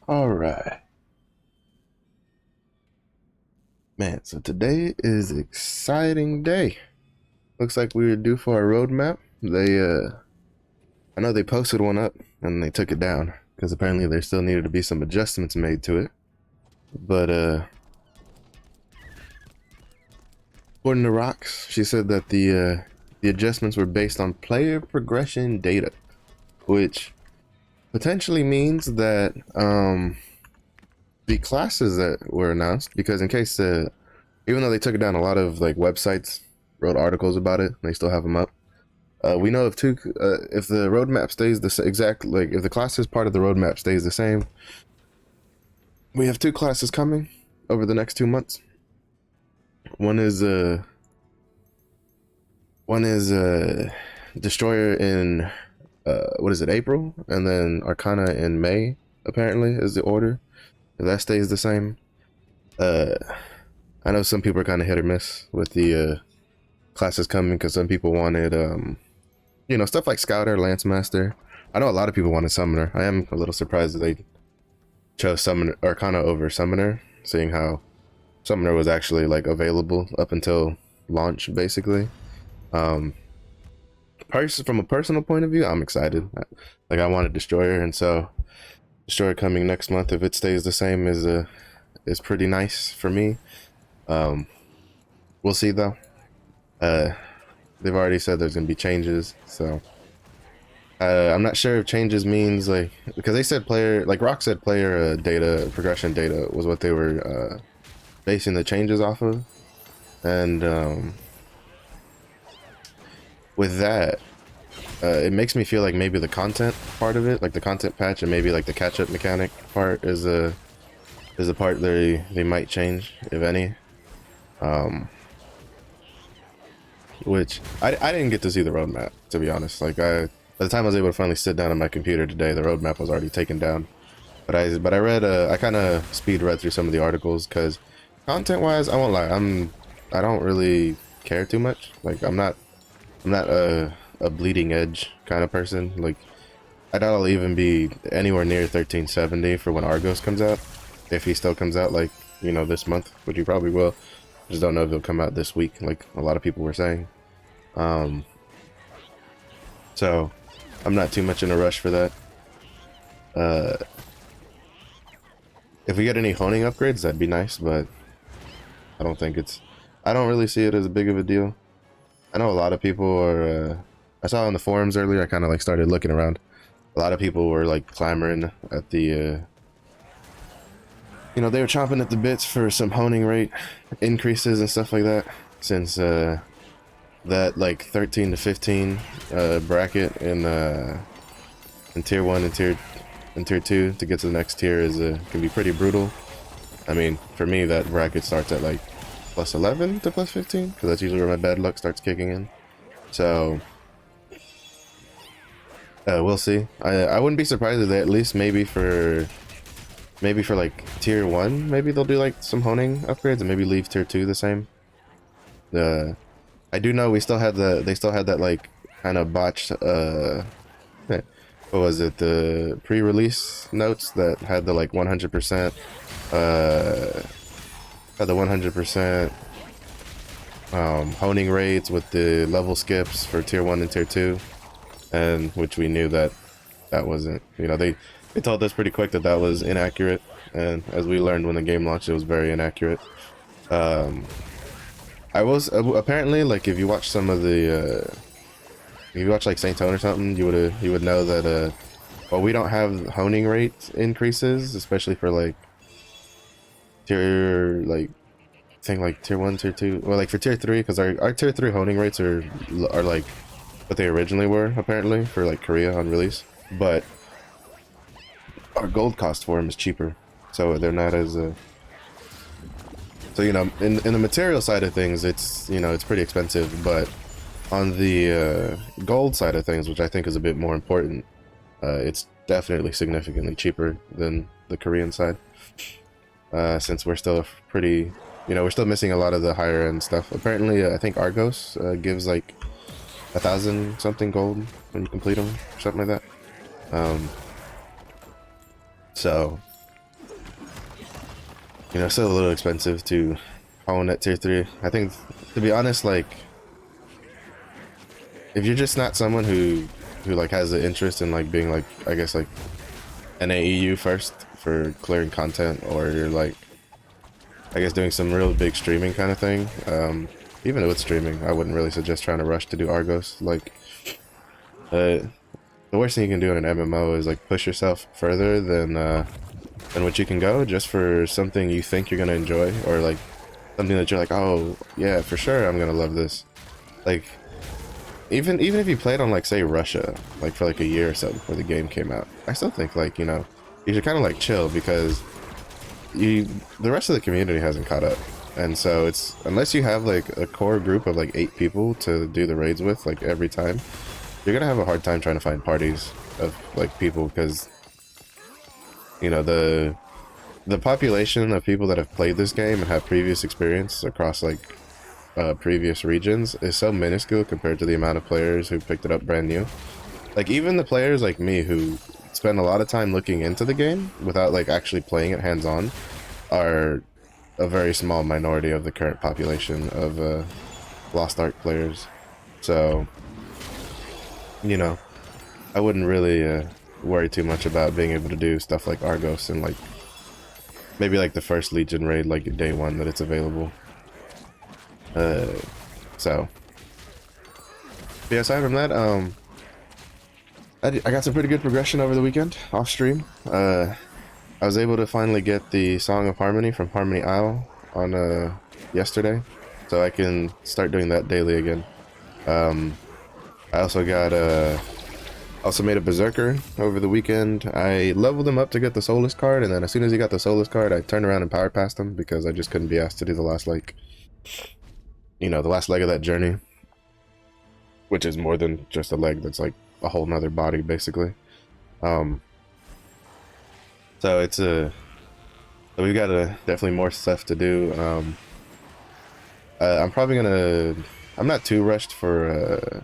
All right, man. So today is exciting day. Looks like we were due for a roadmap. I know they posted one up and they took it down because apparently there still needed to be some adjustments made to it. But according to Rocks, she said that the adjustments were based on player progression data, which potentially means that the classes that were announced, because in case even though they took it down, a lot of like websites wrote articles about it. They still have them up. We know if if the roadmap stays the exact, like if the classes part of the roadmap stays the same, we have two classes coming over the next 2 months. One is Destroyer in what is it, April, and then Arcana in May. Apparently, is the order. If that stays the same, I know some people are kind of hit or miss with the classes coming because some people wanted stuff like Scouter, Lance Master. I know a lot of people wanted Summoner. I am a little surprised that they chose Summoner Arcana over Summoner, seeing how Summoner was actually like available up until launch, basically. From a personal point of view, I'm excited. Like I wanted Destroyer, and so Destroyer coming next month, if it stays the same, is pretty nice for me. We'll see though. They've already said there's gonna be changes, so I'm not sure if changes means like, because they said player, like Rock said, player data, progression data was what they were basing the changes off of, and with that, it makes me feel like maybe the content part of it, like the content patch, and maybe like the catch-up mechanic part is a part they might change, if any. Which I didn't get to see the roadmap, to be honest. Like by the time I was able to finally sit down on my computer today, the roadmap was already taken down. But I read I kind of speed read through some of the articles because content wise, I won't lie, I don't really care too much. Like I'm not a bleeding edge kind of person. Like I doubt I'll even be anywhere near 1370 for when Argos comes out, if he still comes out, like, this month, which he probably will. Just don't know if it'll come out this week, like a lot of people were saying. So I'm not too much in a rush for that. If we get any honing upgrades, that'd be nice, but I don't really see it as big of a deal. I know a lot of people are, I saw on the forums earlier, I kind of like started looking around. A lot of people were like clamoring at the, they were chomping at the bits for some honing rate increases and stuff like that, since that like 13 to 15 bracket in tier 1 and tier 2 to get to the next tier is can be pretty brutal. I mean, for me that bracket starts at like plus 11 to plus 15, because that's usually where my bad luck starts kicking in. So we'll see. I wouldn't be surprised if they at least maybe for like tier 1, maybe they'll do like some honing upgrades and maybe leave tier 2 the same. I do know they still had that like kind of botched what was it, the pre-release notes that had the like 100% had the 100% honing rates with the level skips for tier 1 and tier 2, and which we knew that wasn't, they told us pretty quick that was inaccurate, and as we learned when the game launched, it was very inaccurate. I was apparently, like, if you watch some of the if you watch like Saint Tone or something, you would know that well, we don't have honing rate increases, especially for like tier, like, thing like tier 1, tier 2, well, like for tier 3, because our tier 3 honing rates are like what they originally were, apparently, for like Korea on release, but our gold cost for them is cheaper, so they're not as so in the material side of things, it's it's pretty expensive, but on the gold side of things, which I think is a bit more important, it's definitely significantly cheaper than the Korean side, since we're still pretty, we're still missing a lot of the higher end stuff. Apparently, I think Argos gives like 1,000 something gold when you complete them, or something like that. So You know, still a little expensive to hone at tier 3. I think, to be honest, like, if you're just not someone who like has the interest in like being like, I guess like an AEU first for clearing content, or you're like, I guess doing some real big streaming kind of thing, even with streaming, I wouldn't really suggest trying to rush to do Argos. Like, the worst thing you can do in an MMO is like push yourself further than what you can go, just for something you think you're gonna enjoy, or like something that you're like, oh yeah, for sure I'm gonna love this. Like, even if you played on like, say, Russia, like for like a year or so before the game came out, I still think, like, you know, you should kind of like chill, because the rest of the community hasn't caught up. And so it's, unless you have like a core group of like 8 people to do the raids with like every time, you're gonna have a hard time trying to find parties of like people, because, you know, the population of people that have played this game and have previous experience across like previous regions is so minuscule compared to the amount of players who picked it up brand new. Like, even the players like me who spend a lot of time looking into the game without like actually playing it hands-on are a very small minority of the current population of Lost Ark players. So, you know, I wouldn't really worry too much about being able to do stuff like Argos and like maybe like the first Legion raid, like day 1 that it's available. So yeah, aside from that, I got some pretty good progression over the weekend off stream. I was able to finally get the Song of Harmony from Harmony Isle on yesterday, so I can start doing that daily again. I also got also made a Berserker over the weekend. I leveled him up to get the Soulless card, and then as soon as he got the Soulless card, I turned around and power passed him because I just couldn't be asked to do the last, like, you know, the last leg of that journey, which is more than just a leg. That's like a whole nother body, basically. So it's we've got definitely more stuff to do. I'm probably gonna, I'm not too rushed for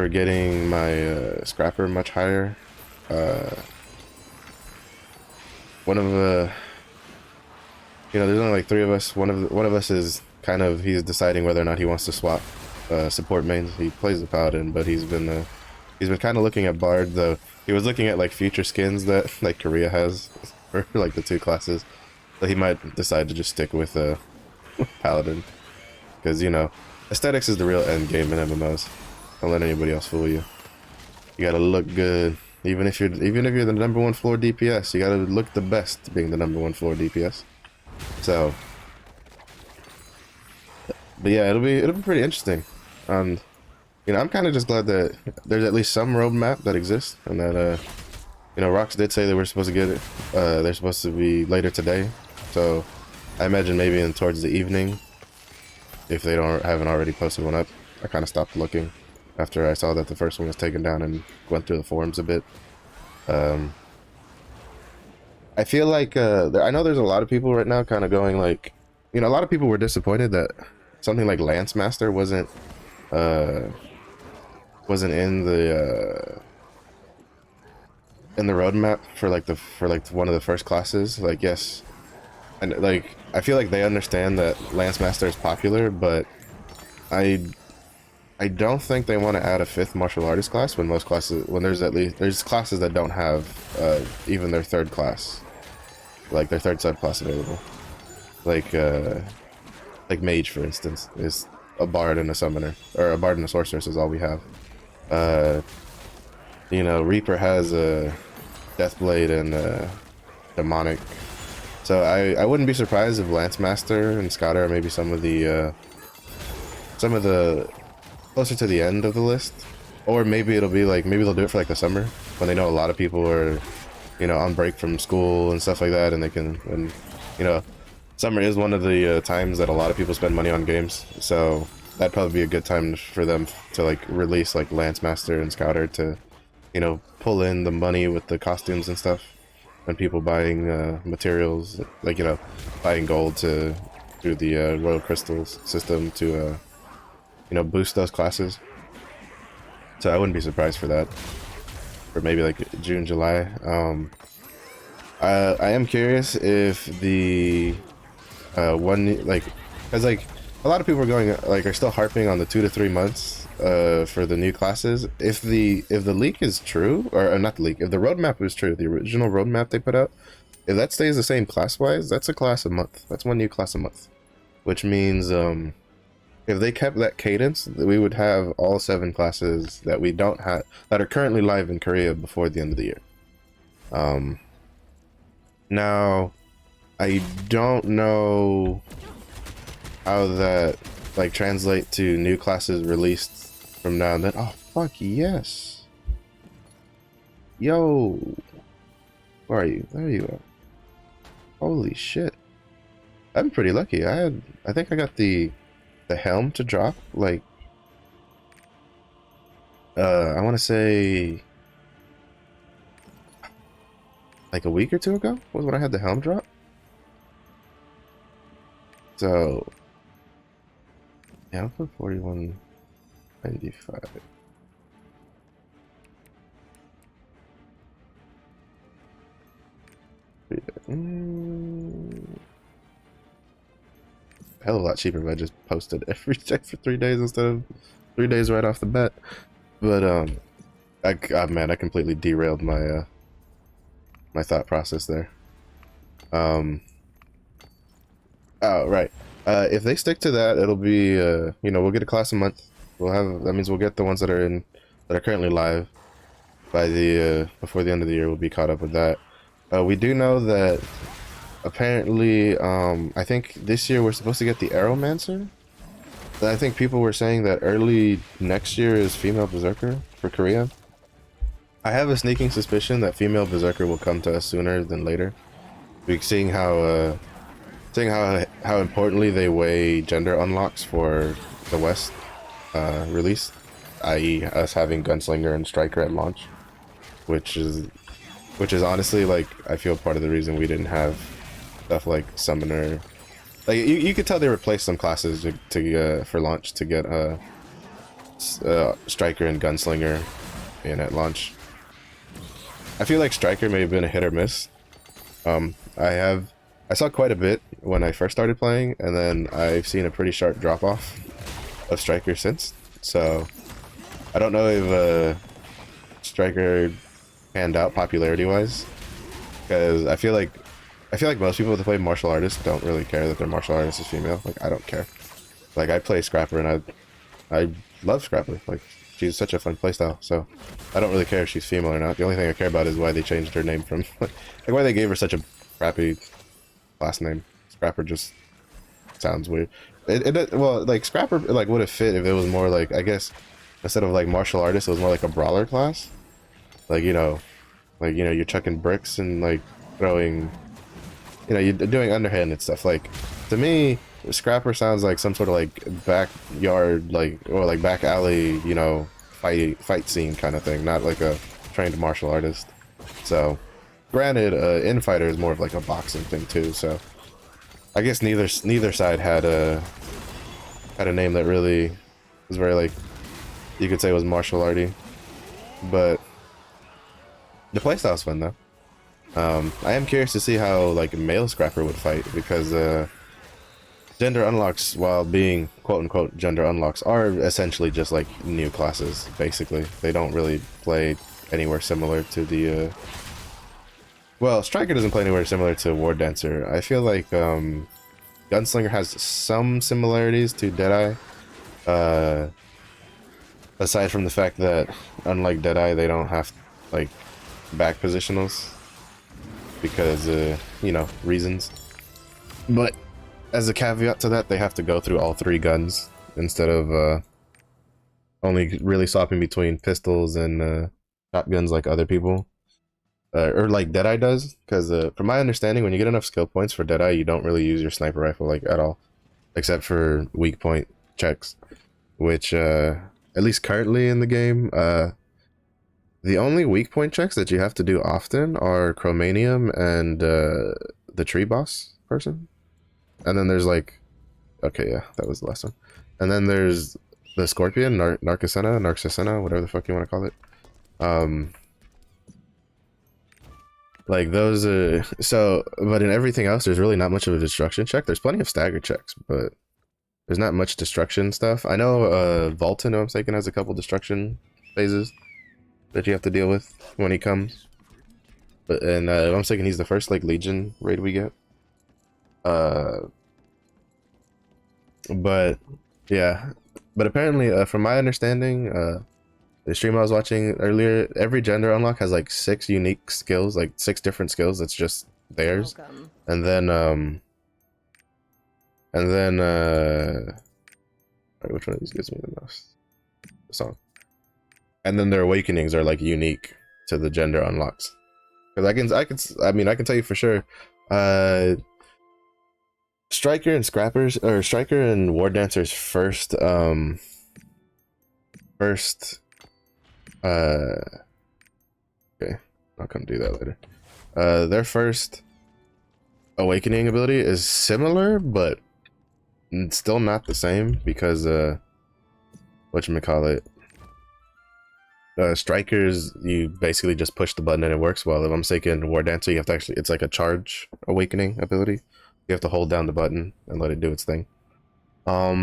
getting my scrapper much higher. One of the, you know, there's only like 3 of us. One of us is kind of, he's deciding whether or not he wants to swap support mains. He plays the Paladin, but he's been kind of looking at Bard, though. He was looking at like future skins that like Korea has for like the 2 classes, so he might decide to just stick with Paladin, because, you know, aesthetics is the real end game in MMOs. Don't let anybody else fool you. You gotta look good, even if you're the #1 floor DPS. You gotta look the best being the #1 floor DPS. So, but yeah, it'll be pretty interesting. You know, I'm kind of just glad that there's at least some roadmap that exists, and that you know, Rocks did say they were supposed to get it. They're supposed to be later today, so I imagine maybe towards the evening, if they haven't already posted one up. I kind of stopped looking after I saw that the first one was taken down and went through the forums a bit. I feel like I know there's a lot of people right now kind of going like, you know, a lot of people were disappointed that something like Lance Master wasn't in the roadmap for like one of the first classes. Like, yes, and like I feel like they understand that Lance Master is popular, but I don't think they want to add a 5th martial artist class when there's classes that don't have even their 3rd class, like their 3rd subclass available. Like Mage, for instance, is a Bard and a Summoner, or a Bard and a Sorceress is all we have. You know, Reaper has a Deathblade and Demonic. So I wouldn't be surprised if Lance Master and Scotter are maybe some of the closer to the end of the list, or maybe it'll be like, maybe they'll do it for like the summer when they know a lot of people are, you know, on break from school and stuff like that, and they can, and you know, summer is one of the times that a lot of people spend money on games, so that'd probably be a good time for them to like release like Lance Master and Scouter to, you know, pull in the money with the costumes and stuff, and people buying materials, like, you know, buying gold to through the Royal Crystals system to you know, boost those classes. So I wouldn't be surprised for that, for maybe like June, July. I am curious if the one like, because like a lot of people are going like are still harping on the 2 to 3 months for the new classes. If the leak is true, or not the leak, if the roadmap is true, the original roadmap they put out, if that stays the same class wise, that's a class a month. That's one new class a month, which means if they kept that cadence, we would have all 7 classes that we don't have that are currently live in Korea before the end of the year. Now I don't know how that like translate to new classes released from now and then. Oh fuck yes. Yo. Where are you? There you are. Holy shit. I'm pretty lucky. I think I got the helm to drop like I wanna say like a week or 2 ago was when I had the helm drop. So yeah, I'll put 4195. Hell of a lot cheaper if I just posted every day for 3 days instead of 3 days right off the bat. But man, I completely derailed my my thought process there. Oh right. If they stick to that, it'll be you know, we'll get a class a month. We'll have that means we'll get the ones that are currently live by the before the end of the year. We'll be caught up with that. We do know that apparently I think this year we're supposed to get the Arrowmancer. I think people were saying that early next year is female Berserker for Korea. I have a sneaking suspicion that female Berserker will come to us sooner than later. Seeing how how importantly they weigh gender unlocks for the West release, i.e. us having Gunslinger and Striker at launch, which is honestly like I feel part of the reason we didn't have stuff like Summoner. Like you could tell they replaced some classes to for launch to get Striker and Gunslinger in at launch. I feel like Striker may have been a hit or miss. I saw quite a bit when I first started playing, and then I've seen a pretty sharp drop off of Striker since. So I don't know if Striker panned out popularity wise, because I feel like most people that play martial artists don't really care that their martial artist is female. Like I don't care. Like I play Scrapper and I love Scrapper. Like she's such a fun playstyle. So I don't really care if she's female or not. The only thing I care about is why they changed her name from like why they gave her such a crappy last name. Scrapper just sounds weird. Well, like Scrapper like would have fit if it was more like, I guess instead of like martial artist, it was more like a brawler class. Like you're chucking bricks and like throwing, you're doing underhanded stuff. Like to me, Scrapper sounds like some sort of like backyard or like back alley, fight scene kind of thing, not like a trained martial artist. So granted, Infighter is more of like a boxing thing too, so I guess neither side had a name that really was very like, you could say was martial arty. But the playstyle's fun though. I am curious to see how like male Scrapper would fight, because gender unlocks, while being quote unquote gender unlocks, are essentially just like new classes basically. They don't really play anywhere similar to the well, Striker doesn't play anywhere similar to War Dancer. I feel like Gunslinger has some similarities to Deadeye. Aside from the fact that, unlike Deadeye, they don't have like back positionals because reasons. But as a caveat to that, they have to go through all 3 guns instead of only really swapping between pistols and shotguns like other people. Or like Deadeye does, because from my understanding, when you get enough skill points for Deadeye, you don't really use your sniper rifle like at all, except for weak point checks, which at least currently in the game, the only weak point checks that you have to do often are Chromanium and the tree boss person, and then there's like, okay, yeah, that was the last one, and then there's the Scorpion, Narcisena, whatever the fuck you want to call it. Like those so, but in everything else there's really not much of a destruction check. There's plenty of stagger checks, but there's not much destruction stuff. I know Volton, I'm thinking, has a couple destruction phases that you have to deal with when he comes. But and I'm thinking he's the first like Legion raid we get. But yeah, but apparently from my understanding, the stream I was watching earlier, every gender unlock has like 6 unique skills, like 6 different skills that's just theirs. Welcome. And then which one of these gives me the most? The song. And then their awakenings are like unique to the gender unlocks. Because I can tell you for sure, Striker and Scrappers, or Striker and War Dancer's first okay, I'll come do that later. Their first awakening ability is similar, but still not the same, because whatchamacallit, Strikers, you basically just push the button and it works. While if I'm taking War Dancer, you have to actually, it's like a charge awakening ability. You have to hold down the button and let it do its thing. What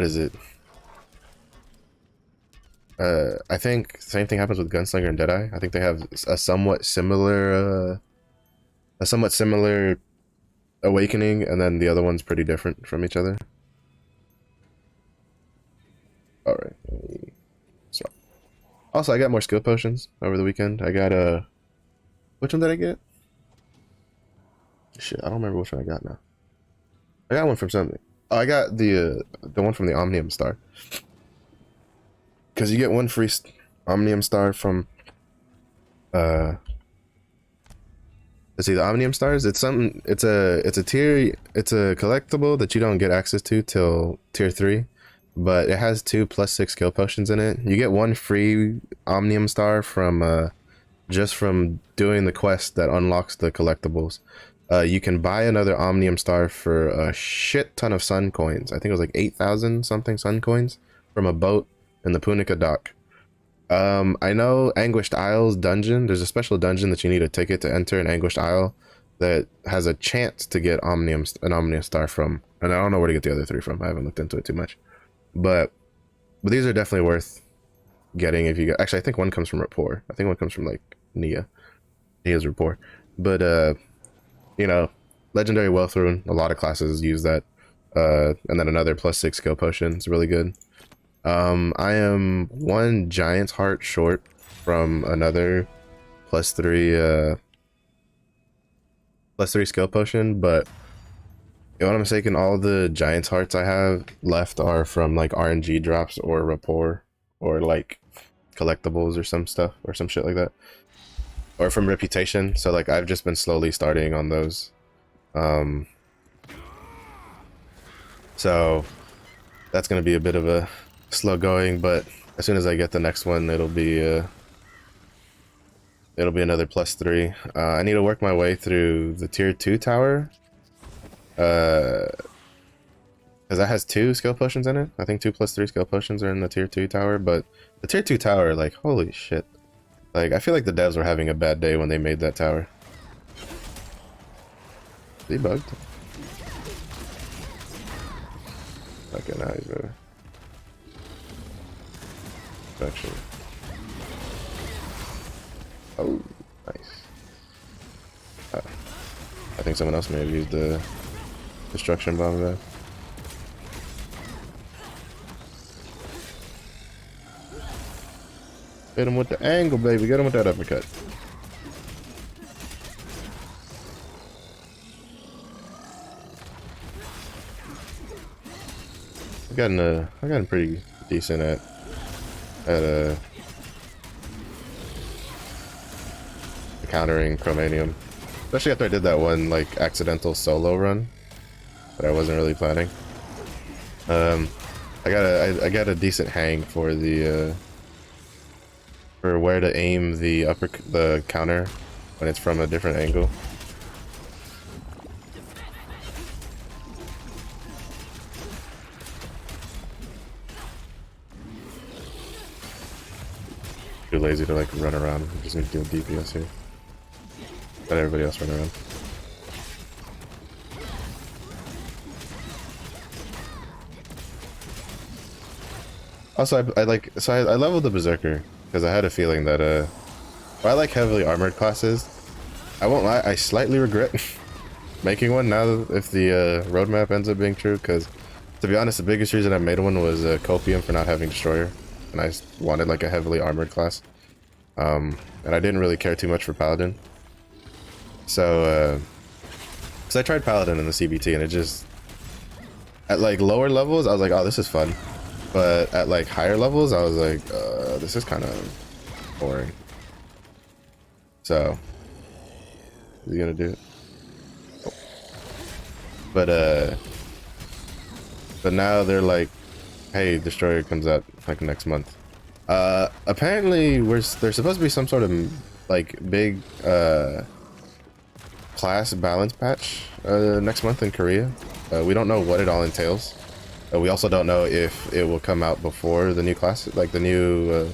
is it? I think same thing happens with Gunslinger and Deadeye. I think they have a somewhat similar awakening, and then the other one's pretty different from each other. All right. So, also I got more skill potions over the weekend. I got which one did I get? Shit, I don't remember which one I got now. I got one from something. Oh, I got the one from the Omnium Star. Because you get one free Omnium Star from let's see, the Omnium Stars, it's something, it's a collectible that you don't get access to till tier 3, but it has 2 +6 skill potions in it. You get one free Omnium Star from just from doing the quest that unlocks the collectibles. You can buy another Omnium Star for a shit ton of sun coins. I think it was like 8,000 something sun coins from a boat in the Punica dock. I know Anguished Isles dungeon, there's a special dungeon that you need a ticket to enter in Anguished Isle that has a chance to get an Omnium Star from, and I don't know where to get the other 3 from. I haven't looked into it too much, but these are definitely worth getting if you get, actually I think one comes from Rapport. I think one comes from like Nia's Rapport, but you know, Legendary Wealth Rune, a lot of classes use that, and then another +6 skill potion is really good. I am 1 Giant's Heart short from another +3 skill potion, but if I'm mistaken, all the Giant's Hearts I have left are from like RNG drops or Rapport or like collectibles or some stuff or some shit like that, or from Reputation. So like I've just been slowly starting on those. So that's gonna be a bit of a slow going, but as soon as I get the next one, it'll be another +3. I need to work my way through the tier 2 tower, because that has 2 skill potions in it. I think 2 +3 skill potions are in the tier 2 tower, but the tier 2 tower, like, holy shit, like I feel like the devs were having a bad day when they made that tower. Debugged. Okay, now he's better. Actually. Oh, nice. I think someone else may have used the destruction bomb there. Hit him with the angle, baby. Get him with that uppercut. I've gotten pretty decent at countering Chromanium, especially after I did that one like accidental solo run that I wasn't really planning. I got a decent hang for the for where to aim the counter when it's from a different angle. too lazy to like run around. I'm just gonna deal DPS here. Let everybody else run around. Also, I leveled the Berserker because I had a feeling that I like heavily armored classes. I won't lie, I slightly regret making one now if the roadmap ends up being true, because to be honest, the biggest reason I made one was Copium for not having Destroyer, and I wanted like a heavily armored class. And I didn't really care too much for Paladin. So, because I tried Paladin in the CBT and it just, at like lower levels, I was like, oh, this is fun. But at like higher levels, I was like, this is kind of boring. So, is he gonna do it? Oh. But now they're like, hey, Destroyer comes out like next month. Apparently there's supposed to be some sort of like big class balance patch next month in Korea. We don't know what it all entails. We also don't know if it will come out before the new class, like the new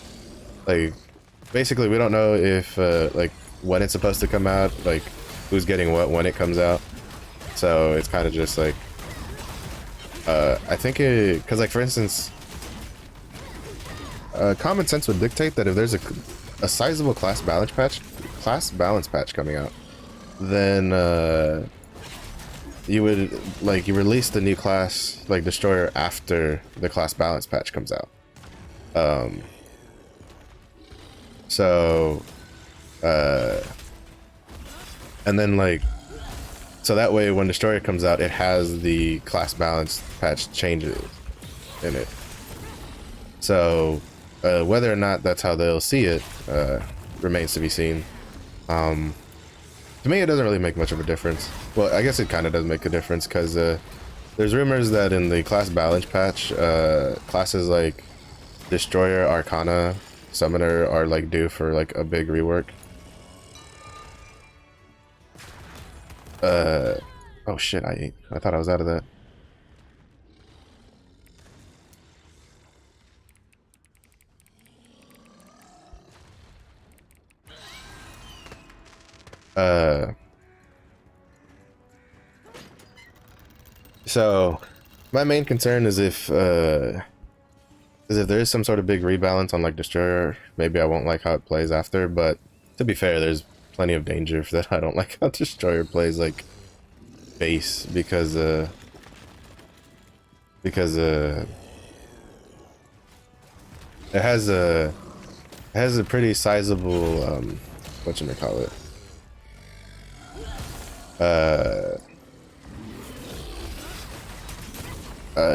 like basically we don't know if like when it's supposed to come out, like who's getting what when it comes out. So it's kind of just like I think it, because like for instance, common sense would dictate that if there's a sizable class balance patch coming out, then you would like you release the new class like Destroyer after the class balance patch comes out. So and then like so that way when Destroyer comes out, it has the class balance patch changes in it. So whether or not that's how they'll see it remains to be seen. To me, it doesn't really make much of a difference. Well, I guess it kind of does make a difference because there's rumors that in the class balance patch, classes like Destroyer, Arcana, Summoner are like due for like a big rework. Oh shit, I thought I was out of that. So my main concern is if there is some sort of big rebalance on like Destroyer, maybe I won't like how it plays after, but to be fair, there's plenty of danger for that. I don't like how Destroyer plays like base because it has a pretty sizable whatchamacallit,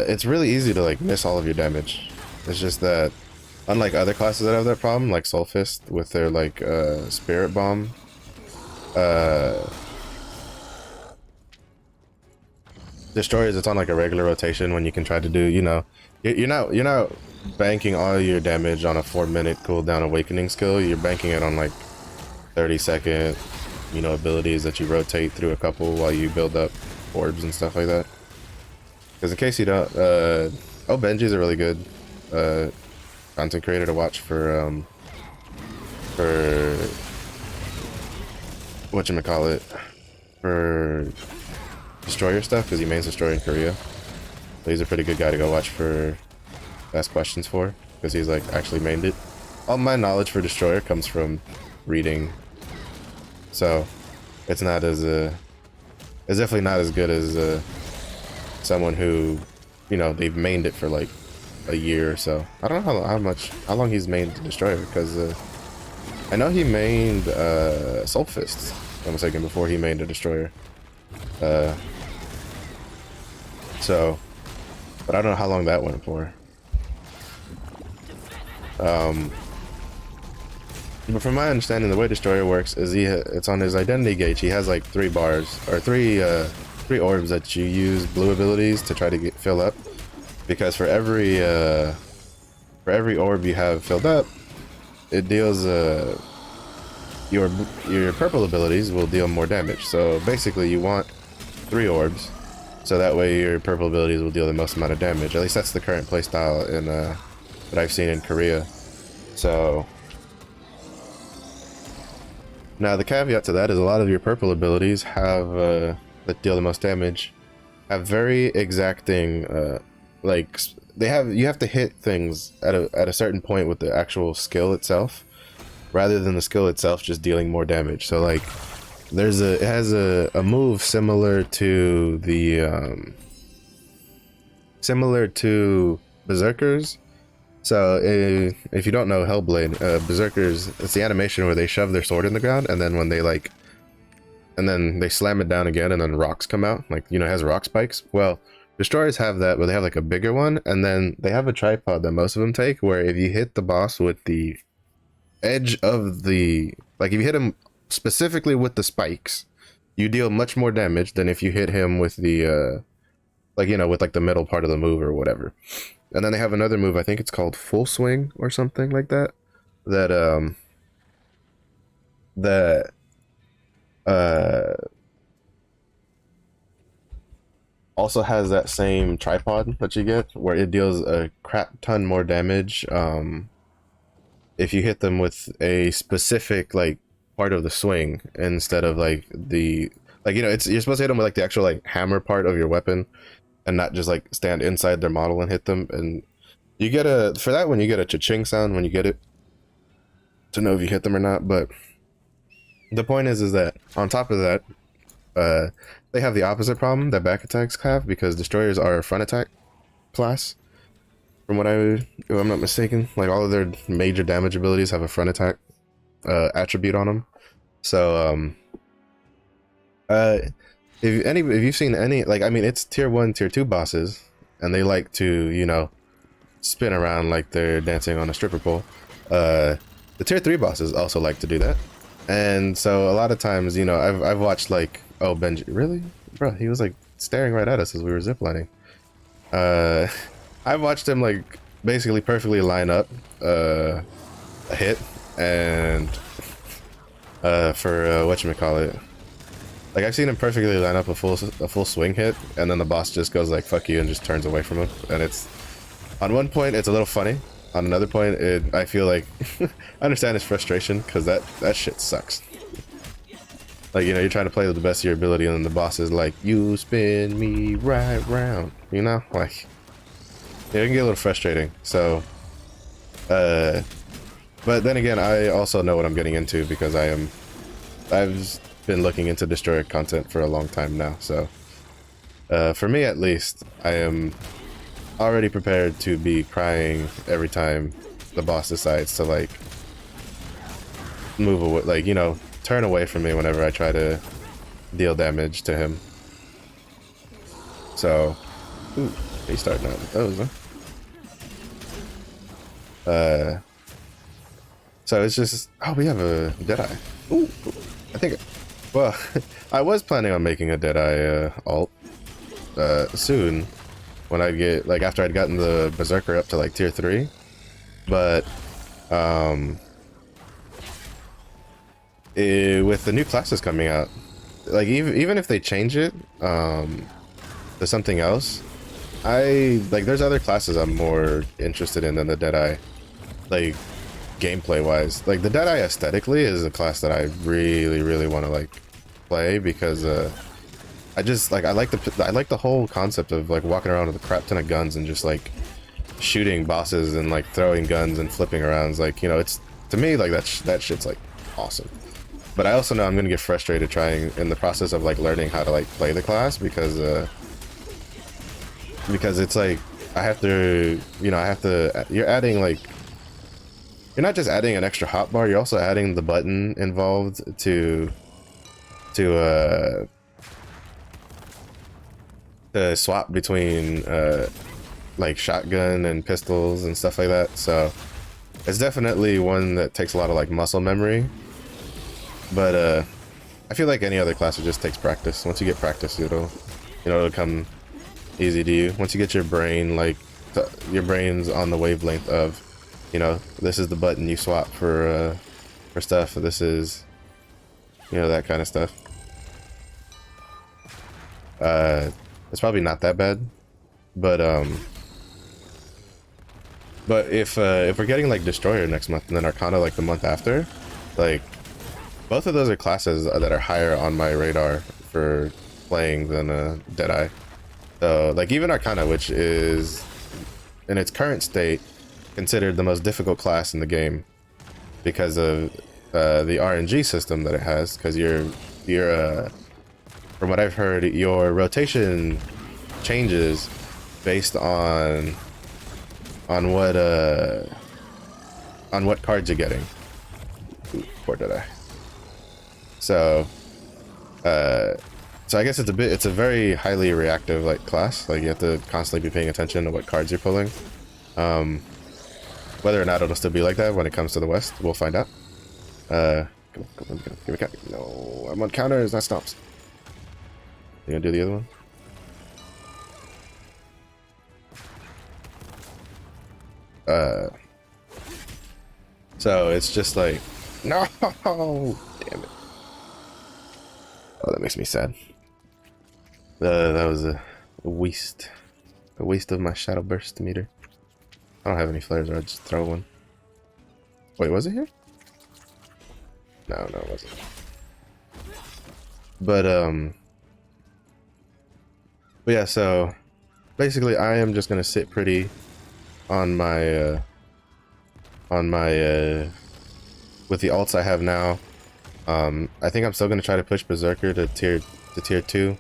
it's really easy to like miss all of your damage. It's just that unlike other classes that have that problem, like Soul Fist with their like Spirit Bomb, Destroyers, it's on like a regular rotation when you can try to do, you know, you're not banking all your damage on a 4-minute cooldown awakening skill. You're banking it on like 30-second, you know, abilities that you rotate through a couple while you build up orbs and stuff like that. Because in case you don't, oh, Benji's a really good content creator to watch for whatchamacallit, for Destroyer stuff, because he mains Destroyer in Korea. So he's a pretty good guy to go watch for, ask questions for, because he's like actually mained it. All my knowledge for Destroyer comes from reading, so it's not as it's definitely not as good as someone who, you know, they've mained it for like a year or so. I don't know how long he's mained Destroyer, because I know he mained Soul Fist, I'm mistaken, before he mained a Destroyer. So, but I don't know how long that went for. But from my understanding, the way Destroyer works is it's on his identity gauge. He has like 3 bars, or three orbs that you use blue abilities to try to fill up. Because for every orb you have filled up, it deals your purple abilities will deal more damage. So basically, you want 3 orbs, so that way your purple abilities will deal the most amount of damage. At least that's the current playstyle in that I've seen in Korea. So Now the caveat to that is a lot of your purple abilities have that deal the most damage have very exacting like they have you have to hit things at a certain point with the actual skill itself rather than the skill itself just dealing more damage. So like it has a move similar to the similar to Berserkers. So if you don't know Hellblade, Berserkers, it's the animation where they shove their sword in the ground and then when they like and then they slam it down again and then rocks come out, like, you know, it has rock spikes. Well, destroyers have that, but they have like a bigger one, and then they have a tripod that most of them take where if you hit the boss with the edge of the, like if you hit him specifically with the spikes, you deal much more damage than if you hit him with the like, you know, with like the middle part of the move or whatever. And then they have another move, I think it's called full swing or something like that, that uh also has that same tripod that you get where it deals a crap ton more damage if you hit them with a specific like part of the swing instead of like the, like, you know, it's, you're supposed to hit them with like the actual like hammer part of your weapon and not just like stand inside their model and hit them. And you get a, for that one you get a cha-ching sound when you get it to know if you hit them or not. But the point is that on top of that, they have the opposite problem that back attacks have, because destroyers are a front attack class. From what if I'm not mistaken, like all of their major damage abilities have a front attack attribute on them. So if you've seen any, like, I mean, it's tier 1, tier 2 bosses, and they like to, you know, spin around like they're dancing on a stripper pole. The tier 3 bosses also like to do that. And so a lot of times, you know, I've watched like, oh, Benji, really? Bro, he was like staring right at us as we were ziplining. I've watched him like basically perfectly line up a hit and for whatchamacallit. Like I've seen him perfectly line up a full swing hit, and then the boss just goes like fuck you and just turns away from him. And it's, on one point it's a little funny, on another point I feel like I understand his frustration, because that shit sucks. Like, you know, you're trying to play with the best of your ability and then the boss is like, you spin me right round, you know, like, yeah, it can get a little frustrating. So but then again, I also know what I'm getting into because I've been looking into destroyer content for a long time now. So for me at least, I am already prepared to be crying every time the boss decides to like move away, like, you know, turn away from me whenever I try to deal damage to him. So, ooh, he's starting out with those, huh? So it's just, oh, we have a Deadeye. Ooh, I think, well, I was planning on making a Deadeye alt soon, when I get, like, after I'd gotten the Berserker up to like tier 3, but with the new classes coming out, like even if they change it to something else, there's other classes I'm more interested in than the Deadeye, like gameplay wise. Like the Deadeye aesthetically is a class that I really want to like play, because I just like I like the whole concept of like walking around with a crap ton of guns and just like shooting bosses and like throwing guns and flipping around. It's like, you know, it's, to me, like that shit's like awesome. But I also know I'm gonna get frustrated trying in the process of like learning how to like play the class, because it's like I have to, you know, you're adding like, you're not just adding an extra hotbar, you're also adding the button involved to swap between like shotgun and pistols and stuff like that. So it's definitely one that takes a lot of like muscle memory. But I feel like any other class, it just takes practice. Once you get practice, it'll come easy to you. Once you get your brain, like, your brain's on the wavelength of, you know, this is the button you swap for stuff. This is, you know, that kind of stuff. It's probably not that bad, but if we're getting like Destroyer next month and then Arcana like the month after, like, Both of those are classes that are higher on my radar for playing than Deadeye. So, like, even Arcana, which is, in its current state, considered the most difficult class in the game because of the RNG system that it has, because from what I've heard, your rotation changes based on what cards you're getting. Ooh, poor Deadeye. So I guess it's a very highly reactive like class. Like you have to constantly be paying attention to what cards you're pulling. Whether or not it'll still be like that when it comes to the West, we'll find out. Come on, give me no, I'm on counters, not stomps. You gonna do the other one? So it's just like, no, damn it. Oh, that makes me sad. That was a waste of my shadow burst meter. I don't have any flares, or I'd just throw one. Wait, was it here? No, it wasn't. But yeah, so basically I am just gonna sit pretty on my with the alts I have now. I think I'm still gonna try to push Berserker to tier 2.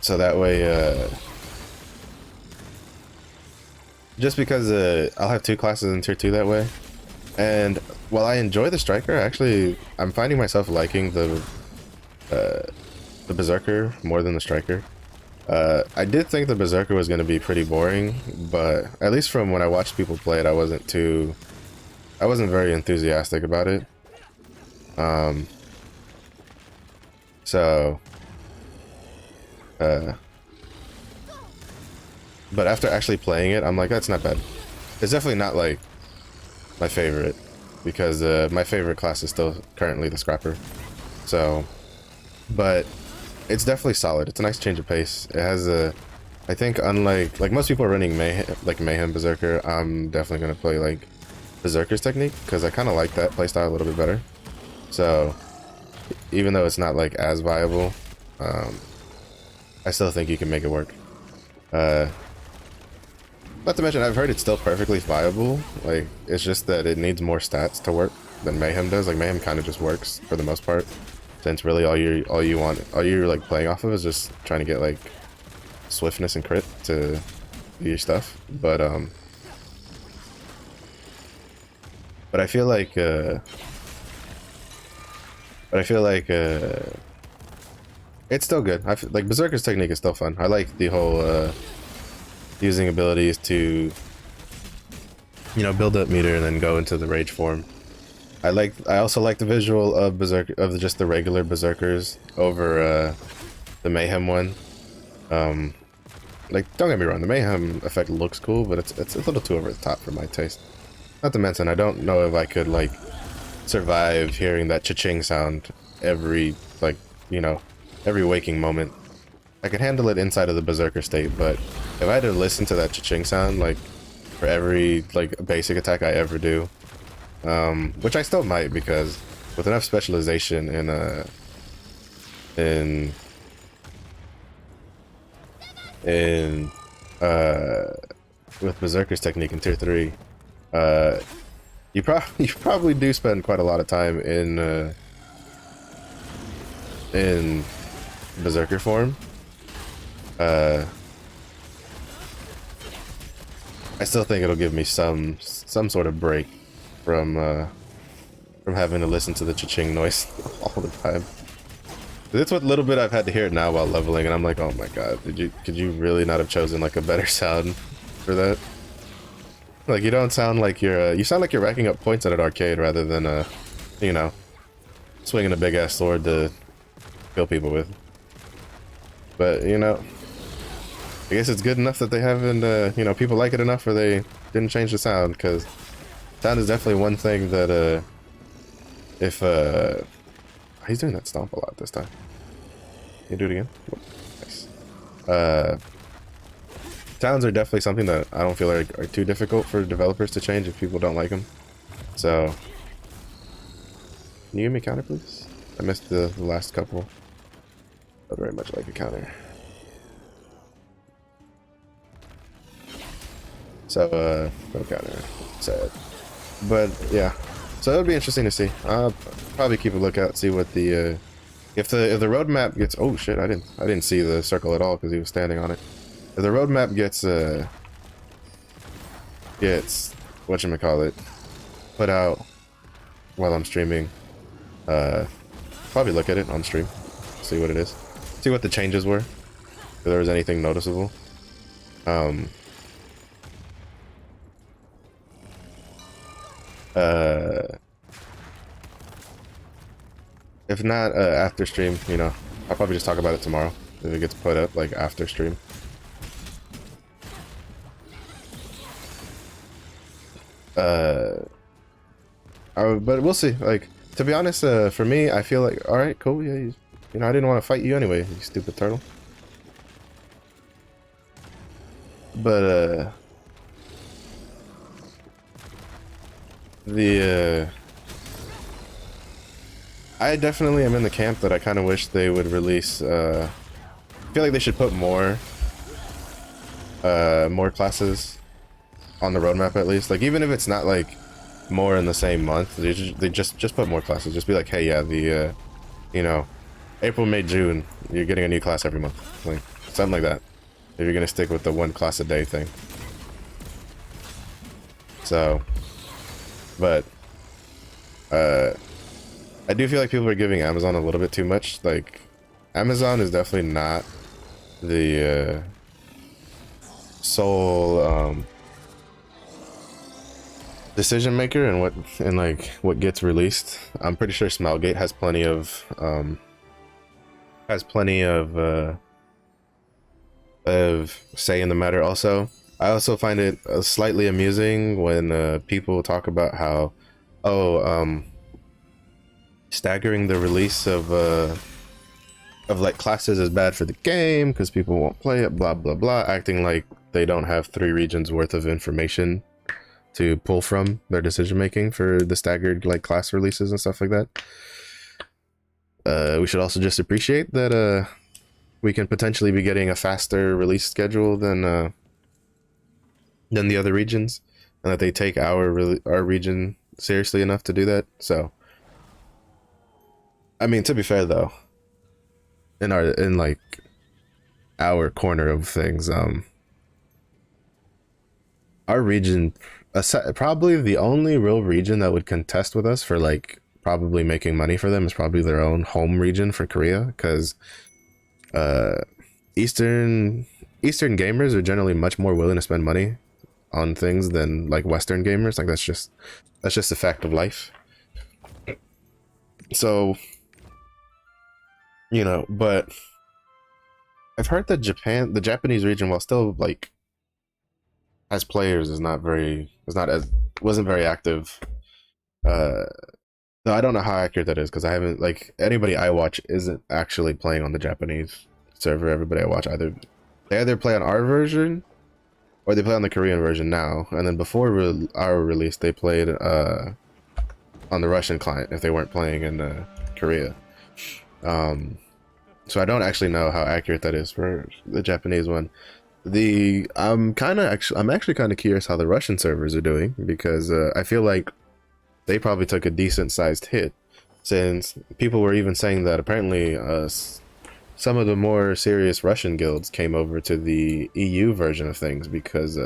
So that way, just because I'll have 2 classes in tier 2 that way. And while I enjoy the Striker, actually, I'm finding myself liking the Berserker more than the Striker. I did think the Berserker was going to be pretty boring, but at least from when I watched people play it, I wasn't very enthusiastic about it. But after actually playing it, I'm like, that's not bad. It's definitely not like my favorite, because my favorite class is still currently the Scrapper. So, but it's definitely solid. It's a nice change of pace. It has I think unlike, like most people are running Mayhem Berserker, I'm definitely going to play like Berserker's technique, because I kind of like that playstyle a little bit better. So, even though it's not like as viable, I still think you can make it work. Not to mention, I've heard it's still perfectly viable. Like, it's just that it needs more stats to work than Mayhem does. Like, Mayhem kind of just works for the most part, since really all you're like playing off of is just trying to get like swiftness and crit to do your stuff. But I feel like it's still good. Like Berserker's technique is still fun. I like the whole using abilities to, you know, build up meter and then go into the rage form. I also like the visual of just the regular Berserkers over the Mayhem one. Like, don't get me wrong, the Mayhem effect looks cool, but it's a little too over the top for my taste. Not to mention, I don't know if I could like survive hearing that cha-ching sound every, like, you know, every waking moment. I could handle it inside of the Berserker state, but if I had to listen to that cha-ching sound like for every like basic attack I ever do, which I still might, because with enough specialization with Berserker's technique in tier 3, you probably do spend quite a lot of time in Berserker form. I still think it'll give me some sort of break from having to listen to the cha-ching noise all the time. That's what little bit I've had to hear it now while leveling, and I'm like, oh my god, could you really not have chosen like a better sound for that? Like, you don't sound like you sound like you're racking up points at an arcade rather than you know, swinging a big ass sword to kill people with. But you know, I guess it's good enough that they haven't, you know, people like it enough where they didn't change the sound, because sound is definitely one thing that, if, he's doing that stomp a lot this time. Can you do it again? Nice. Sounds are definitely something that I don't feel like are too difficult for developers to change if people don't like them. So, can you give me a counter, please? I missed the last couple. I'd very much like a counter. So, no counter. Sad. But, yeah. So, it would be interesting to see. I'll probably keep a lookout, see what the, if the roadmap gets... Oh, shit, I didn't see the circle at all because he was standing on it. If the roadmap gets, whatchamacallit, put out while I'm streaming, probably look at it on stream, see what it is, see what the changes were, if there was anything noticeable. If not, after stream, you know, I'll probably just talk about it tomorrow if it gets put up like after stream. But we'll see. Like, to be honest, for me, I feel like, all right, cool, yeah, you know, I didn't want to fight you anyway, you stupid turtle. But I definitely am in the camp that I kind of wish they would release. I feel like they should put more classes on the roadmap at least. Like, even if it's not like more in the same month, they just put more classes. Just be like, hey, yeah, the you know, April, May, June, you're getting a new class every month, like something like that. If you're gonna stick with the one class a day thing. So, but I do feel like people are giving Amazon a little bit too much. Like, Amazon is definitely not the sole decision maker and what gets released. I'm pretty sure Smilegate has plenty of say in the matter. Also, I also find it slightly amusing when people talk about how, staggering the release of like classes is bad for the game because people won't play it, blah blah blah, acting like they don't have 3 regions worth of information to pull from their decision making for the staggered like class releases and stuff like that. We should also just appreciate that we can potentially be getting a faster release schedule than the other regions, and that they take our region seriously enough to do that. So, I mean, to be fair though, in like our corner of things, our region, probably the only real region that would contest with us for like probably making money for them is probably their own home region for Korea, because Eastern gamers are generally much more willing to spend money on things than like Western gamers. Like, that's just a fact of life. So, you know, but I've heard that the Japanese region, while still like as players, wasn't very active. No, I don't know how accurate that is because I haven't, like, anybody I watch isn't actually playing on the Japanese server. Everybody I watch they either play on our version or they play on the Korean version now, and then before our release they played on the Russian client if they weren't playing in Korea. So I don't actually know how accurate that is for the Japanese one. I'm actually kind of curious how the Russian servers are doing, because I feel like they probably took a decent sized hit, since people were even saying that apparently some of the more serious Russian guilds came over to the EU version of things because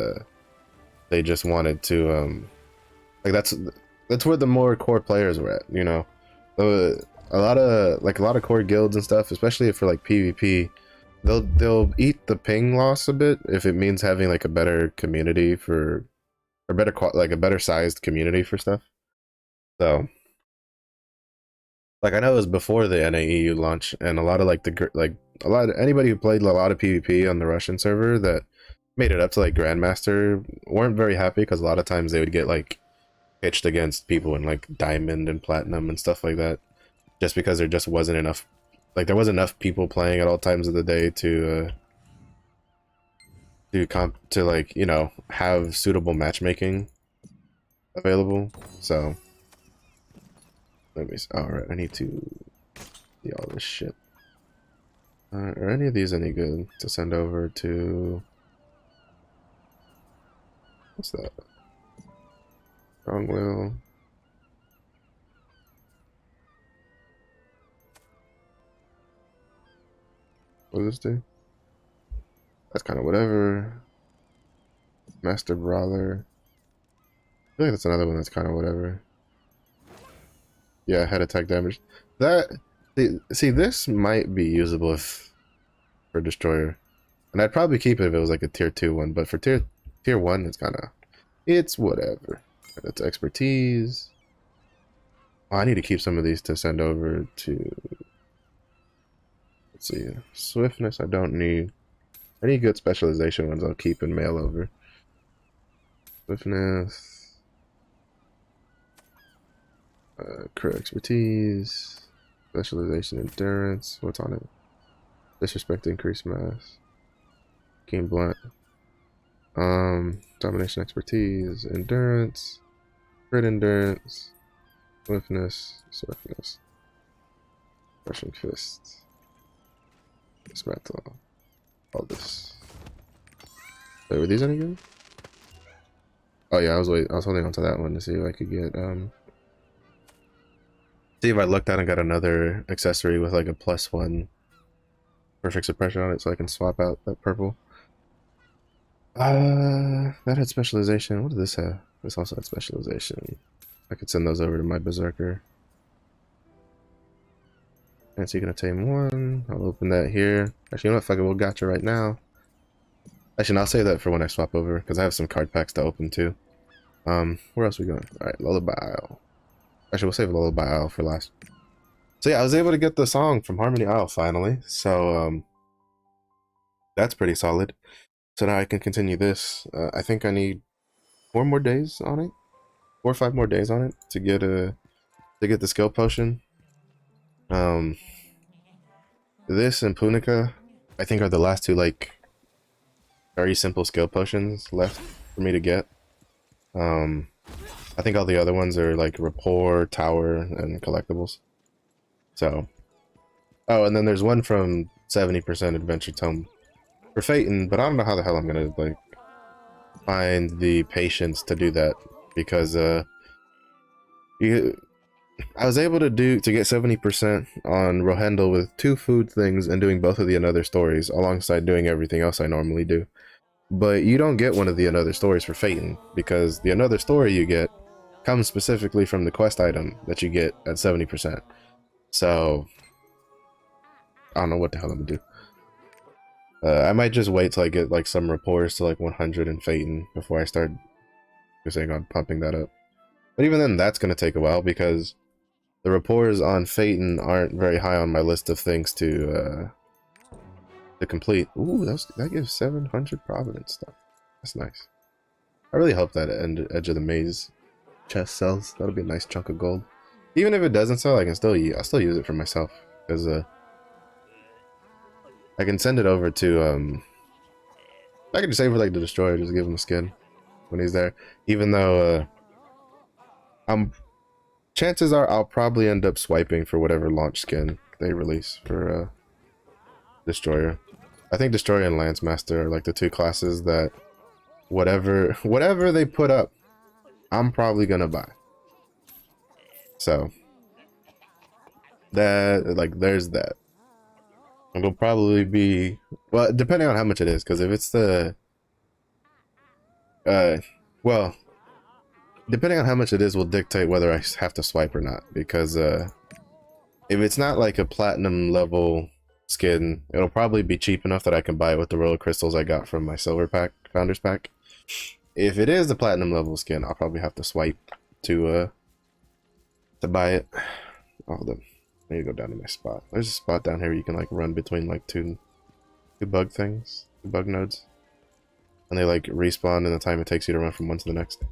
they just wanted to like, that's where the more core players were at, you know. A lot of core guilds and stuff, especially for like PvP, they'll eat the ping loss a bit if it means having like a better community for, or a better sized community for stuff. So, like, I know it was before the NAEU launch, and a lot of anybody who played a lot of PvP on the Russian server that made it up to like Grandmaster weren't very happy, because a lot of times they would get like pitched against people in like Diamond and Platinum and stuff like that, just because there just wasn't enough, like, there wasn't enough people playing at all times of the day to like, you know, have suitable matchmaking available. So Let me see. Alright, I need to see all this shit. Are any of these any good to send over to... What's that? Strong will. What does this do? That's kind of whatever. Master Brawler. I feel like that's another one that's kind of whatever. Yeah, head attack damage. That... See, this might be usable if for Destroyer. And I'd probably keep it if it was like a tier 2 one, but for tier 1, it's kind of... It's whatever. That's expertise. Oh, I need to keep some of these to send over to... Let's see. Swiftness I don't need. Any good specialization ones I'll keep and mail over. Swiftness. Crew expertise. Specialization endurance. What's on it? Disrespect increased mass. Keen blunt. Domination expertise. Endurance. Crit endurance. Swiftness. Swiftness. Crushing fist. Dismantle. All this. Wait, were these any good? Oh yeah, I was holding on to that one to see if I could get see if I looked at and got another accessory with like a +1 perfect suppression on it so I can swap out that purple. That had specialization. What did this have? This also had specialization. I could send those over to my berserker. And so you're gonna tame one. I'll open that here. Actually, you know what? Fuck it, we'll gotcha right now. Actually, no, I'll save that for when I swap over because I have some card packs to open too. Where else are we going? All right, Lullaby Isle. Actually, we'll save Lullaby Isle for last. So yeah, I was able to get the song from Harmony Isle finally. So that's pretty solid. So now I can continue this. I think I need 4 more days on it, 4 or 5 more days on it to get the skill potion. This and Punica, I think, are the last 2 like very simple skill potions left for me to get. I think all the other ones are like rapport, tower, and collectibles. So, oh, and then there's one from 70% Adventure Tome for Phaeton, but I don't know how the hell I'm gonna like find the patience to do that because I was able to get 70% on Rohendel with 2 food things and doing both of the Another stories alongside doing everything else I normally do. But you don't get one of the Another stories for Phaeton because the Another story you get comes specifically from the quest item that you get at 70%. So I don't know what the hell I'm gonna do. I might just wait till I get like some rapports to like 100 in Phaeton before I start focusing on pumping that up. But even then, that's gonna take a while because the rapports on Phaeton aren't very high on my list of things to complete. Ooh, that gives 700 Providence stuff. That's nice. I really hope that Edge of the Maze chest sells. That'll be a nice chunk of gold. Even if it doesn't sell, I'll still use it for myself because I can send it over to I can just save for like the Destroyer, just give him a skin when he's there. Even though chances are I'll probably end up swiping for whatever launch skin they release for Destroyer. I think Destroyer and Lance Master are like the 2 classes that whatever they put up, I'm probably gonna buy. So that, like, there's that. It'll probably be, well, depending on how much it is, because if it's the well, depending on how much it is will dictate whether I have to swipe or not, because if it's not like a platinum level skin, it'll probably be cheap enough that I can buy it with the royal crystals I got from my silver pack, founders pack. If it is the platinum level skin, I'll probably have to swipe to buy it. Oh, hold on. I need to go down to my spot. There's a spot down here where you can like run between like two bug things, 2 bug nodes, and they like respawn in the time it takes you to run from one to the next.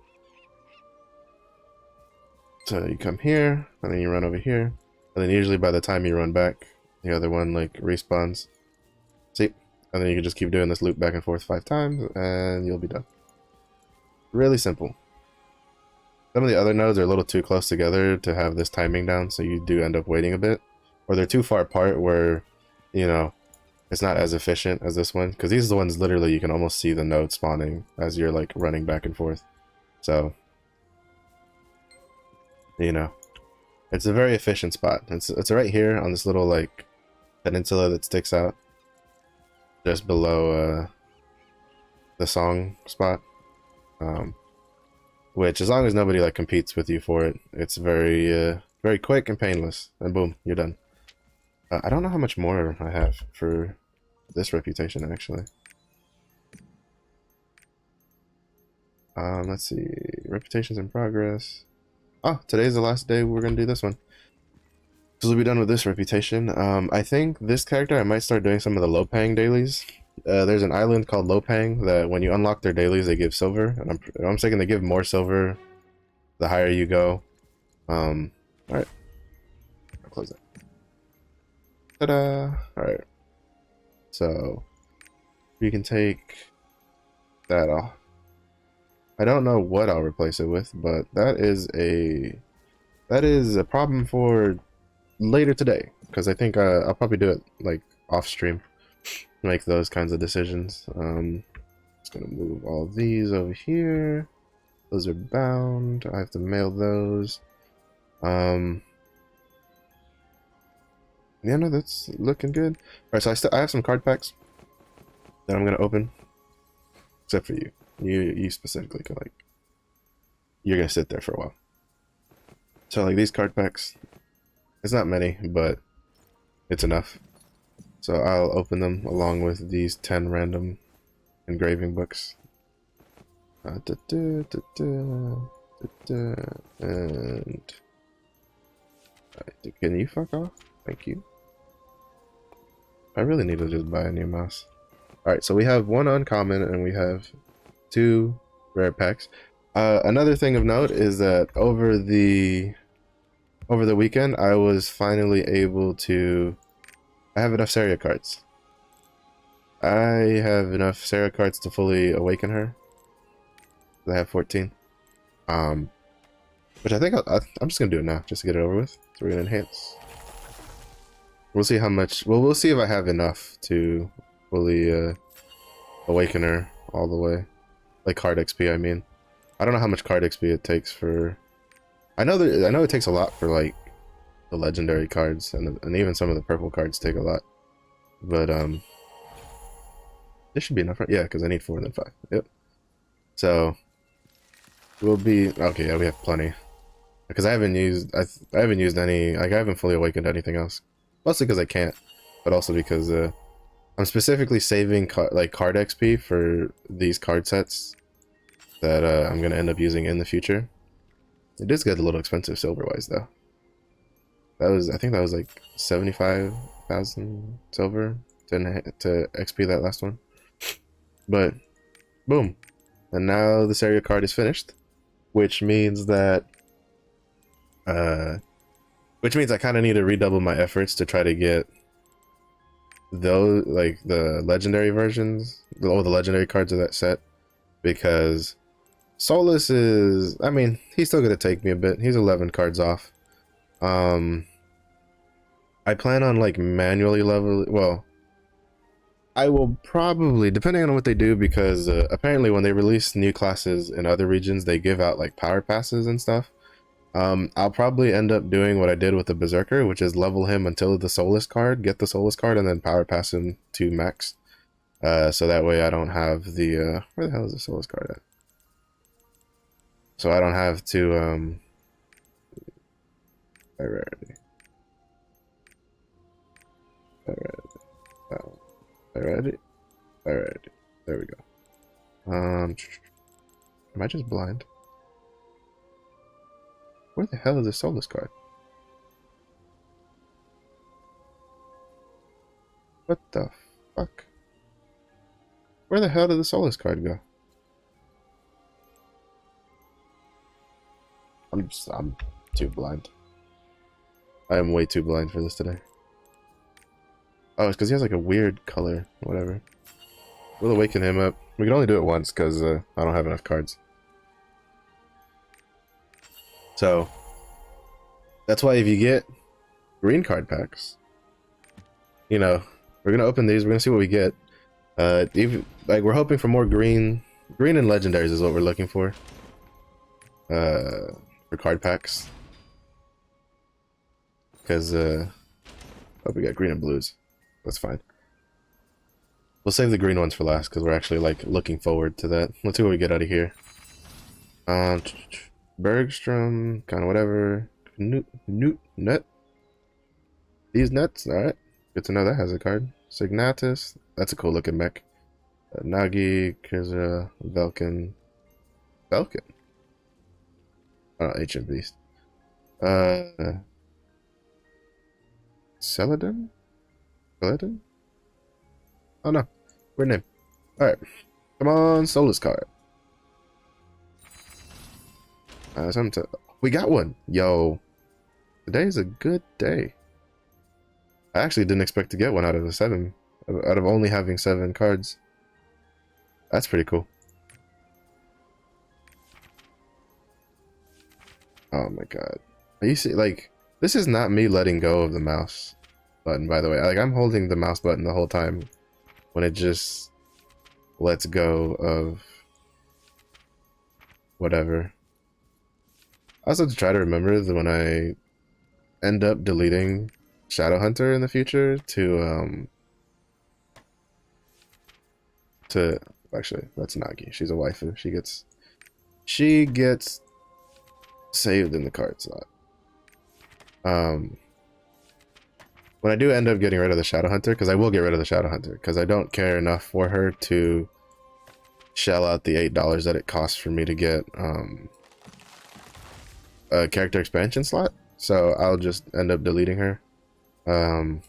So you come here, and then you run over here, and then usually by the time you run back, the other one like respawns. See? And then you can just keep doing this loop back and forth 5 times, and you'll be done. Really simple. Some of the other nodes are a little too close together to have this timing down, so you do end up waiting a bit. Or they're too far apart where, you know, it's not as efficient as this one. Because these are the ones literally you can almost see the node spawning as you're like running back and forth. So, you know, it's a very efficient spot. It's right here on this little like peninsula that sticks out just below the song spot. Which, as long as nobody like competes with you for it, it's very very quick and painless, and boom, you're done. I don't know how much more I have for this reputation actually. Let's see, reputations in progress. Oh, today's the last day we're gonna do this one. So we'll be done with this reputation. I think this character I might start doing some of the low-paying dailies. There's an island called Lopang that when you unlock their dailies they give silver, and I'm thinking they give more silver the higher you go. Alright. I'll close that. Ta-da! Alright. So we can take that off. I don't know what I'll replace it with, but that is a problem for later today, because I think I'll probably do it like off stream. Make those kinds of decisions. Just gonna move all these over here. Those are bound. I have to mail those. Yeah, no, that's looking good. Alright, so I have some card packs that I'm gonna open. Except for you. You specifically can like, you're gonna sit there for a while. So like these card packs, it's not many, but it's enough. So I'll open them along with these 10 random engraving books. And can you fuck off? Thank you. I really need to just buy a new mouse. Alright, so we have one uncommon and we have 2 rare packs. Another thing of note is that over the weekend I was finally able to... I have enough Saria cards. I have enough Saria cards to fully awaken her. I have 14. Which I think I'm just gonna do it now, just to get it over with. So we're gonna enhance. We'll see how much. Well, we'll see if I have enough to fully awaken her all the way, like card XP. I mean, I don't know how much card XP it takes for. I know it takes a lot for like the legendary cards, and even some of the purple cards take a lot. But this should be enough, right? Yeah, because I need 4 and then 5. Yep. So we'll be okay. Yeah, we have plenty. Because I haven't used any. Like I haven't fully awakened anything else. Mostly because I can't, but also because I'm specifically saving card XP for these card sets that I'm gonna end up using in the future. It does get a little expensive silver-wise though. I think that was like 75,000 silver to XP that last one. But boom, and now this area card is finished, which means that I kind of need to redouble my efforts to try to get those, like the legendary versions, all the legendary cards of that set, because Solus is, I mean, he's still gonna take me a bit. He's 11 cards off. I plan on like manually well, I will probably, depending on what they do, because apparently when they release new classes in other regions, they give out like power passes and stuff. I'll probably end up doing what I did with the Berserker, which is level him until the Solus card, get the Solus card, and then power pass him to max. So that way I don't have the, where the hell is the Solus card at? So I don't have to, rarity. Alrighty. There we go. Am I just blind? Where the hell is the Solus card? What the fuck? Where the hell did the Solus card go? I'm too blind. I am way too blind for this today. Oh, it's because he has like a weird color. Whatever. We'll awaken him up. We can only do it once because I don't have enough cards. So that's why if you get green card packs, you know, we're gonna open these. We're gonna see what we get. Even like we're hoping for more green and legendaries is what we're looking for. For card packs. Because oh, we got green and blues. That's fine. We'll save the green ones for last because we're actually like looking forward to that. Let's see what we get out of here. Bergstrom, kind of whatever. Nut. These nuts, alright. Good to know that has a card. Signatus, that's a cool looking mech. Nagi, Kizra, Velkin. Velkin? Oh, Ancient Beast. Celadon? Celadon? Oh no, weird name. Alright, come on, Solus card. We got one. Yo, today's a good day. I actually didn't expect to get one out of the 7. Out of only having 7 cards. That's pretty cool. Oh my god. You see, like, this is not me letting go of the mouse button, by the way. Like, I'm holding the mouse button the whole time when it just lets go of whatever. I also have to try to remember that when I end up deleting Shadowhunter in the future to actually, that's Nagi. She's a waifu. She gets saved in the card slot. When I do end up getting rid of the Shadowhunter, because I will get rid of the Shadowhunter, because I don't care enough for her to shell out the $8 that it costs for me to get a character expansion slot. So I'll just end up deleting her. To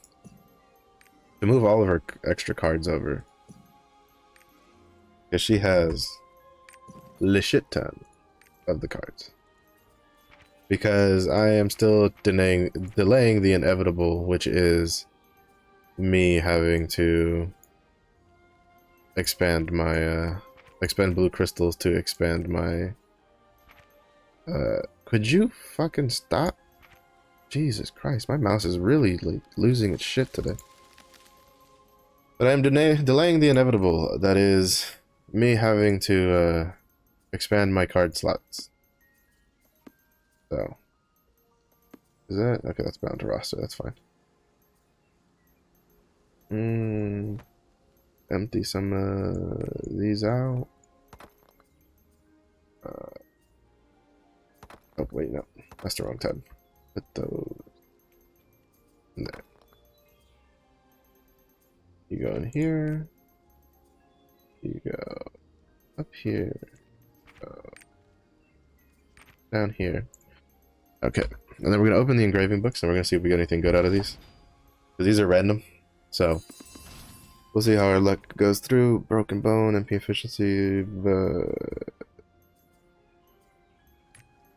move all of her extra cards over. Because she has le shit ton of the cards. Because I am still delaying the inevitable, which is me having to expand my expend blue crystals to expand my could you fucking stop? Jesus Christ, my mouse is really like losing its shit today. But I'm delaying the inevitable, that is me having to expand my card slots. So, is that okay? That's bound to roster. That's fine. Empty some these out. Oh wait, no, that's the wrong tab. Put those in there. You go in here. You go up here. Go down here. Okay, and then we're gonna open the engraving books and we're gonna see if we get anything good out of these. Because these are random, so we'll see how our luck goes through. Broken Bone, MP efficiency,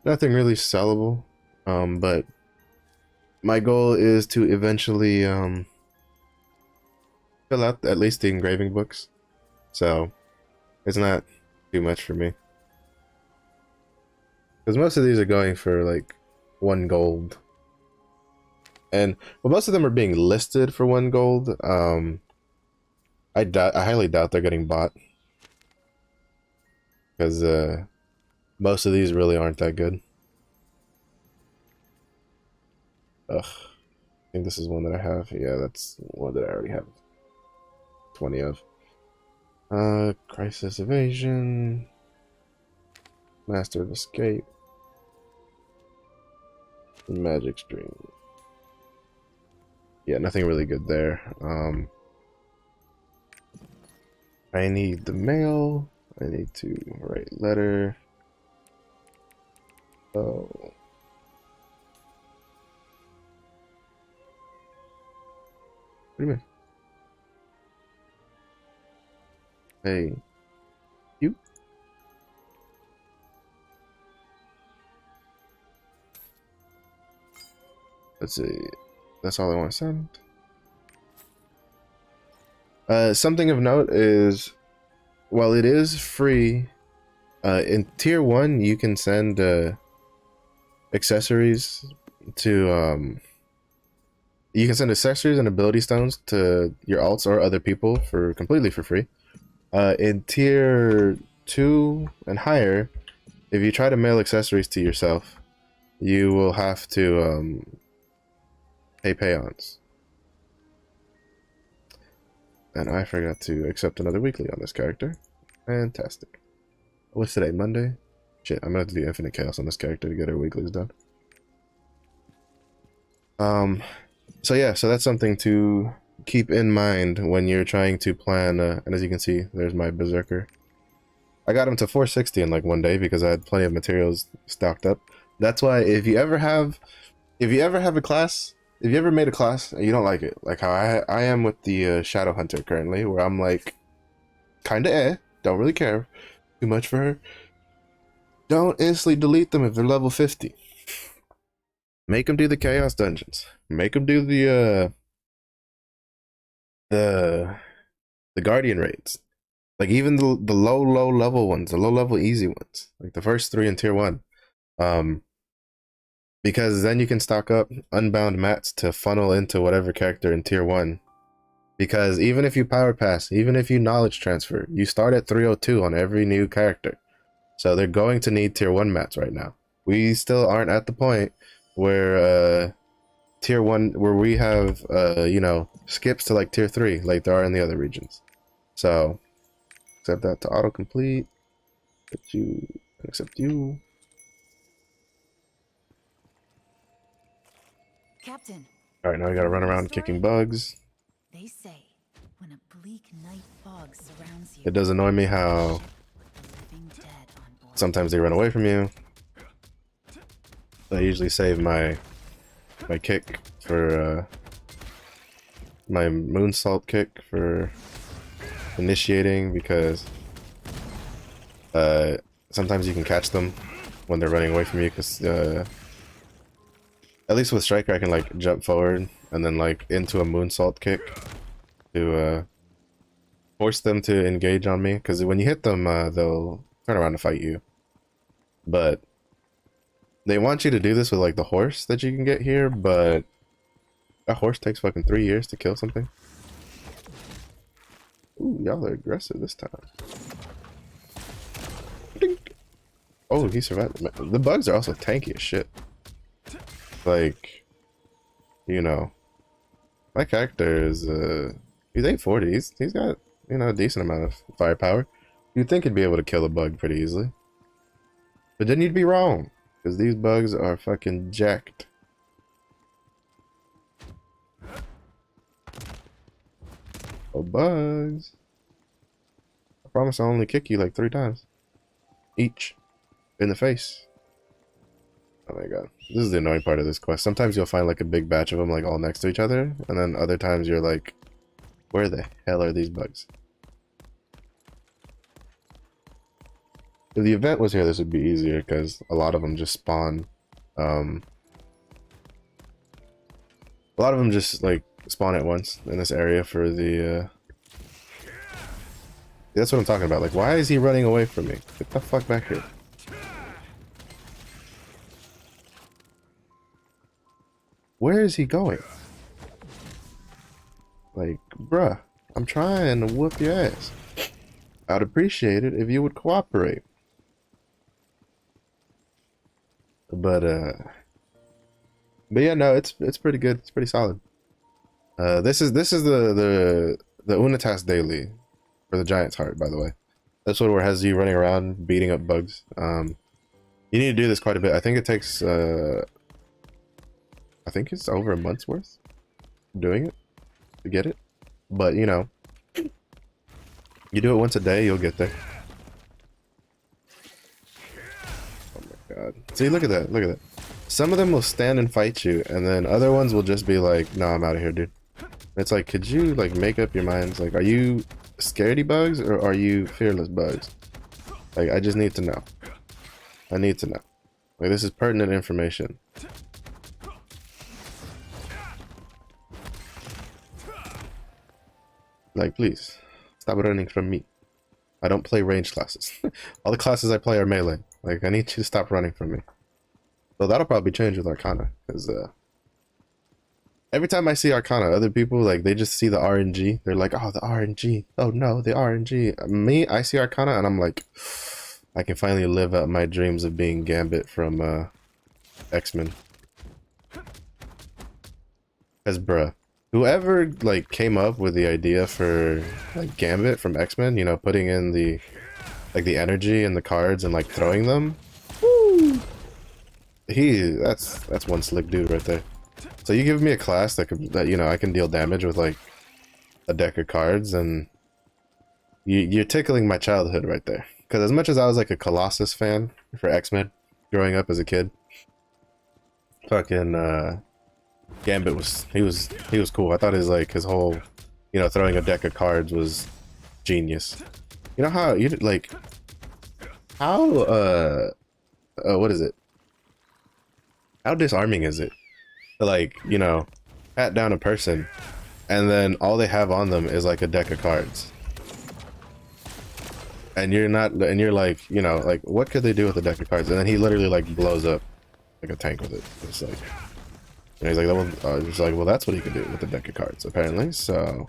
nothing really sellable. But my goal is to eventually fill out at least the engraving books, so it's not too much for me. Because most of these are going for like 1 gold. And well, most of them are being listed for 1 gold. I highly doubt they're getting bought. Because most of these really aren't that good. Ugh. I think this is one that I have. Yeah, that's one that I already have 20 of. Crisis Evasion. Master of Escape. Magic Stream. Yeah, nothing really good there. I need the mail. I need to write letter. Oh. What do you mean? Hey. You? Let's see. That's all I want to send. Something of note is, while it is free, in tier 1 you can send accessories to you can send accessories and ability stones to your alts or other people for completely for free. In tier 2 and higher, if you try to mail accessories to yourself, you will have to pay payons. And I forgot to accept another weekly on this character. Fantastic. What's today? Monday? Shit, I'm gonna have to do infinite chaos on this character to get our weeklies done. So yeah, so that's something to keep in mind when you're trying to plan, and as you can see, there's my berserker. I got him to 460 in like one day because I had plenty of materials stocked up. That's why if you ever have a class, if you ever made a class and you don't like it, like how I am with the Shadow Hunter currently, where I'm like, kinda don't really care too much for her. Don't instantly delete them if they're level 50. Make them do the chaos dungeons. Make them do the guardian raids. Like even the low level ones, the low level easy ones, like the first 3 in tier 1. Because then you can stock up unbound mats to funnel into whatever character in tier 1. Because even if you power pass, even if you knowledge transfer, you start at 302 on every new character. So they're going to need tier 1 mats right now. We still aren't at the point where tier 1, where we have you know, skips to like tier 3 like there are in the other regions. So accept that to autocomplete. Accept you. Captain. All right, now we gotta run around kicking bugs. They say when a bleak night fog surrounds you, It does annoy me how sometimes they run away from you. I usually save my kick for my moonsault kick for initiating, because sometimes you can catch them when they're running away from you, because at least with Striker I can like jump forward and then like into a moonsault kick to force them to engage on me, because when you hit them they'll turn around to fight you. But they want you to do this with like the horse that you can get here, but that horse takes fucking 3 years to kill something. Ooh, y'all are aggressive this time. Dink. Oh, he survived. The bugs are also tanky as shit. Like, you know, my character is he's 840. He's got, you know, a decent amount of firepower. You'd think he'd be able to kill a bug pretty easily, but then you'd be wrong, because these bugs are fucking jacked. Oh, bugs. I promise I'll only kick you like 3 times. Each. In the face. Oh my god. This is the annoying part of this quest. Sometimes you'll find like a big batch of them like all next to each other, and then other times you're like, where the hell are these bugs? If the event was here, this would be easier, because a lot of them just spawn. A lot of them just like spawn at once in this area for the that's what I'm talking about. Like, why is he running away from me? Get the fuck back here. Where is he going? Like, bruh, I'm trying to whoop your ass. I'd appreciate it if you would cooperate. But yeah, no, it's pretty good. It's pretty solid. This is the Unitas daily for the Giant's Heart, by the way. That's what has you running around beating up bugs. You need to do this quite a bit. I think it takes I think it's over a month's worth doing it to get it. But you know, you do it once a day, you'll get there. Oh my god. See, look at that. Look at that. Some of them will stand and fight you, and then other ones will just be like, "No, I'm out of here, dude." It's like, could you like make up your minds? Like, are you scaredy bugs or are you fearless bugs? Like, I just need to know. I need to know. Like, this is pertinent information. Like, please stop running from me. I don't play range classes. All the classes I play are melee. Like, I need you to stop running from me. So that'll probably change with Arcana, because every time I see Arcana, other people like they just see the RNG. They're like, "Oh, the RNG! Oh no, the RNG!" Me, I see Arcana, and I'm like, I can finally live out my dreams of being Gambit from X-Men. Because, bruh, whoever like came up with the idea for like Gambit from X-Men, you know, putting in the like the energy and the cards and like throwing them, woo, that's one slick dude right there. So you give me a class that you know I can deal damage with like a deck of cards, and you're tickling my childhood right there. Because as much as I was like a Colossus fan for X-Men growing up as a kid, fucking Gambit was cool. I thought his whole, you know, throwing a deck of cards was genius. You know how you like how what is it? How disarming is it to, like, you know, pat down a person and then all they have on them is like a deck of cards. And you're like, you know, like what could they do with a deck of cards? And then he literally like blows up like a tank with it. It's like, and he's like, that one. He's like, well, that's what he can do with a deck of cards, apparently. So,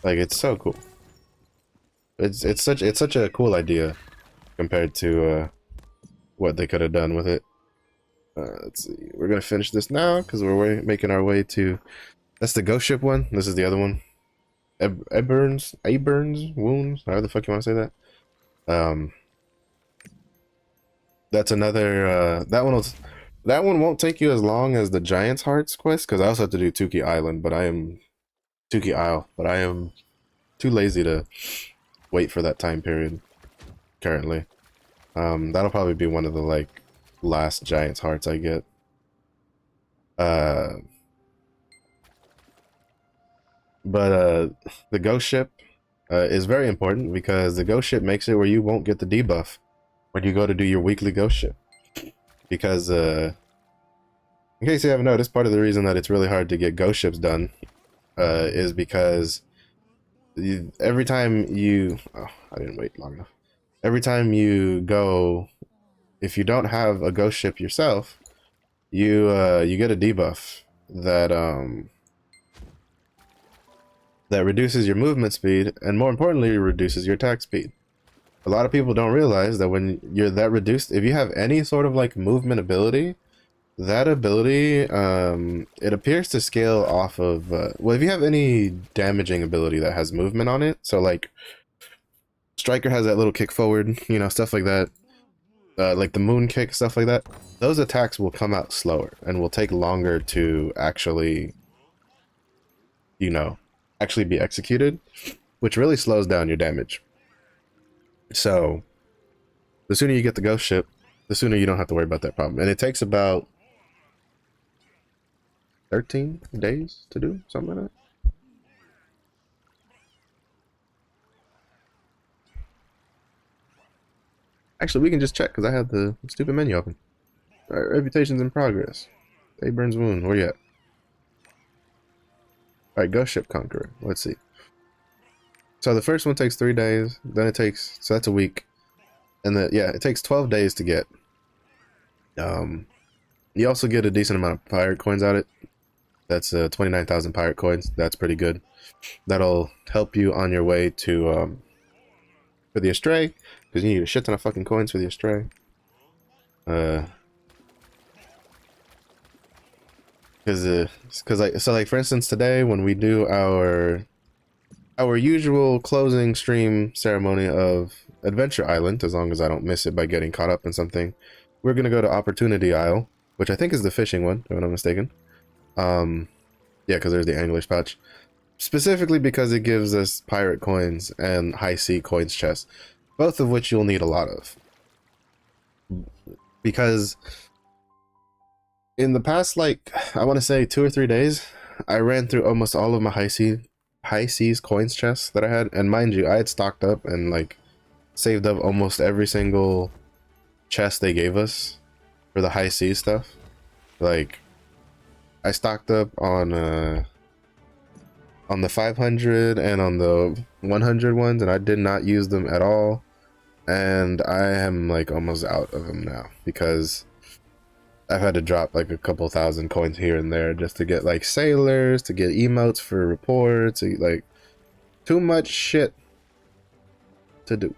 like, it's so cool. It's such a cool idea compared to what they could have done with it. Let's see. We're gonna finish this now because we're making our way to. That's the ghost ship one. This is the other one. Aberns wounds. However the fuck you want to say that. That's another. That one won't take you as long as the Giant's Hearts quest because I also have to do Tuki Island, but I am Tuki Isle, but I am too lazy to wait for that time period currently. That'll probably be one of the like last Giant's Hearts I get. But the ghost ship is very important because the ghost ship makes it where you won't get the debuff when you go to do your weekly ghost ship. Because in case you haven't noticed, part of the reason that it's really hard to get ghost ships done is because every time you I didn't wait long enough. Every time you go, if you don't have a ghost ship yourself, you get a debuff that that reduces your movement speed and more importantly reduces your attack speed. A lot of people don't realize that when you're that reduced, if you have any sort of like movement ability, that ability it appears to scale off of well, if you have any damaging ability that has movement on it, so like Striker has that little kick forward, you know, stuff like that, like the moon kick, stuff like that, those attacks will come out slower and will take longer to actually, you know, actually be executed, which really slows down your damage. So the sooner you get the ghost ship, the sooner you don't have to worry about that problem. And it takes about 13 days to do something like that. Actually, we can just check because I have the stupid menu open. All right, reputation's in progress. Abrams Wound, where you at? All right, Ghost Ship Conqueror. Let's see. So the first one takes 3 days. Then it takes, so that's a week, and then yeah, it takes 12 days to get. You also get a decent amount of pirate coins out of it. That's 29,000 pirate coins. That's pretty good. That'll help you on your way to for the Astray, because you need a shit ton of fucking coins for the Astray. Because like, so like for instance today when we do our usual closing stream ceremony of Adventure Island, as long as I don't miss it by getting caught up in something, we're gonna go to Opportunity Isle, which I think is the fishing one, if I'm not mistaken. Yeah, because there's the angler's pouch, specifically because it gives us pirate coins and high sea coins chests, both of which you'll need a lot of, because in the past, like, I want to say 2 or 3 days, I ran through almost all of my high seas coins chests that I had, and mind you, I had stocked up and like saved up almost every single chest they gave us for the high seas stuff. Like, I stocked up on the 500 and on the 100 ones, and I did not use them at all. and I am like almost out of them now because I've had to drop like a couple thousand coins here and there just to get like sailors, to get emotes for reports, like too much shit to do.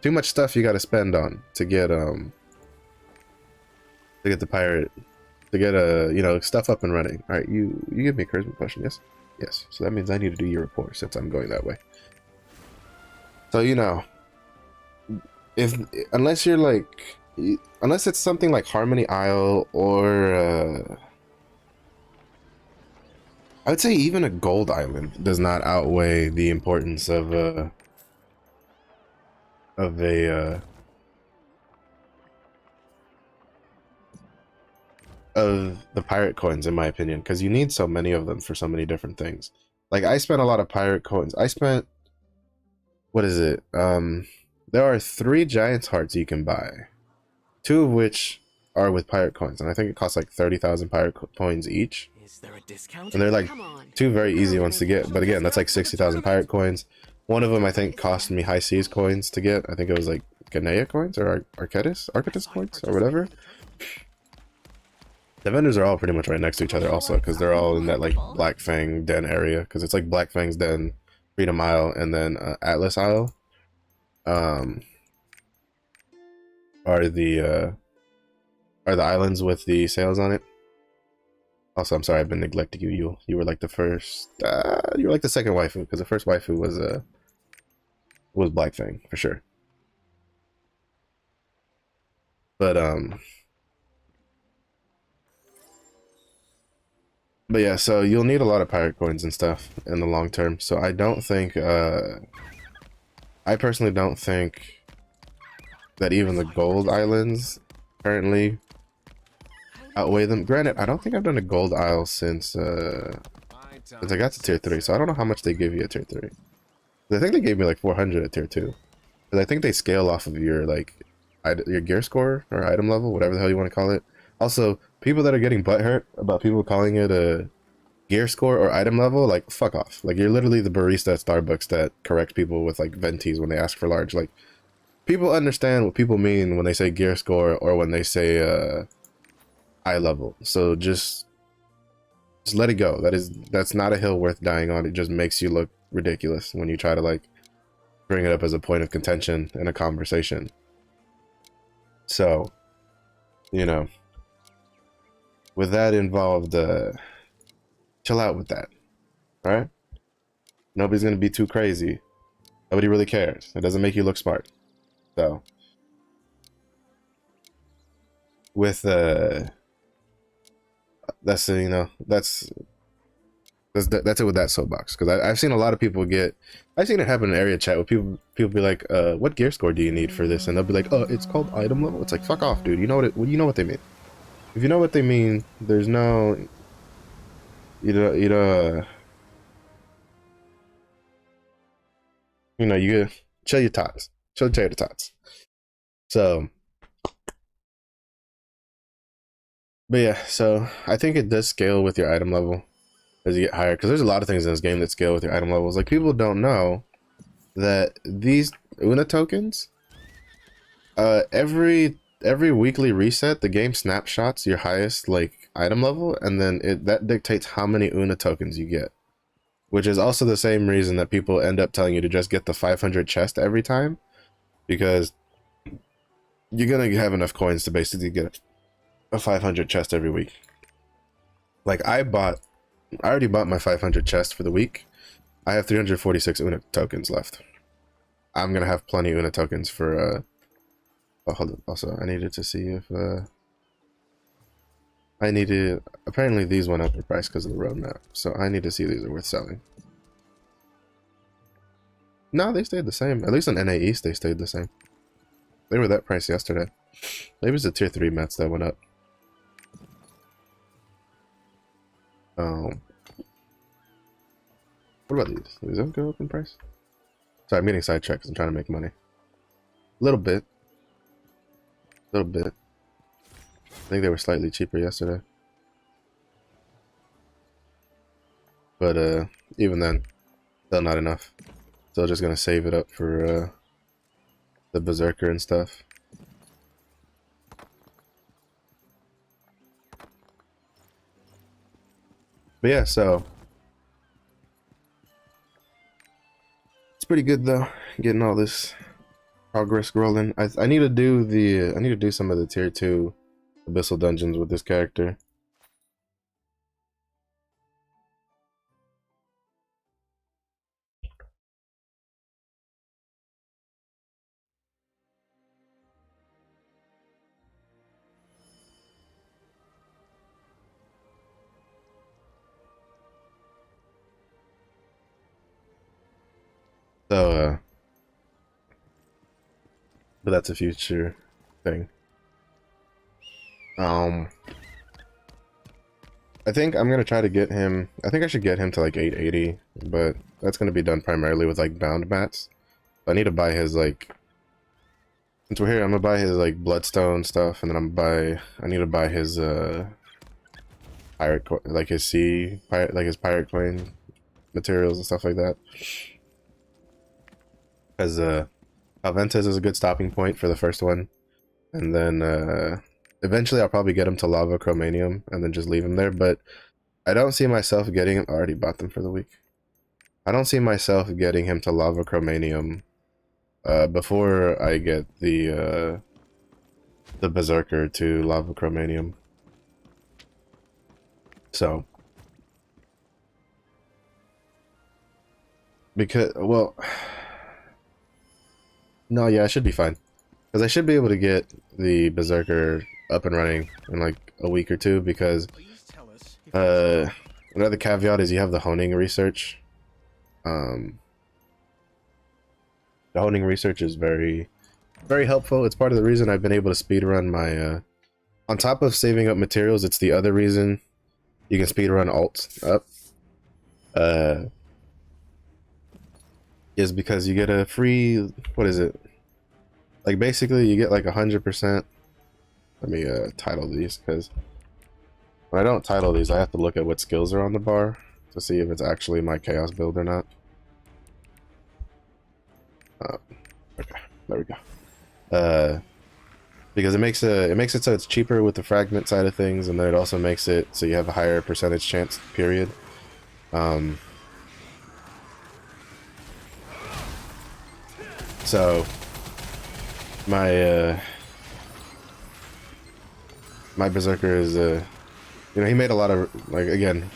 Too much stuff you got to spend on to get the pirate, to get stuff up and running. All right, you give me a charisma question, yes, yes. So that means I need to do your report since I'm going that way. So if unless you're like, unless it's something like Harmony Isle or I would say even a gold island does not outweigh the importance of a of the pirate coins, in my opinion, because you need so many of them for so many different things. Like I spent a lot of pirate coins. I spent, what is it? There are 3 giant's hearts you can buy, 2 of which are with pirate coins, and I think it costs like 30,000 pirate coins each. Is there a discount? And they're like 2 very easy ones to get, but again, that's like 60,000 pirate coins. One of them I think cost me high seas coins to get. I think it was like Ganea coins or Arcetus coins or whatever. The vendors are all pretty much right next to each other also, because they're all in that like Black Fang Den area, because it's like Black Fang's Den, Freedom Isle, and then Atlas Isle are the islands with the sails on it. Also, I'm sorry, I've been neglecting you. You were like the first, you were like the second waifu, because the first waifu was Black Fang for sure. But yeah, so you'll need a lot of pirate coins and stuff in the long term. So I don't think, I personally don't think that even the gold islands currently outweigh them. Granted, I don't think I've done a gold isle since I got to tier 3, so I don't know how much they give you at tier 3. I think they gave me like 400 at tier 2. Because I think they scale off of your like your gear score or item level, whatever the hell you want to call it. Also, people that are getting butthurt about people calling it a gear score or item level, like fuck off. Like you're literally the barista at Starbucks that corrects people with like ventis when they ask for large. Like people understand what people mean when they say gear score or when they say eye level. So just let it go. That's not a hill worth dying on. It just makes you look ridiculous when you try to like bring it up as a point of contention in a conversation. So, with that involved, chill out with that. All right? Nobody's gonna be too crazy. Nobody really cares. It doesn't make you look smart. So, with that's that's it with that soapbox, because I've seen a lot of people I've seen it happen in area chat where people be like, what gear score do you need for this? And they'll be like, oh, it's called item level. It's like, fuck off, dude. You know what they mean. If you know what they mean, there's no you chill your tots. Chill your tater tots. So but yeah, so I think it does scale with your item level as you get higher, because there's a lot of things in this game that scale with your item levels. Like people don't know that these Una tokens, every weekly reset, the game snapshots your highest like item level, and then that dictates how many Una tokens you get, which is also the same reason that people end up telling you to just get the 500 chest every time, because you're gonna have enough coins to basically get a 500 chest every week. Like I already bought my 500 chest for the week. I have 346 Una tokens left. I'm gonna have plenty of Una tokens for oh, hold on. Also, I needed to see if apparently these went up in price because of the roadmap, so I need to see if these are worth selling. No, they stayed the same. At least on NA East they stayed the same. They were that price yesterday. Maybe it's the tier 3 mets that went up. What about these? Does those go up in price? Sorry, I'm getting sidetracked because I'm trying to make money. A little bit. I think they were slightly cheaper yesterday. But even then, still not enough. So just gonna save it up for the berserker and stuff. But yeah, so it's pretty good though, getting all this progress rolling. I need to do the I need to do some of the tier 2 abyssal dungeons with this character. So but that's a future thing. I think I'm gonna try to get him. I think I should get him to like 880, but that's gonna be done primarily with like bound mats. I need to buy his like. Since we're here, I'm gonna buy his like bloodstone stuff, and then I need to buy his pirate like his his pirate coin materials and stuff like that. Because Alventus is a good stopping point for the first one, and then eventually I'll probably get him to lava chromanium and then just leave him there. But I don't see myself getting him. I already bought them for the week. I don't see myself getting him to lava chromanium before I get the berserker to lava chromanium. So because well, no, yeah, I should be fine because I should be able to get the berserker up and running in like a week or two. Because another caveat is you have the honing research. The honing research is very helpful. It's part of the reason I've been able to speedrun my on top of saving up materials, it's the other reason you can speedrun alts up is because you get a free, what is it, like basically you get like 100%. Let me title these, because when I don't title these I have to look at what skills are on the bar to see if it's actually my chaos build or not. Okay, there we go. Because it makes it so it's cheaper with the fragment side of things, and then it also makes it so you have a higher percentage chance, period. So my my berserker is you know, he made a lot of, like, again,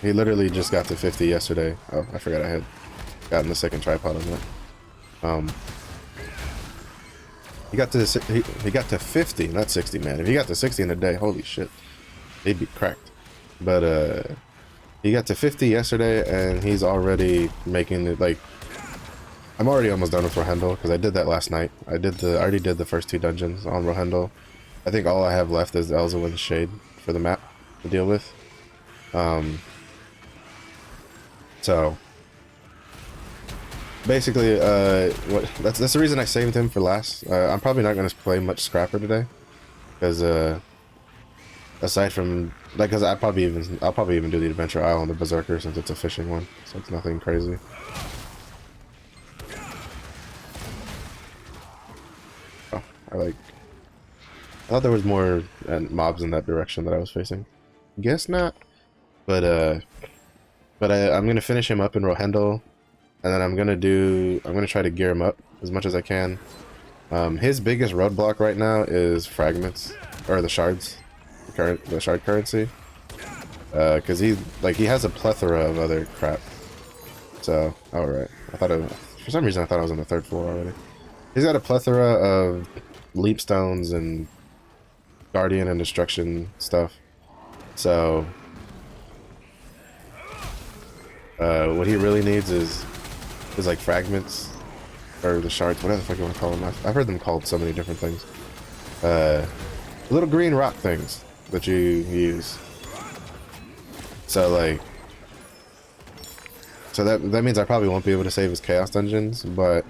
he literally just got to 50 yesterday. Oh, I forgot I had gotten the second tripod on that. He got to 50, not 60, man. If he got to 60 in a day, holy shit, he'd be cracked. But he got to 50 yesterday, and he's already making it like. I'm already almost done with Rohendel because I did that last night. I already did the first 2 dungeons on Rohendel. I think all I have left is the Elzawin Shade for the map to deal with. So basically, that's the reason I saved him for last. I'm probably not going to play much Scrapper today, because aside from like, because I'll probably even do the Adventure Isle on the Berserker since it's a fishing one, so it's nothing crazy. Oh, I thought there was more mobs in that direction that I was facing. Guess not. But I'm gonna finish him up in Rohendel. And then I'm gonna try to gear him up as much as I can. His biggest roadblock right now is fragments, or the shards, the shard currency. Because he has a plethora of other crap. So, alright. For some reason I thought I was on the 3rd floor already. He's got a plethora of leap stones and guardian and destruction stuff. So, what he really needs is like fragments, or the shards, whatever the fuck you want to call them. I've heard them called so many different things. Little green rock things that you use. So like, that means I probably won't be able to save his chaos dungeons, but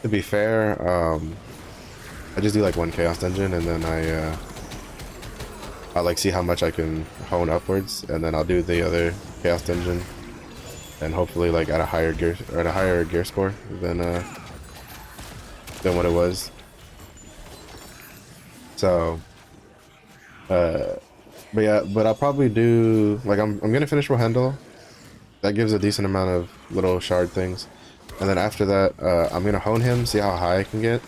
to be fair, I just do like 1 chaos dungeon, and then I'll like see how much I can hone upwards, and then I'll do the other chaos dungeon, and hopefully like at a higher gear score than than what it was. So, but yeah, but I'll probably do like I'm gonna finish Rohendel. That gives a decent amount of little shard things, and then after that, I'm gonna hone him, see how high I can get,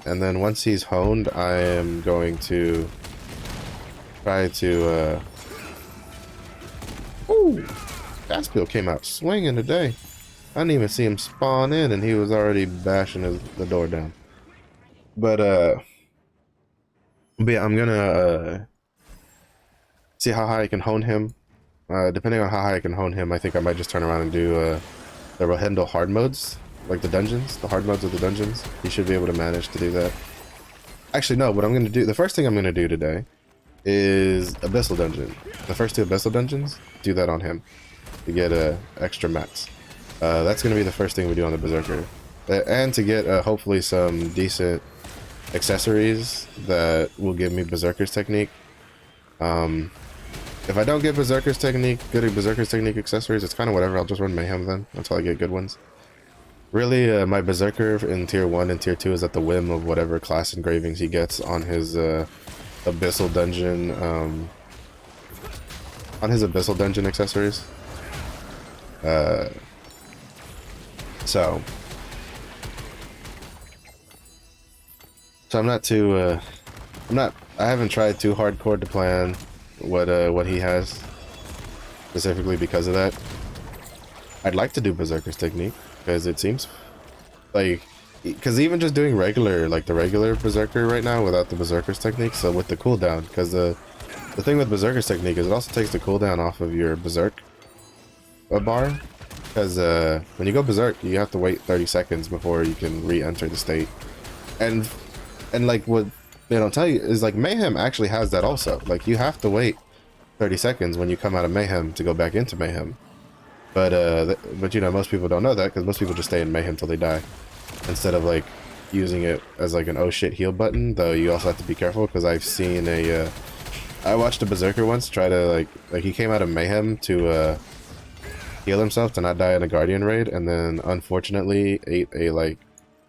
and then once he's honed, I am going to try to. Ooh, Caspiel came out swinging today. I didn't even see him spawn in, and he was already bashing the door down. But yeah, I'm gonna see how high I can hone him. Depending on how high I can hone him, I think I might just turn around and do the Rohendel hard modes, like the dungeons, the hard modes of the dungeons. You should be able to manage to do that. Actually, no. What I'm gonna do, the first thing I'm gonna do today, is Abyssal Dungeon. The first 2 Abyssal Dungeons, do that on him to get extra mats. That's gonna be the first thing we do on the Berserker, and to get hopefully some decent accessories that will give me Berserker's Technique. If I don't get Berserker's Technique, good Berserker's Technique accessories, it's kind of whatever. I'll just run Mayhem then until I get good ones. Really, my Berserker in Tier 1 and Tier 2 is at the whim of whatever class engravings he gets on his Abyssal Dungeon, accessories. So I'm not too, I haven't tried too hardcore to plan what he has, specifically because of that. I'd like to do Berserker's Technique, because it seems like, because even just doing regular, like the regular Berserker right now without the Berserker's Technique, so with the cooldown, because the thing with Berserker's Technique is it also takes the cooldown off of your Berserk bar, because when you go Berserk, you have to wait 30 seconds before you can re-enter the state. And like what they don't tell you is like Mayhem actually has that also. Like you have to wait 30 seconds when you come out of Mayhem to go back into Mayhem. But you know, most people don't know that because most people just stay in Mayhem till they die, instead of like using it as like an oh shit heal button. Though you also have to be careful, because I've seen I watched a Berserker once try to like he came out of Mayhem to heal himself to not die in a Guardian raid, and then unfortunately ate a like,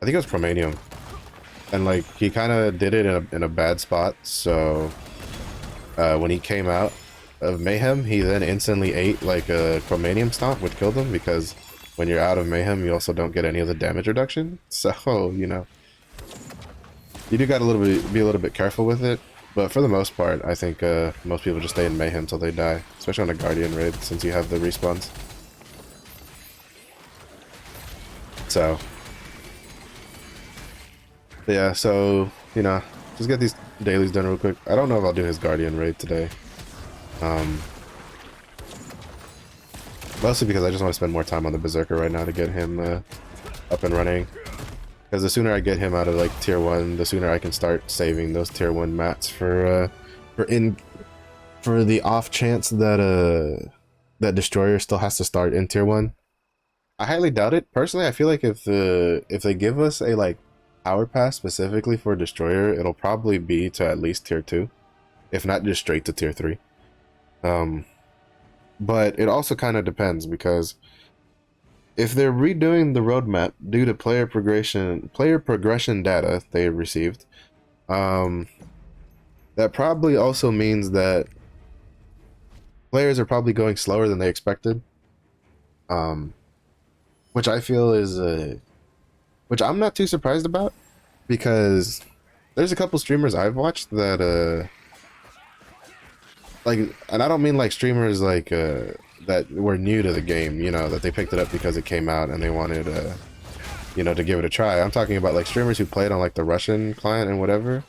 I think it was Chromanium. And like he kind of did it in a bad spot, so when he came out of Mayhem, he then instantly ate like a Chromanium stomp, which killed him, because when you're out of Mayhem, you also don't get any of the damage reduction. So you know, you do got be a little bit careful with it. But for the most part, I think most people just stay in Mayhem till they die, especially on a Guardian raid, since you have the respawns. So. Yeah, so, you know, just get these dailies done real quick. I don't know if I'll do his Guardian raid today. Mostly because I just want to spend more time on the Berserker right now to get him up and running. Because the sooner I get him out of like Tier 1, the sooner I can start saving those Tier 1 mats for the off chance that that Destroyer still has to start in Tier 1. I highly doubt it. Personally, I feel like if they give us a like power pass specifically for Destroyer, it'll probably be to at least Tier 2, if not just straight to Tier 3. But it also kind of depends, because if they're redoing the roadmap due to player progression data they received, that probably also means that players are probably going slower than they expected, which I feel is which I'm not too surprised about, because there's a couple streamers I've watched that like, and I don't mean like streamers like that were new to the game, you know, that they picked it up because it came out and they wanted you know, to give it a try. I'm talking about like streamers who played on like the Russian client and whatever,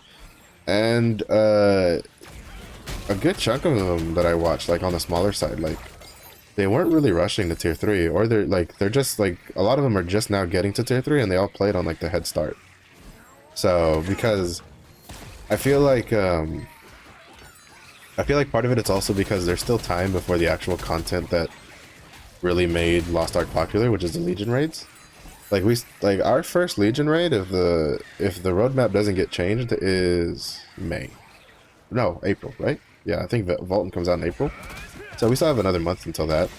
and a good chunk of them that I watched, like on the smaller side, like they weren't really rushing to Tier 3, or they're just like, a lot of them are just now getting to Tier 3, and they all played on like the head start. So because I feel like part of it's also because there's still time before the actual content that really made Lost Ark popular, which is the Legion raids. Like our first Legion raid, if the roadmap doesn't get changed, is April, right? Yeah, I think Vulcan comes out in April. So we still have another month until that.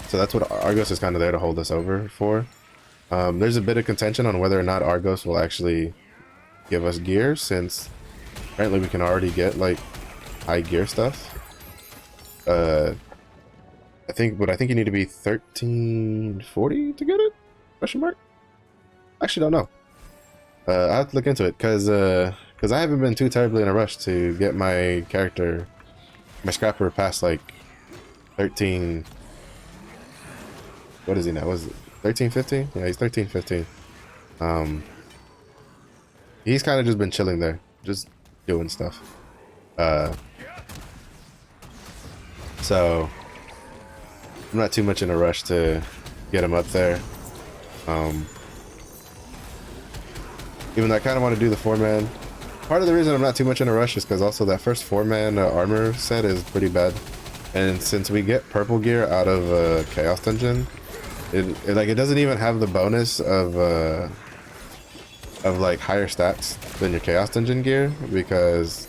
So that's what Argos is kind of there to hold us over for. There's a bit of contention on whether or not Argos will actually give us gear, since apparently we can already get like high gear stuff. I think you need to be 1340 to get it? Question mark? Actually, don't know. I have to look into it because I haven't been too terribly in a rush to get my character, my scrapper, past like 13. What is he now? Was it 1315? Yeah, he's 1315. He's kind of just been chilling there, just doing stuff. So I'm not too much in a rush to get him up there. Even though I kind of want to do the 4-man. Part of the reason I'm not too much in a rush is because also that first 4-man armor set is pretty bad. And since we get purple gear out of Chaos Dungeon, it doesn't even have the bonus of like higher stats than your Chaos Dungeon gear, because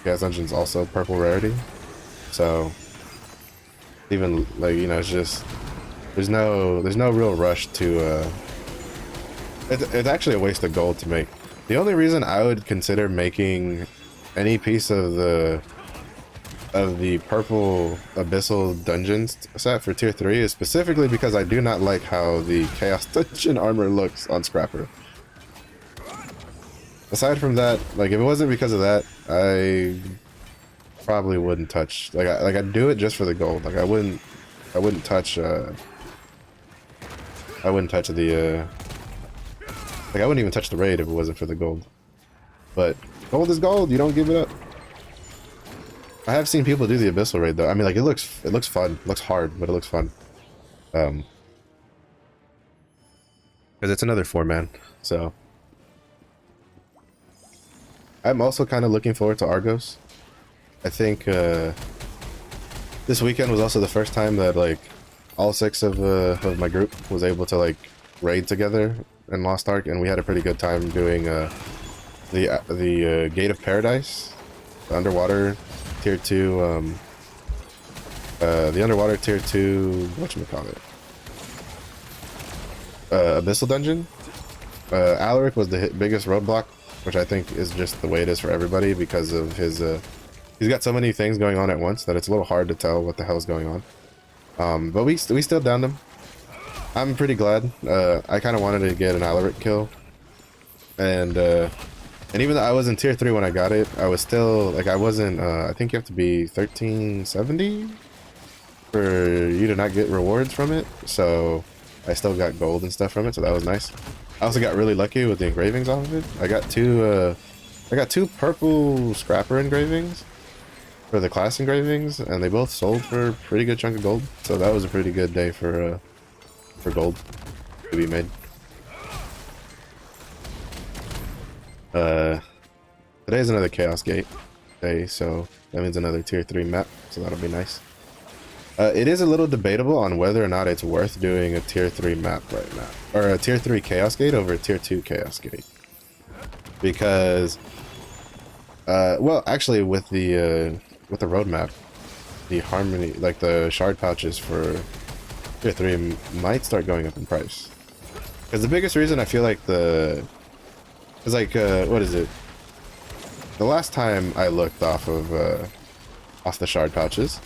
Chaos Dungeon's also purple rarity. So even like, you know, it's just there's no real rush to it's actually a waste of gold to make. The only reason I would consider making any piece of the purple abyssal dungeons set for tier 3 is specifically because I do not like how the Chaos Dungeon armor looks on Scrapper. Aside from that, like, if it wasn't because of that, I probably wouldn't touch, I'd do it just for the gold. Like, I wouldn't touch the I wouldn't even touch the raid if it wasn't for the gold. But gold is gold, you don't give it up. I have seen people do the abyssal raid though. I mean, like, it looks fun. It looks hard, but it looks fun. Because it's another 4-man, so. I'm also kind of looking forward to Argos. I think this weekend was also the first time that like all 6 of my group was able to like raid together in Lost Ark, and we had a pretty good time doing the Gate of Paradise, the underwater tier 2, the underwater tier 2, whatchamacallit, abyssal dungeon. Alaric was the biggest roadblock, which I think is just the way it is for everybody because of his he's got so many things going on at once that it's a little hard to tell what the hell's going on. But we still downed him. I'm pretty glad. I kind of wanted to get an Alaric kill, and even though I was in tier 3 when I got it, I was still like, I wasn't I think you have to be 1370 for you to not get rewards from it, so I still got gold and stuff from it, so that was nice. I also got really lucky with the engravings off of it. I got two purple scrapper engravings for the class engravings, and they both sold for a pretty good chunk of gold, so that was a pretty good day for gold to be made. Today's another Chaos Gate day, so that means another tier 3 map, so that'll be nice. It is a little debatable on whether or not it's worth doing a tier 3 map right now, or a tier 3 Chaos Gate over a tier 2 Chaos Gate, because well, actually with the roadmap, the harmony, like the shard pouches for tier 3 might start going up in price. Because the biggest reason I feel like is like, what is it? The last time I looked off the shard pouches,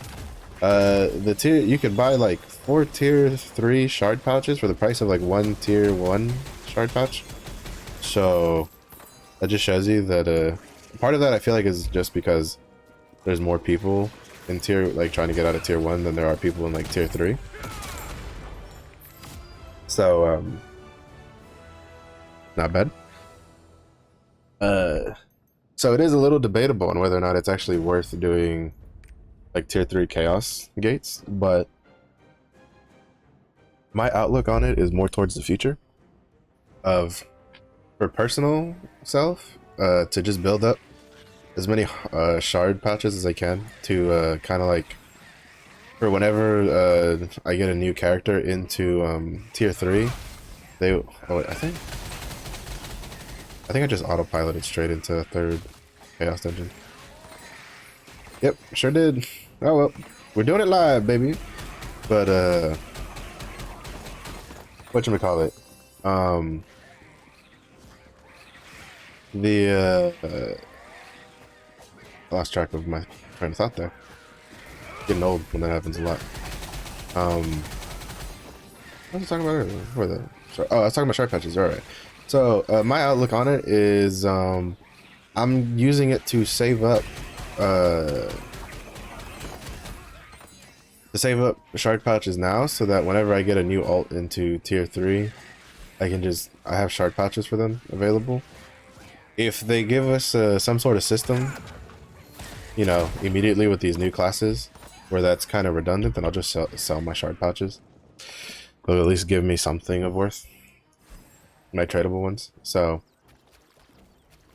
the tier, you could buy like 4 tier 3 shard pouches for the price of like 1 tier 1 shard pouch. So that just shows you that part of that I feel like is just because there's more people in tier, like, trying to get out of tier 1 than there are people in like tier 3. So not bad. So it is a little debatable on whether or not it's actually worth doing like tier 3 chaos gates, but my outlook on it is more towards the future of, for personal self, to just build up as many shard pouches as I can to kind of like, for whenever I get a new character into tier 3, I think I just autopiloted straight into a 3rd chaos dungeon. Yep, sure did. Oh well, we're doing it live, baby. But whatchamacallit, the I lost track of my train of thought there. Getting old when that happens a lot. What was I talking about earlier? Oh, I was talking about shark patches. All right. So my outlook on it is I'm using it to save up shard pouches now, so that whenever I get a new ult into tier 3, I have shard pouches for them available. If they give us some sort of system, you know, immediately with these new classes, where that's kind of redundant, then I'll just sell my shard pouches. They'll at least give me something of worth, my tradable ones. So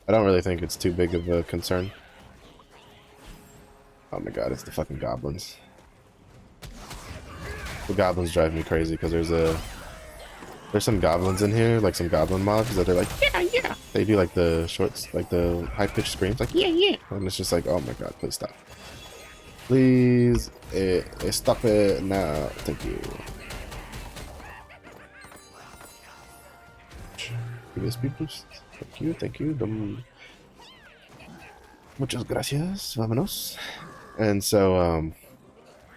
I don't really think it's too big of a concern. Oh my god, it's the fucking goblins. The goblins drive me crazy because there's some goblins in here, like some goblin mobs that are like, yeah, yeah. They do like the shorts, like the high pitched screams, like yeah, yeah. And it's just like, oh my god, please stop. Please stop it now. Thank you. Give me speed boost. Thank you, thank you. Muchas gracias. Vámonos. And so,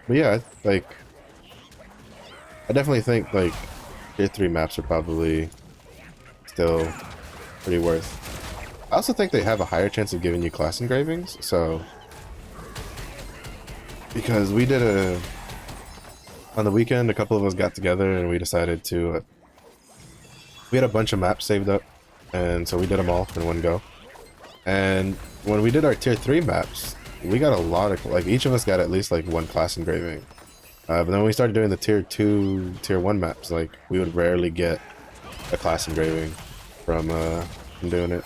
but yeah, like, I definitely think like tier 3 maps are probably still pretty worth. I also think they have a higher chance of giving you class engravings, so because we did on the weekend, a couple of us got together and we decided to we had a bunch of maps saved up, and so we did them all in one go. And when we did our tier 3 maps, we got a lot of, like, each of us got at least like one class engraving. But then when we started doing the tier 2, tier 1 maps, like, we would rarely get a class engraving from doing it.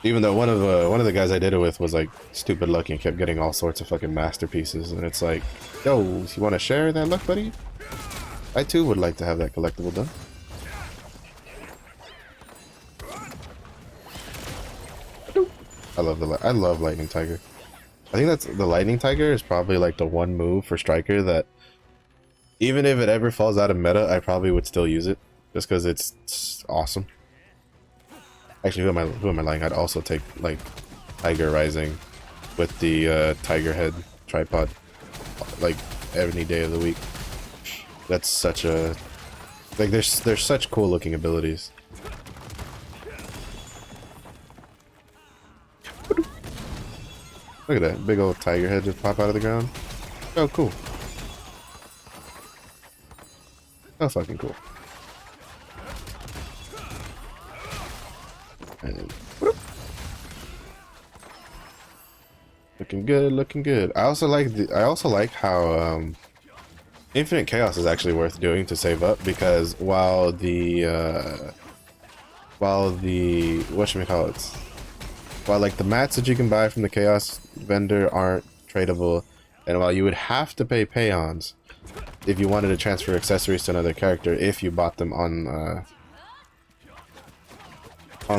Even though one of the guys I did it with was like stupid lucky and kept getting all sorts of fucking masterpieces, and it's like, yo, you want to share that luck, buddy? I too would like to have that collectible done. I love Lightning Tiger. I think that's the Lightning Tiger is probably like the one move for Striker that, even if it ever falls out of meta, I probably would still use it just because it's awesome. Actually, who am I lying? I'd also take like Tiger Rising with the Tiger Head tripod like any day of the week. That's such a, like, there's such cool looking abilities. Look at that big old tiger head just pop out of the ground. Oh, cool. Oh, fucking cool. And whoop. Looking good, looking good. I also like how Infinite Chaos is actually worth doing to save up, because while the whatchamacallit, while like the mats that you can buy from the Chaos vendor aren't tradable, and while you would have to pay pay-ons if you wanted to transfer accessories to another character if you bought them on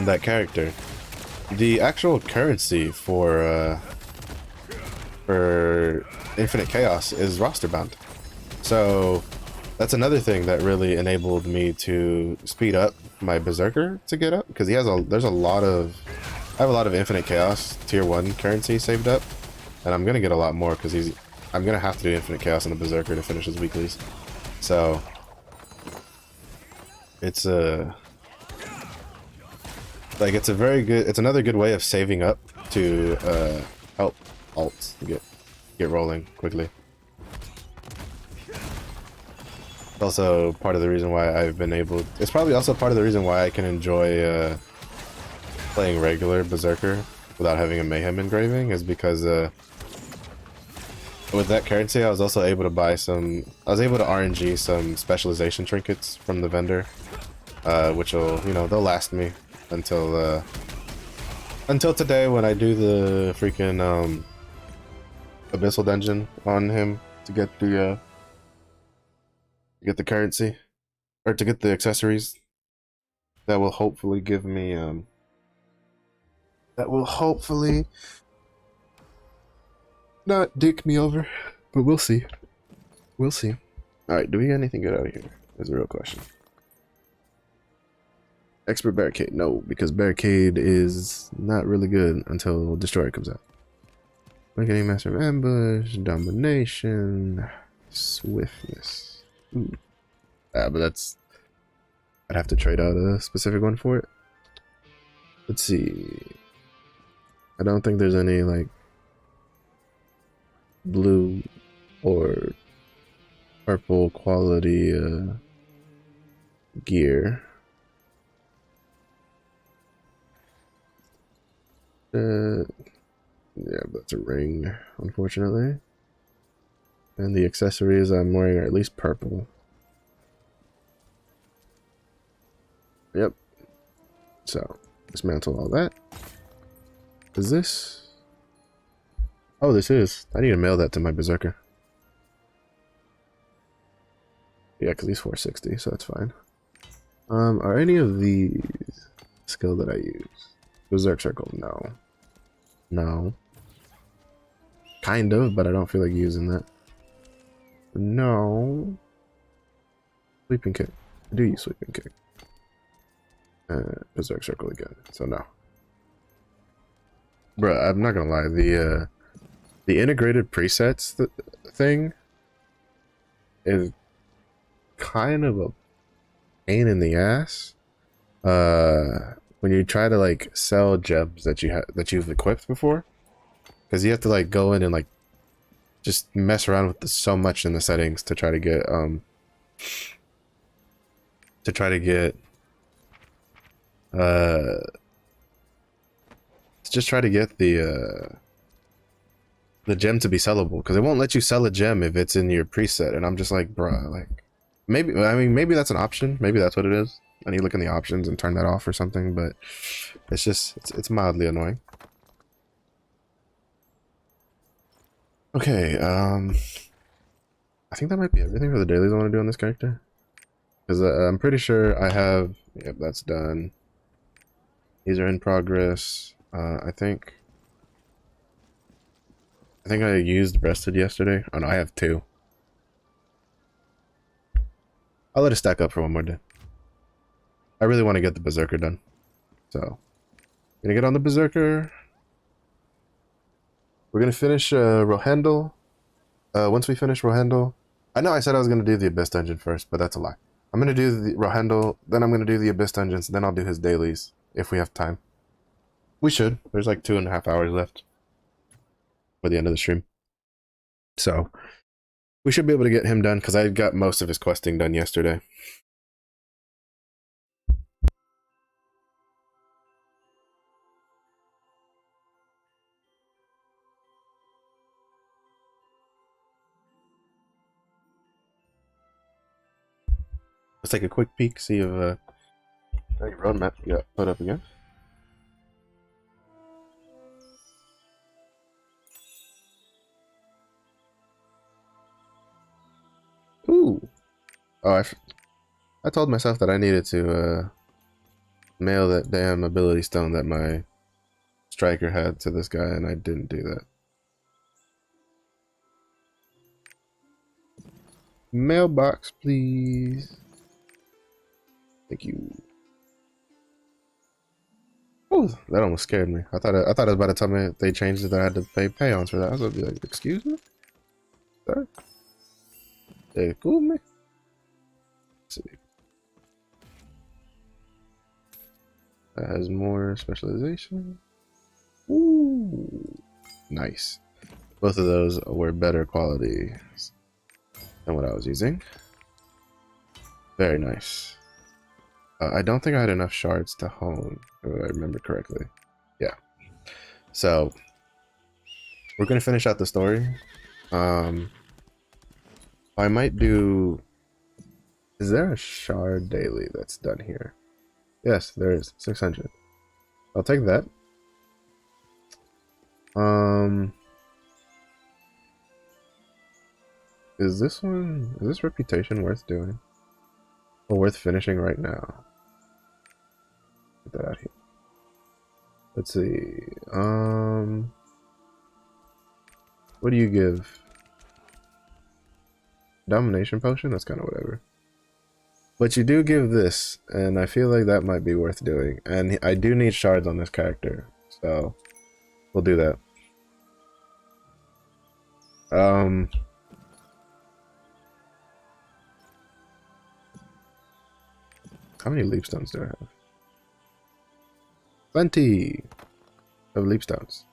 that character, the actual currency for Infinite Chaos is roster bound. So that's another thing that really enabled me to speed up my Berserker to get up, because I have a lot of Infinite Chaos tier 1 currency saved up, and I'm gonna get a lot more because I'm gonna have to do Infinite Chaos on the Berserker to finish his weeklies. So it's like, it's another good way of saving up to help alts get rolling quickly. Also part of the reason why it's probably also part of the reason why I can enjoy playing regular Berserker without having a Mayhem engraving, is because with that currency I was also able to buy I was able to RNG some specialization trinkets from the vendor, which will, you know, they'll last me until today when I do the freaking Abyssal Dungeon on him to get the currency, or to get the accessories that will hopefully give me that will hopefully not dick me over, but we'll see. All right, do we get anything good out of here? Is the real question. Expert barricade, no, because barricade is not really good until destroyer comes out. Getting master of ambush, domination, swiftness. Ooh. But that's, I'd have to trade out a specific one for it. Let's see. I don't think there's any like blue or purple quality gear. Yeah, but that's a ring, unfortunately. And the accessories I'm wearing are at least purple. Yep. So, dismantle all that. Is this? Oh, this is. I need to mail that to my berserker. Yeah, because he's 460, so that's fine. Are any of these skill that I use? Berserk circle, no. No. Kind of, but I don't feel like using that. No. Sleeping kick. I do use sleeping kick. Berserk circle again, so no. Bruh, I'm not gonna lie, the integrated presets thing is kind of a pain in the ass. When you try to like sell gems that you've equipped before, because you have to like go in and like just mess around with so much in the settings to try to get the gem to be sellable, because it won't let you sell a gem if it's in your preset. And I'm just like, bruh, like maybe that's an option, maybe that's what it is. I need to look in the options and turn that off or something, but it's just it's mildly annoying. Okay, I think that might be everything for the dailies I want to do on this character, because I'm pretty sure I have. Yep, that's done. These are in progress. I think I used breasted yesterday. Oh no, I have 2. I'll let it stack up for one more day. I really want to get the berserker done, so gonna get on the berserker. We're gonna finish Rohendel. Once we finish Rohendel, I know I said I was gonna do the Abyss dungeon first, but that's a lie. I'm gonna do the Rohendel, then I'm gonna do the Abyss dungeons, then I'll do his dailies if we have time. We should. There's like 2.5 hours left for the end of the stream, so we should be able to get him done, because I got most of his questing done yesterday. Let's take a quick peek, see if any roadmap got put up again. Ooh. Oh, I told myself that I needed to mail that damn ability stone that my striker had to this guy, and I didn't do that. Mailbox, please. Thank you. Oh, that almost scared me. I thought it was about to tell me they changed it that I had to pay payons for that. I was gonna be like, excuse me? Sir? They fooled me? Let's see. That has more specialization. Ooh. Nice. Both of those were better quality than what I was using. Very nice. I don't think I had enough shards to hone, if I remember correctly. Yeah. So, we're going to finish out the story. I might do... Is there a shard daily that's done here? Yes, there is. 600. I'll take that. Is this reputation worth doing? Or worth finishing right now? Get that out here. Let's see. What do you give? Domination potion? That's kind of whatever. But you do give this, and I feel like that might be worth doing. And I do need shards on this character, so we'll do that. How many leap stones do I have? Plenty of leap stones.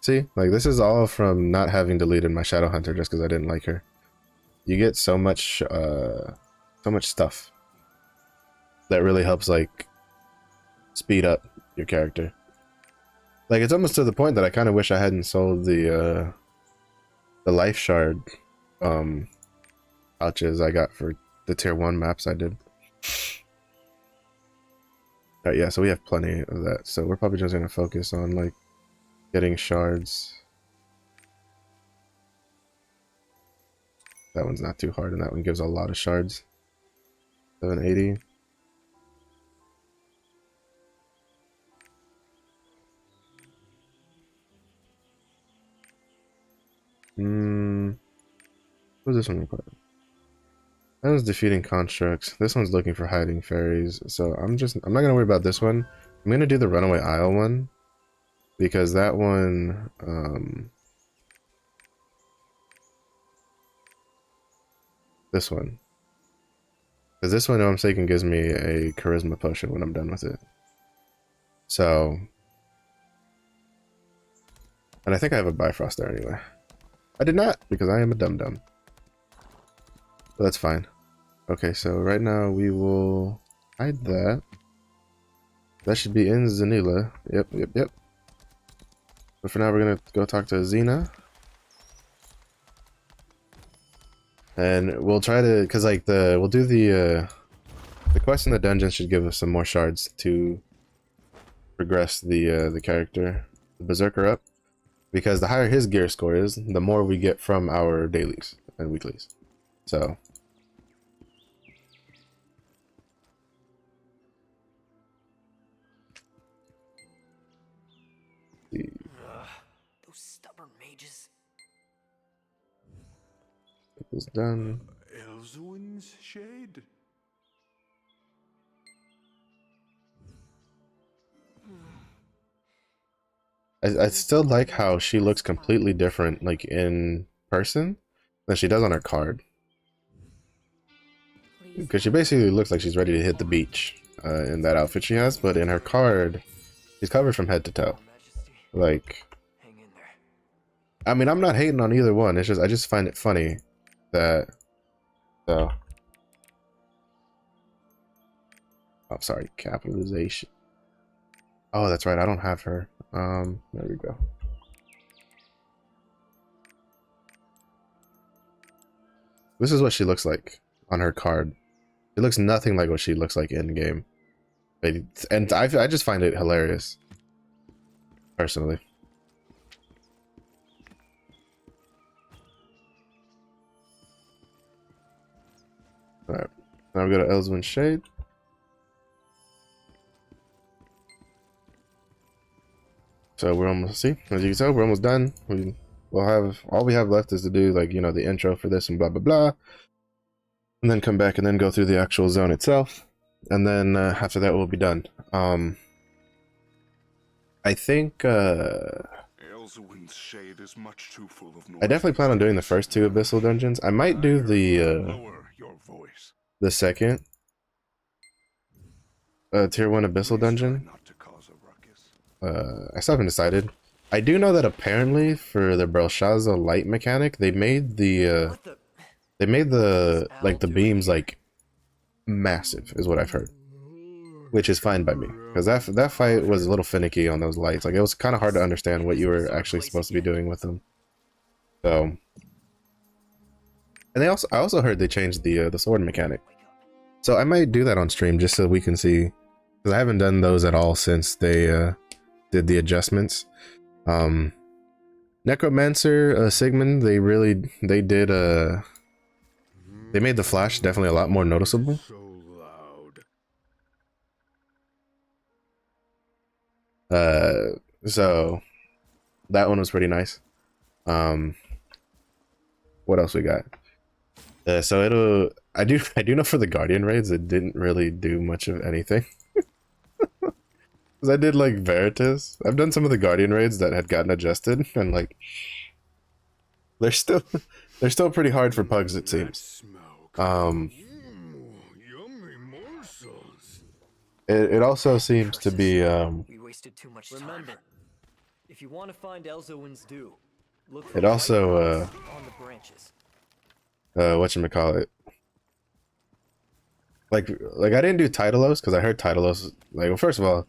See, like this is all from not having deleted my Shadow Hunter just because I didn't like her. You get so much stuff that really helps like speed up your character. Like it's almost to the point that I kind of wish I hadn't sold the life shard pouches I got for the tier 1 maps I did. Alright, yeah, so we have plenty of that. So we're probably just gonna focus on like getting shards. That one's not too hard, and that one gives a lot of shards. 780. What's this one require? That one's defeating constructs. This one's looking for hiding fairies. So I'm not gonna worry about this one. I'm gonna do the runaway isle one because that one this one. Because this one, no mistaken, gives me a charisma potion when I'm done with it. So, and I think I have a Bifrost there anyway. I did not, because I am a dum-dum. But that's fine. Okay, so right now we will hide that. That should be in Zanila. Yep. But for now, we're gonna go talk to Xena. And we'll try to, cause like we'll do the quest in the dungeon should give us some more shards to progress the character, the Berserker up. Because the higher his gear score is, the more we get from our dailies and weeklies. So. Those stubborn mages. Get this done. Elzuin's shade. I still like how she looks completely different, like in person, than she does on her card. Because she basically looks like she's ready to hit the beach in that outfit she has, but in her card, she's covered from head to toe. Like, I mean, I'm not hating on either one. It's just I just find it funny that. So, oh, sorry, capitalization. Oh, that's right. I don't have her. There we go. This is what she looks like on her card. It looks nothing like what she looks like in game. And I just find it hilarious, personally. Alright, now we go to Elswyn's Shade. So we're almost, see, as you can tell, we're almost done. We'll have, all we have left is to do, like, you know, the intro for this and blah, blah, blah. And then come back and then go through the actual zone itself. And then after that, we'll be done. I think, Elzuin's shade is much too full of noise. I definitely plan on doing the first 2 Abyssal dungeons. I might do Lower your voice. the second tier 1 Abyssal dungeon. Not to cause a ruckus. I still haven't decided. I do know that apparently for the Belshazzar light mechanic, they made the like the beams like massive, is what I've heard, which is fine by me because that fight was a little finicky on those lights. Like it was kind of hard to understand what you were actually supposed to be doing with them. So, and I also heard they changed the sword mechanic, so I might do that on stream just so we can see, because I haven't done those at all since they did the adjustments. Necromancer, Sigmund, they made the flash definitely a lot more noticeable. So loud. So that one was pretty nice. What else we got? So it'll. I do know for the Guardian raids, it didn't really do much of anything. Because I did like Veritas. I've done some of the Guardian raids that had gotten adjusted, and like they're still they're still pretty hard for pugs, it seems. Um, Yummy morsels. it also seems to be We wasted too much time. Remember, if you want to find Elzowin's due, look for it also on the branches. whatchamacallit. Like I didn't do Titalos because I heard Titalos like, well, first of all,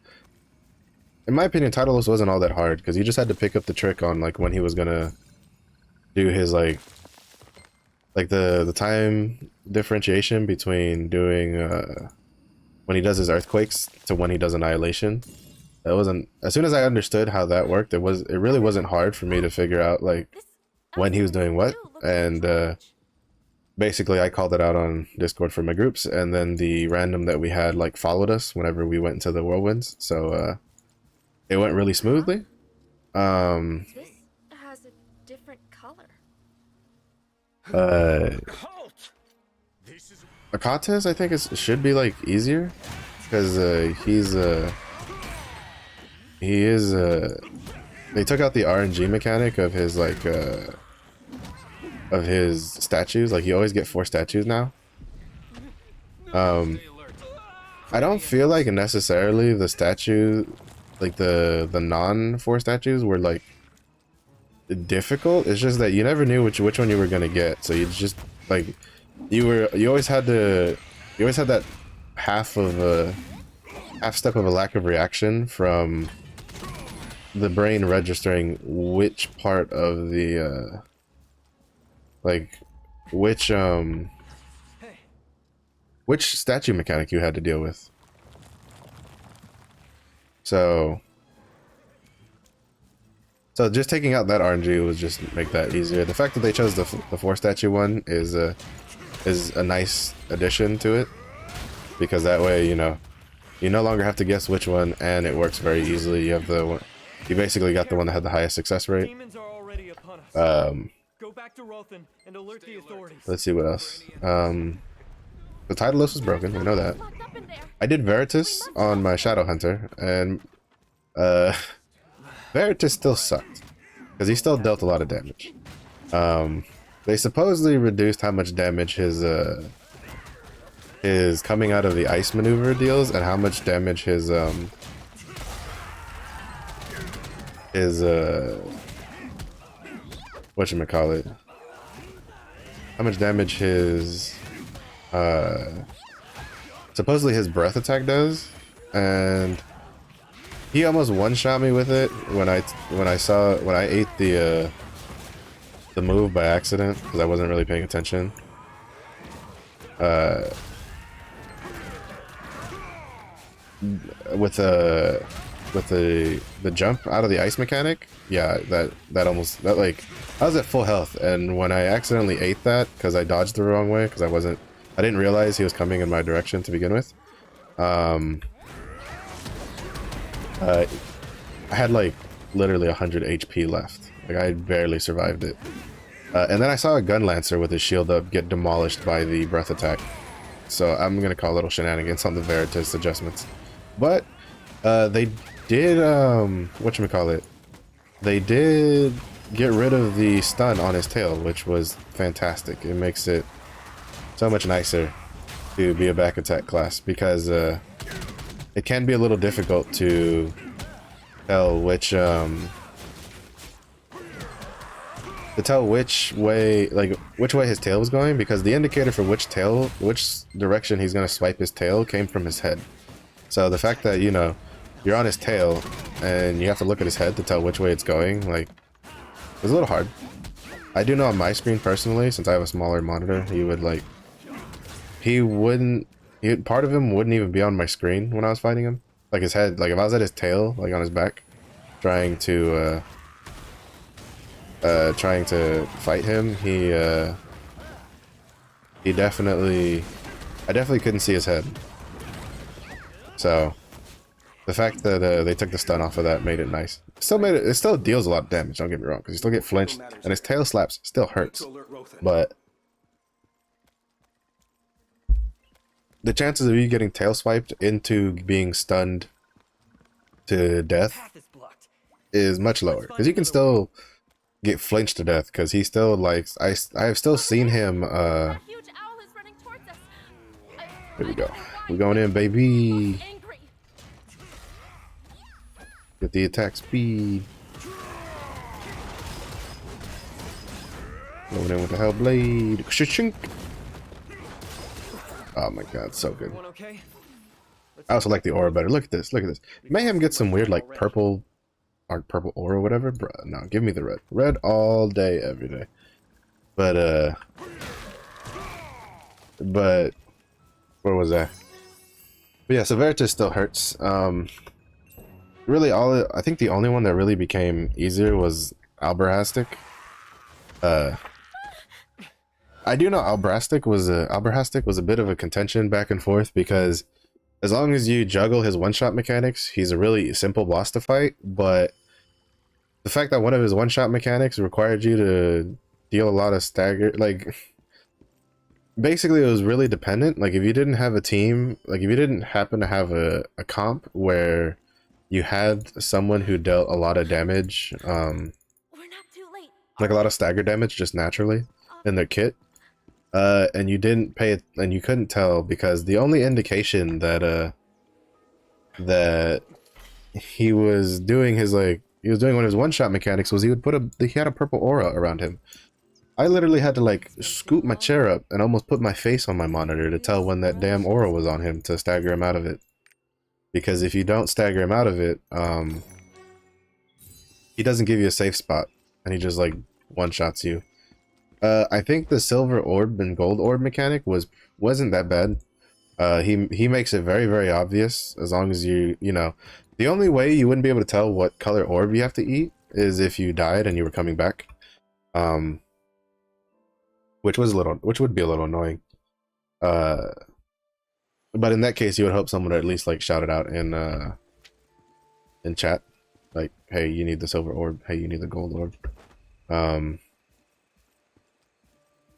in my opinion, Titalos wasn't all that hard because you just had to pick up the trick on like when he was gonna do his like the time differentiation between doing when he does his earthquakes to when he does annihilation. That wasn't, as soon as I understood how that worked, it really wasn't hard for me to figure out like when he was doing what, and basically I called it out on Discord for my groups, and then the random that we had like followed us whenever we went into the whirlwinds, so it went really smoothly. This has a different color. Halt! This is Akates, I think should be like easier because he is they took out the RNG mechanic of his like of his statues. Like you always get 4 statues now. I don't feel like necessarily the statue, like the non 4 statues were like difficult. It's just that you never knew which one you were gonna get, so you just like you always had that half step of a lack of reaction from the brain registering which part of the like which statue mechanic you had to deal with. So just taking out that RNG was just make that easier. The fact that they chose the 4 statue one is a nice addition to it, because that way, you know, you no longer have to guess which one, and it works very easily. You have the one, you basically got the one that had the highest success rate. Demons are already upon us. Go back to Rothan and alert the authorities. Let's see what else. The Titleist was broken, we know that. I did Veritas on my Shadow Hunter, and Veritas still sucked because he still dealt a lot of damage. They supposedly reduced how much damage his coming out of the ice maneuver deals, and how much damage his whatchamacallit, how much damage his supposedly his breath attack does, and he almost one-shot me with it when I ate the move by accident because I wasn't really paying attention. With the jump out of the ice mechanic, yeah, that like I was at full health, and when I accidentally ate that because I dodged the wrong way because I didn't realize he was coming in my direction to begin with. I had like literally 100 HP left. Like I barely survived it. And then I saw a gun lancer with his shield up get demolished by the breath attack. So I'm gonna call little shenanigans on the Veritas adjustments. But they did whatchamacallit, they did get rid of the stun on his tail, which was fantastic. It makes it so much nicer to be a back attack class, because it can be a little difficult to tell which way, like which way his tail was going, because the indicator for which direction he's gonna swipe his tail came from his head. So the fact that, you know, you're on his tail and you have to look at his head to tell which way it's going, like, it was a little hard. I do know on my screen personally, since I have a smaller monitor, part of him wouldn't even be on my screen when I was fighting him. Like his head, like if I was at his tail, like on his back, trying to fight him, I definitely couldn't see his head. So the fact that they took the stun off of that made it nice. It still deals a lot of damage, don't get me wrong, because you still get flinched, and his tail slaps still hurts. But the chances of you getting tail swiped into being stunned to death Path is blocked. is much lower, because you can still get flinched to death, because he still likes, I've still seen him That huge owl is running towards us. here we I go, don't know why, we're going in, but it baby. looks angry. Get the attack speed. Going in with the Hellblade. Shink. Oh my god, so good. Everyone okay? I also like the aura better. Look at this, look at this. Mayhem gets some weird like purple aura or whatever. Bruh, no, give me the red. Red all day, every day. But where was I? But yeah, Severitas still hurts. Really I think the only one that really became easier was Alberhastic. I do know Alberhastic was a bit of a contention back and forth, because as long as you juggle his one-shot mechanics, he's a really simple boss to fight. But the fact that one of his one-shot mechanics required you to deal a lot of stagger, like basically it was really dependent. Like if you didn't have a team, like if you didn't happen to have a comp where you had someone who dealt a lot of damage, We're not too late. like a lot of stagger damage just naturally in their kit, and you didn't pay it, and you couldn't tell, because the only indication that that he was doing one of his one-shot mechanics was he had a purple aura around him. I literally had to like scoop my chair up and almost put my face on my monitor to tell when that damn aura was on him to stagger him out of it. Because if you don't stagger him out of it, he doesn't give you a safe spot, and he just like one-shots you. I think the silver orb and gold orb mechanic wasn't that bad. He makes it very, very obvious, as long as you know. The only way you wouldn't be able to tell what color orb you have to eat is if you died and you were coming back. Which would be a little annoying. But in that case, you would hope someone would at least like shout it out in chat, like, "Hey, you need the silver orb. Hey, you need the gold orb."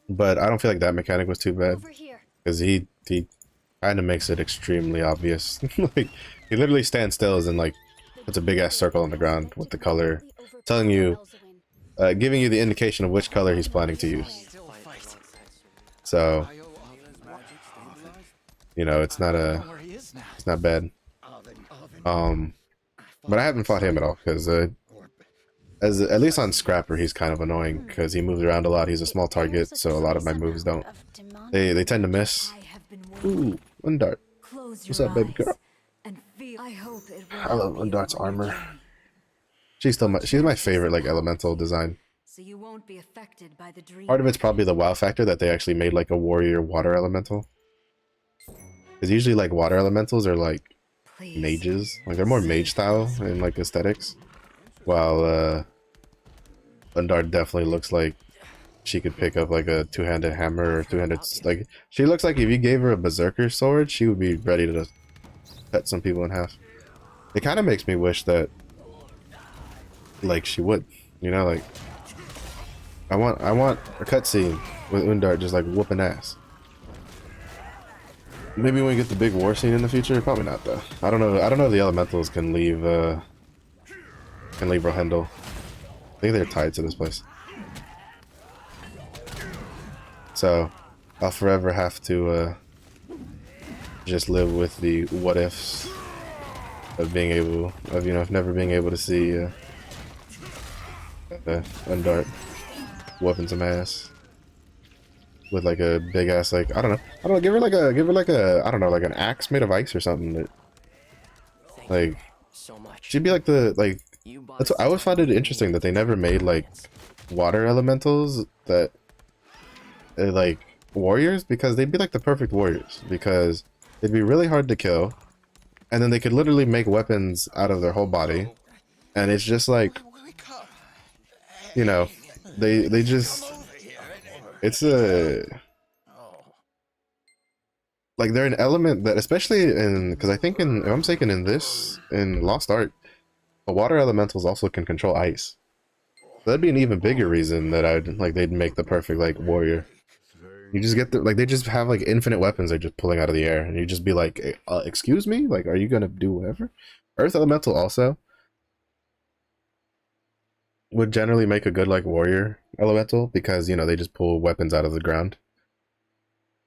But I don't feel like that mechanic was too bad, Over here. because he kind of makes it extremely obvious. Like he literally stands still and like puts a big ass circle on the ground with the color, telling you, giving you the indication of which color he's planning to use. So, you know, it's not bad. But I haven't fought him at all, because at least on Scrapper he's kind of annoying, because he moves around a lot. He's a small target, so a lot of my moves don't. They tend to miss. Ooh, Undart. What's up, baby girl? I love Undart's armor. She's my favorite like elemental design. So you won't be affected by the dream. Part of it's probably the WoW factor that they actually made like a warrior water elemental. Because usually like water elementals are like mages, like they're more mage style in like aesthetics, while Undart definitely looks like she could pick up like a two-handed hammer or two-handed, like she looks like if you gave her a berserker sword, she would be ready to cut some people in half. It kind of makes me wish that like she would, you know, like I want a cutscene with Undart just like whooping ass. Maybe when we get the big war scene in the future. Probably not though. I don't know if the elementals can leave Rohendel. I think they're tied to this place. So I'll forever have to just live with the what ifs of being able of never being able to see Undart whooping some ass with like a big ass, like I don't know, give her like a I don't know, like an axe made of ice or something. That, like So much. she'd be like that's what I always find it interesting that they never made like water elementals that like warriors, because they'd be like the perfect warriors, because they'd be really hard to kill, and then they could literally make weapons out of their whole body, and it's just like, you know, they just, it's a, like they're an element that, especially in, because I think if I'm mistaken, in Lost Ark, the water elementals also can control ice. So that'd be an even bigger reason that they'd make the perfect like warrior. You just get the, like, they just have like infinite weapons they're just pulling out of the air, and you just be like, excuse me? Like, are you gonna do whatever? Earth Elemental also would generally make a good like warrior elemental because, you know, they just pull weapons out of the ground.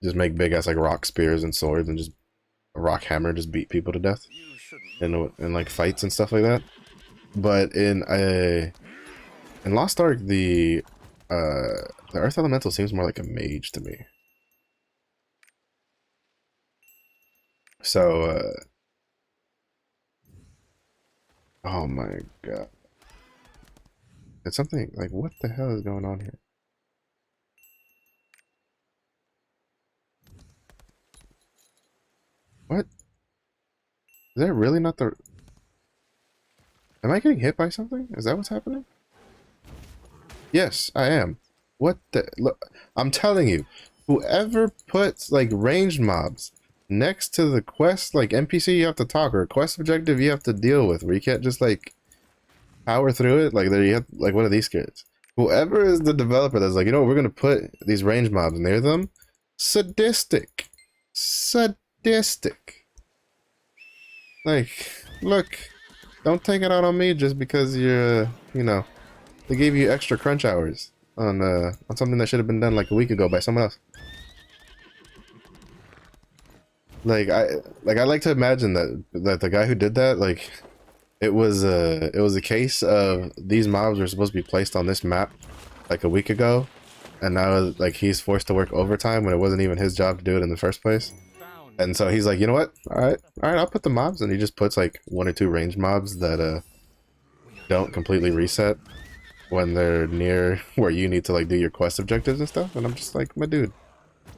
Just make big ass like rock spears and swords and just a rock hammer just beat people to death in like fights and stuff like that. But in Lost Ark, the Earth Elemental seems more like a mage to me. So oh my god. It's something like, what the hell is going on here? What? Is that really not the... Am I getting hit by something? Is that what's happening? Yes, I am. What the... Look, I'm telling you, whoever puts, like, ranged mobs next to the quest, like, NPC you have to talk, or quest objective you have to deal with, where you can't just, like, power through it, like, there you have, like, one of these kids. Whoever is the developer that's like, you know, we're gonna put these ranged mobs near them, sadistic. Sadistic. Like, look, don't take it out on me just because you're, you know, they gave you extra crunch hours on something that should have been done like a week ago by someone else. Like I like to imagine that the guy who did that, like, it was a case of these mobs were supposed to be placed on this map like a week ago, and now like he's forced to work overtime when it wasn't even his job to do it in the first place. And so he's like, you know what? All right, I'll put the mobs, and he just puts like 1 or 2 ranged mobs that don't completely reset when they're near where you need to like do your quest objectives and stuff. And I'm just like, my dude,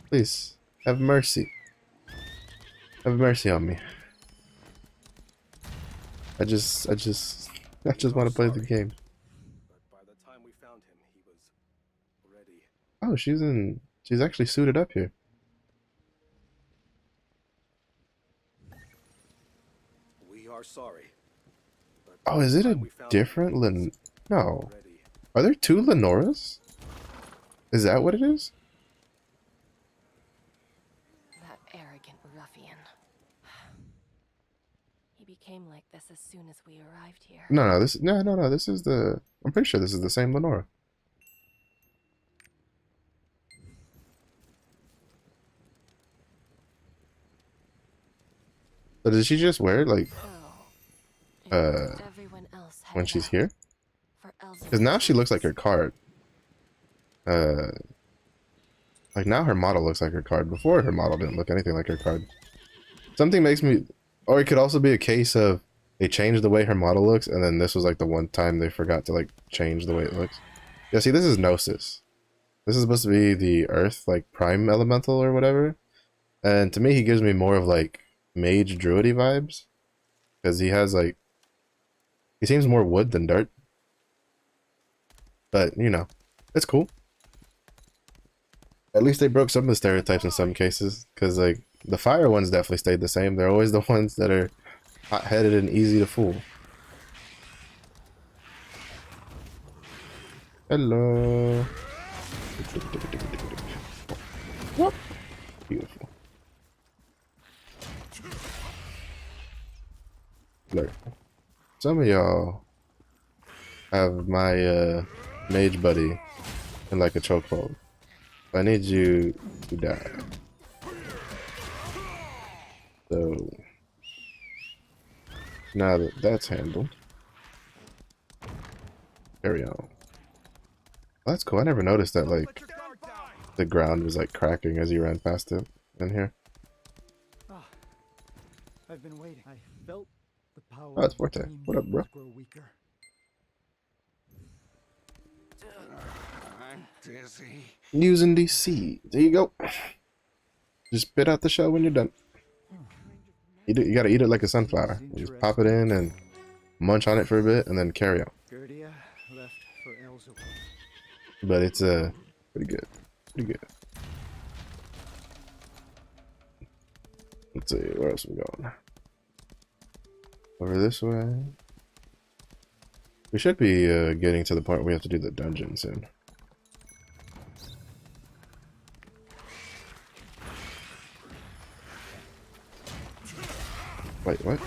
please have mercy. Have mercy on me. I just want to play the game. But by the time we found him, he was ready. Oh, she's actually suited up here. We are sorry. Oh, is it a different No. Are there 2 Lenoras? Is that what it is? That arrogant ruffian. He became like this as soon as we arrived here. No, this is the... I'm pretty sure this is the same Lenora. So did she just wear it like Everyone else when she's here? For Because now she looks like her card. Like now her model looks like her card. Before her model didn't look anything like her card. Something makes me... Or it could also be a case of they changed the way her model looks, and then this was like the one time they forgot to like change the way it looks. Yeah, see, this is Gnosis. This is supposed to be the Earth, like Prime Elemental or whatever. And to me, he gives me more of like mage druidy vibes. Because he has like... He seems more wood than dirt. But, you know, it's cool. At least they broke some of the stereotypes in some cases. Because, like, the fire ones definitely stayed the same. They're always the ones that are hot-headed and easy to fool. Hello. Whoop. Beautiful. Look. Some of y'all have my mage buddy in like a chokehold. I need you to die. So now that that's handled, carry on. Oh, that's cool. I never noticed that like the ground was like cracking as you ran past it in here. I've been waiting. I felt the power. Oh, it's Forte. What up, bro? Grow weaker. I'm dizzy. Using DC. There you go. Just spit out the shell when you're done. You gotta eat it like a sunflower. You just pop it in and munch on it for a bit and then carry on. Gerdia left for Elzo. But it's pretty good. Pretty good. Let's see, where else are we going? Over this way. We should be getting to the point where we have to do the dungeon soon. Wait, what?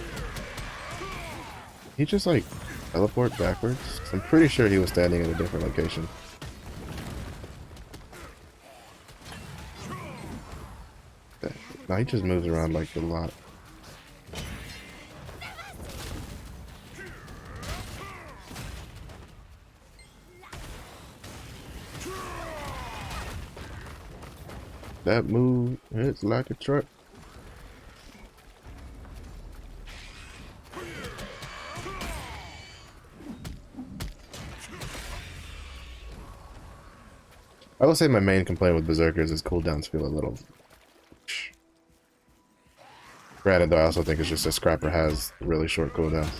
He just like teleport backwards? I'm pretty sure he was standing in a different location. No, he just moves around like a lot. That move hits like a truck. I will say my main complaint with Berserkers is cooldowns feel a little... Granted, though, I also think it's just that Scrapper has really short cooldowns.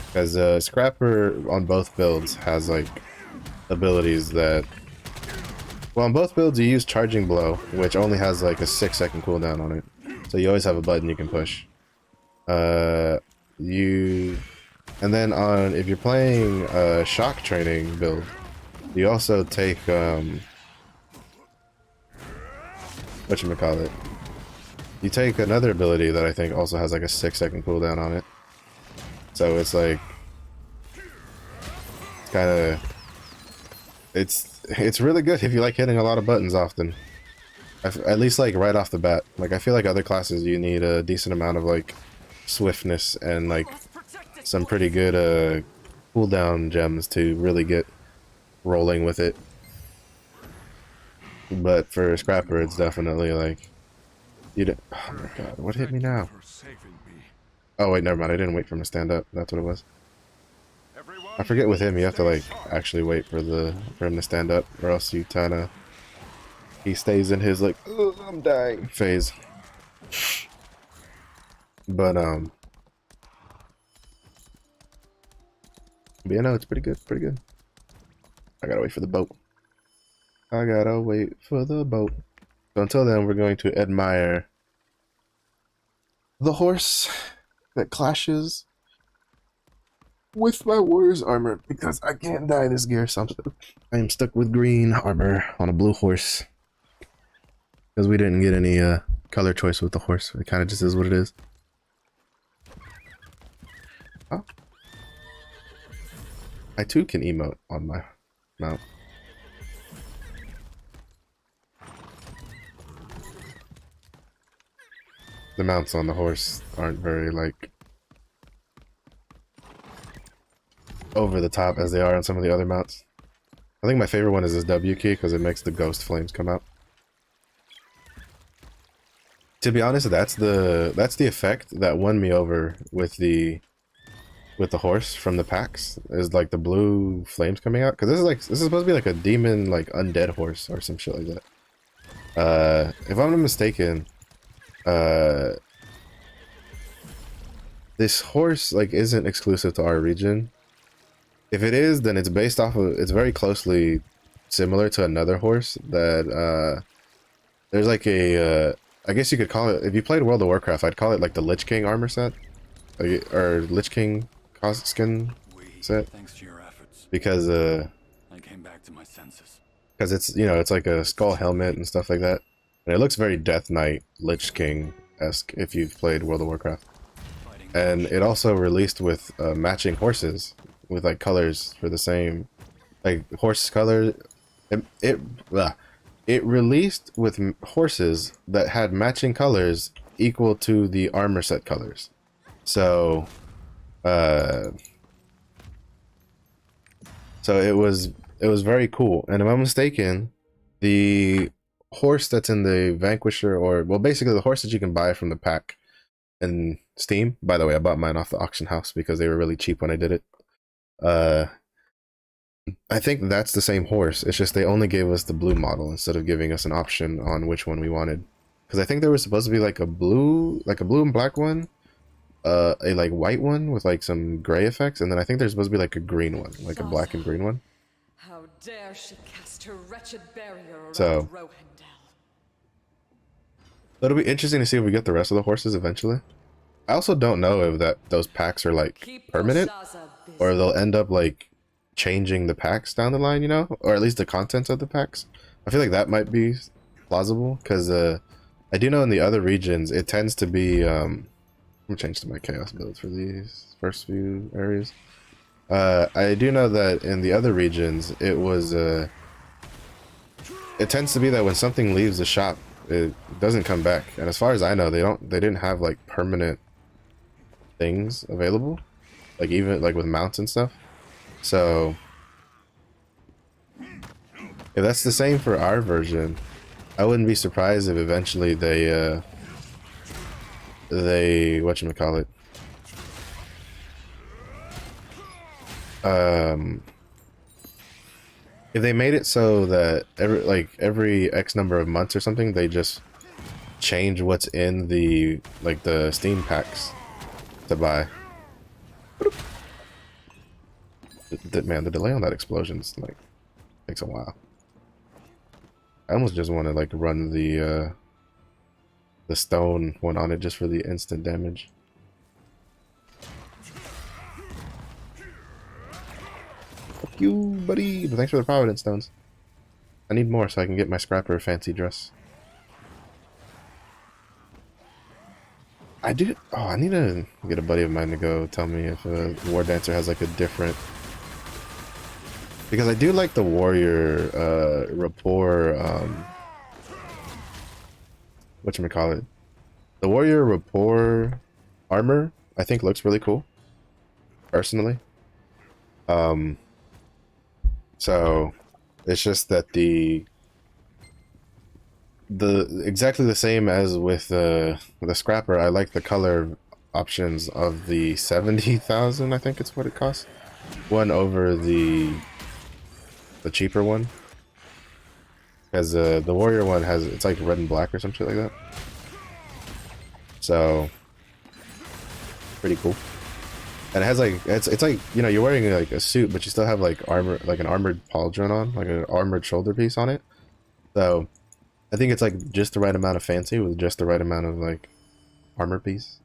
Because Scrapper on both builds has like abilities that... Well, on both builds you use Charging Blow, which only has like a 6-second cooldown on it. So you always have a button you can push. And then on, if you're playing Shock Training build, you also take, whatchamacallit, you take another ability that I think also has like a 6-second cooldown on it. So it's like, it's kind of, it's really good if you like hitting a lot of buttons often. At least like right off the bat. Like I feel like other classes you need a decent amount of like swiftness and like some pretty good cooldown gems to really get rolling with it. But for Scrapper, it's definitely like oh my god, what hit me now? Oh wait, never mind. I didn't wait for him to stand up. That's what it was. I forget with him, you have to like actually wait for him to stand up, or else you kinda he stays in his like I'm dying phase. But yeah, no, it's pretty good, pretty good. I gotta wait for the boat. I gotta wait for the boat. So until then, we're going to admire the horse that clashes with my warrior's armor, because I can't dye this gear, so I am stuck with green armor on a blue horse. Because we didn't get any color choice with the horse. It kind of just is what it is. Oh. I too can emote on my mount. The mounts on the horse aren't very like over the top as they are on some of the other mounts. I think my favorite one is this W key because it makes the ghost flames come out. To be honest, that's the effect that won me over with the horse from the packs, is like the blue flames coming out, because this is supposed to be like a demon like undead horse or some shit like that. If I'm not mistaken, this horse like isn't exclusive to our region. If it is, then it's based off of, it's very closely similar to another horse that there's like a I guess you could call it, if you played World of Warcraft, I'd call it like the Lich King armor set, like, or Lich King skin set. Thanks to your efforts, because I came back to my senses. Because it's, you know, it's like a skull helmet and stuff like that, and it looks very Death Knight Lich King-esque if you've played World of Warcraft. And it also released with matching horses with like colors for the same, like horse color. It released with horses that had matching colors equal to the armor set colors. So, so it was very cool. And if I'm mistaken, the horse that's in the Vanquisher, or well, basically the horse that you can buy from the pack in Steam. By the way, I bought mine off the auction house because they were really cheap when I did it. I think that's the same horse. It's just they only gave us the blue model instead of giving us an option on which one we wanted. Because I think there was supposed to be like a blue and black one, a like white one with like some gray effects, and then I think there's supposed to be like a green one, like a black and green one. How dare she cast her wretched barrier around So it'll be interesting to see if we get the rest of the horses eventually. I also don't know if those packs are like permanent, or they'll end up like changing the packs down the line, you know, or at least the contents of the packs. I feel like that might be plausible, because I do know in the other regions it tends to be I'm gonna change to my chaos build for these first few areas. I do know that in the other regions, it was it tends to be that when something leaves the shop, it doesn't come back. And as far as I know, they didn't have like permanent things available, like even like with mounts and stuff. So if that's the same for our version, I wouldn't be surprised if eventually they whatchamacallit, if they made it so that every X number of months or something, they just change what's in the the Steam packs to buy. Man, the delay on that explosion's like takes a while. I almost just want to like run the stone one on it just for the instant damage. Fuck you, buddy. But thanks for the Providence stones. I need more so I can get my scrapper fancy dress. I do. Oh, I need to get a buddy of mine to go tell me if a War Dancer has like a different. Because I do like the warrior rapport. Whatchamacallit? The warrior rapport armor, I think, looks really cool. Personally. So it's just that the exactly the same as with the scrapper. I like the color options of the 70,000. I think it's what it costs. One over the cheaper one, because the warrior one it's like red and black or some shit like that. So pretty cool. And it has like it's like, you know, you're wearing like a suit, but you still have like armor, like an armored pauldron on, like an armored shoulder piece on it. So I think it's like just the right amount of fancy with just the right amount of like armor piece.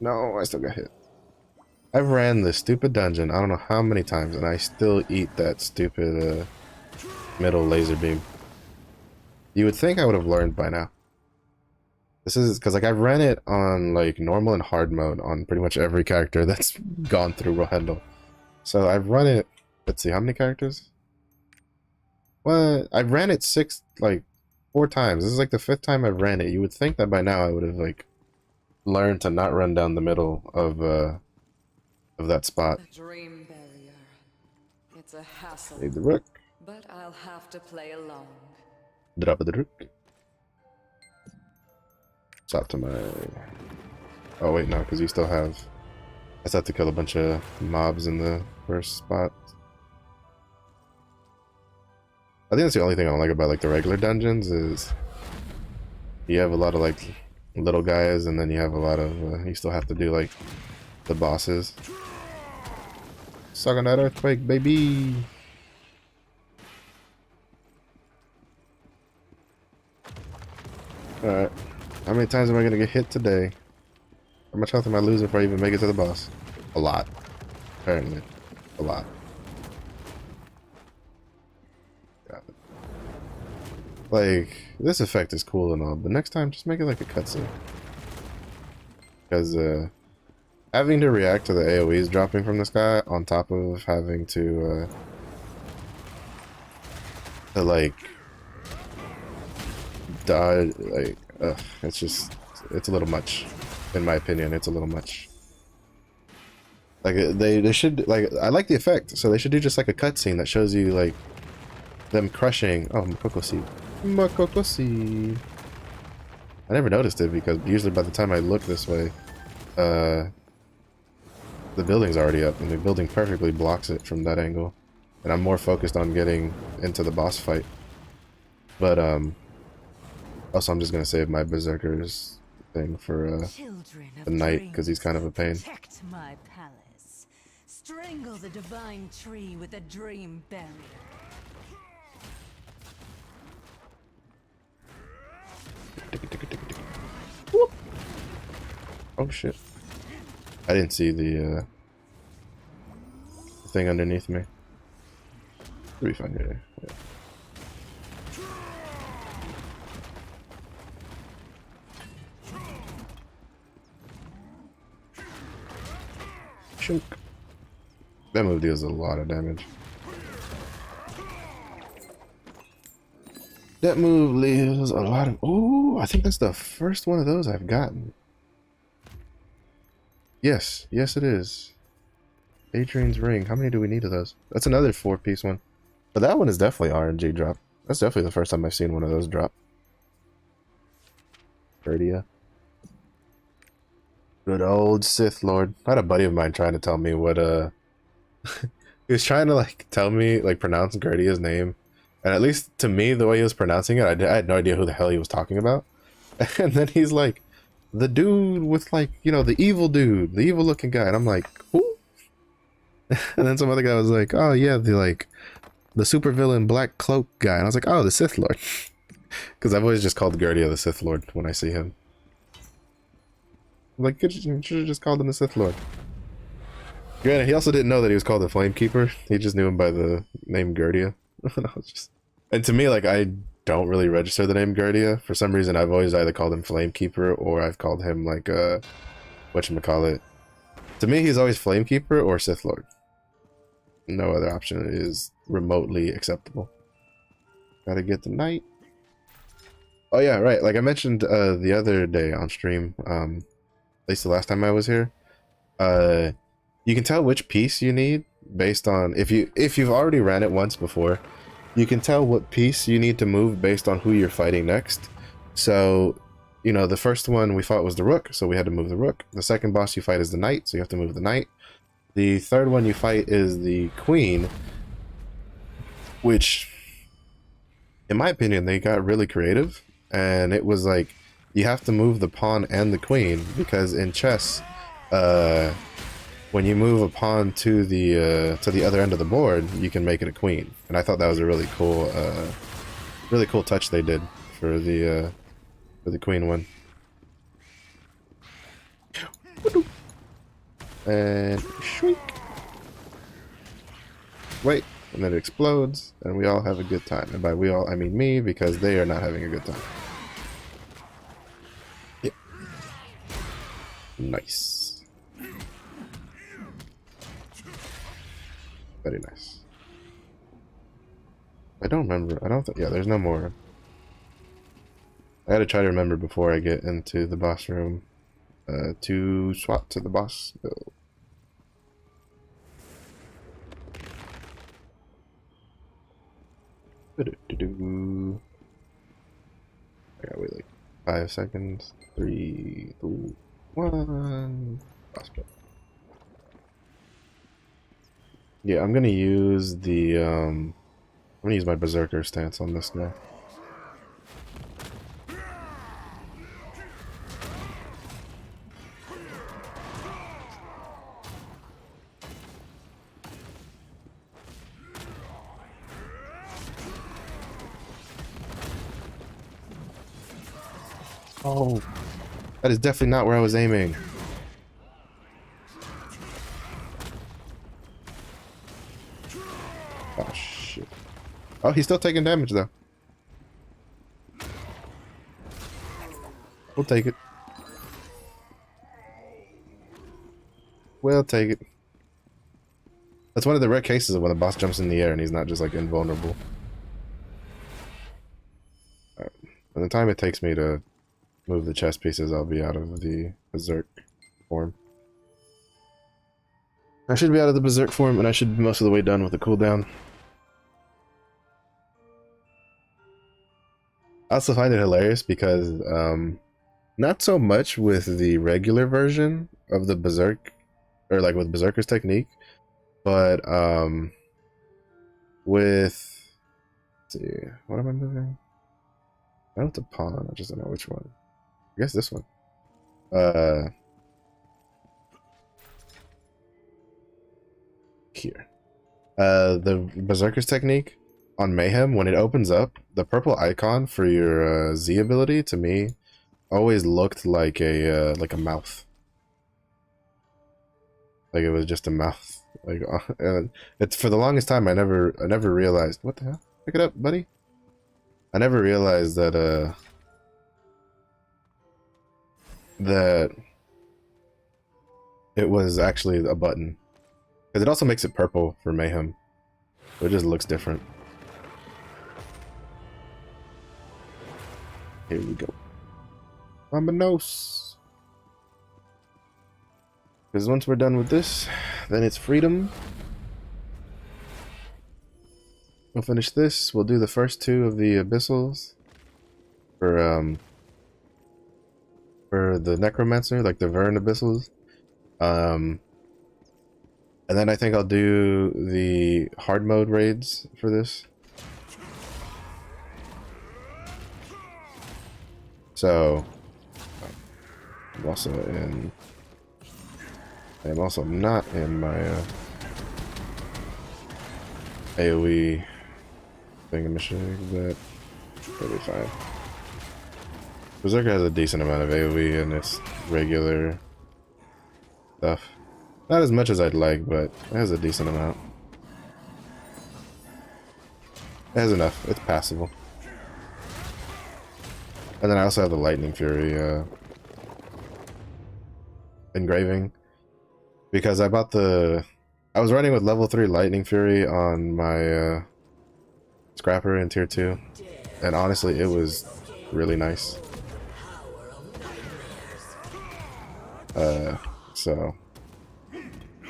No, I still got hit. I've ran this stupid dungeon I don't know how many times, and I still eat that stupid middle laser beam. You would think I would have learned by now. This is because like I've ran it on like normal and hard mode on pretty much every character that's gone through Rohendel. So I've run it. Let's see, how many characters? Well, I've ran it 4 times. This is like the 5th time I've ran it. You would think that by now I would have like learned to not run down the middle of that spot. The dream barrier. It's a hassle. Need the rook. But I'll have to play along. Drop of the rook. Stop to my. Oh wait, no, because you still have. I still have to kill a bunch of mobs in the first spot. I think that's the only thing I don't like about like the regular dungeons is you have a lot of like little guys, and then you have a lot of you still have to do like the bosses. Suck on that earthquake, baby. All right. How many times am I gonna get hit today? How much health am I losing before I even make it to the boss? A lot. Apparently. A lot. Got it. Like, this effect is cool and all, but next time just make it like a cutscene. Because having to react to the AoEs dropping from the sky on top of having to like die, like it's a little much, in my opinion. It's a little much. Like they should, like, I like the effect, so they should do just like a cutscene that shows you like them crushing. Oh, Makoko seed. Makoko seed. I never noticed it because usually by the time I look this way, the building's already up, and the building perfectly blocks it from that angle. And I'm more focused on getting into the boss fight. But also I'm just gonna save my berserker's thing for the knight, because he's kind of a pain. Protect my palace. Strangle the divine tree with a dream barrier. Whoop. Oh shit. I didn't see the thing underneath me. It'll be fine here. Yeah. Shunk. That move deals a lot of damage. That move deals a lot of... Oh, I think that's the first one of those I've gotten. Yes. Yes, it is. Adrian's Ring. How many do we need of those? That's another 4-piece one. But that one is definitely RNG drop. That's definitely the first time I've seen one of those drop. Gerdia. Good old Sith Lord. I had a buddy of mine trying to tell me what, he was trying to, like, tell me, like, pronounce Gerdia's name. And at least to me, the way he was pronouncing it, I had no idea who the hell he was talking about. And then he's like, the dude with, like, you know, the evil dude, the evil looking guy. And I'm like, who? And then some other guy was like, oh yeah, the supervillain black cloak guy. And I was like, oh, the Sith Lord. Because I've always just called Gerdia the Sith Lord when I see him. I'm like, you should have just called him the Sith Lord. Granted, he also didn't know that he was called the Flame Keeper. He just knew him by the name Gerdia. And to me, like, I don't really register the name Gerdia. For some reason, I've always either called him Flame Keeper or I've called him, like, whatchamacallit. To me, he's always Flame Keeper or Sith Lord. No other option is remotely acceptable. Gotta get the knight. Oh yeah, right. Like I mentioned the other day on stream, at least the last time I was here, you can tell which piece you need based on if you've already ran it once before, you can tell what piece you need to move based on who you're fighting next. So, you know, the first one we fought was the rook, so we had to move the rook. The second boss you fight is the knight, so you have to move the knight. The third one you fight is the queen, which, in my opinion, they got really creative. And it was like, you have to move the pawn and the queen, because in chess, when you move a pawn to the other end of the board, you can make it a queen. And I thought that was a really cool touch they did for the queen one. And shriek. Wait, and then it explodes, and we all have a good time. And by we all, I mean me, because they are not having a good time. Yep. Nice. Very nice. I don't remember. I don't think. Yeah, there's no more. I gotta try to remember before I get into the boss room to swap to the boss build. I gotta wait like 5 seconds. 3, 2, 1. Boss build. Yeah, I'm gonna use the I'm gonna use my berserker stance on this guy. Oh, that is definitely not where I was aiming. Oh shit. Oh, he's still taking damage though. We'll take it. We'll take it. That's one of the rare cases of when the boss jumps in the air and he's not just like invulnerable. Alright. By the time it takes me to move the chess pieces, I'll be out of the berserk form. I should be out of the berserk form, and I should be most of the way done with the cooldown. I also find it hilarious because, not so much with the regular version of the berserk, or like with berserker's technique, but with, let's see, what am I moving? I don't have to pawn, I just don't know which one. I guess this one. Here. The berserker's technique on Mayhem, when it opens up, the purple icon for your Z ability to me always looked like a mouth. Like it was just a mouth. Like and it's for the longest time I never realized. What the hell? Pick it up, buddy. I never realized that that it was actually a button. Because it also makes it purple for Mayhem. So it just looks different. Here we go. Vamonos. Because once we're done with this, then it's freedom. We'll finish this. We'll do the first two of the abyssals for the necromancer, like the Vern abyssals. And then I think I'll do the hard mode raids for this. So I'm also in. I am also not in my AoE thingamashig, but it'll be fine. Berserker has a decent amount of AoE in its regular stuff. Not as much as I'd like, but it has a decent amount. It has enough. It's passable. And then I also have the Lightning Fury engraving. Because I bought the... I was running with level 3 Lightning Fury on my Scrapper in tier 2. And honestly, it was really nice. So...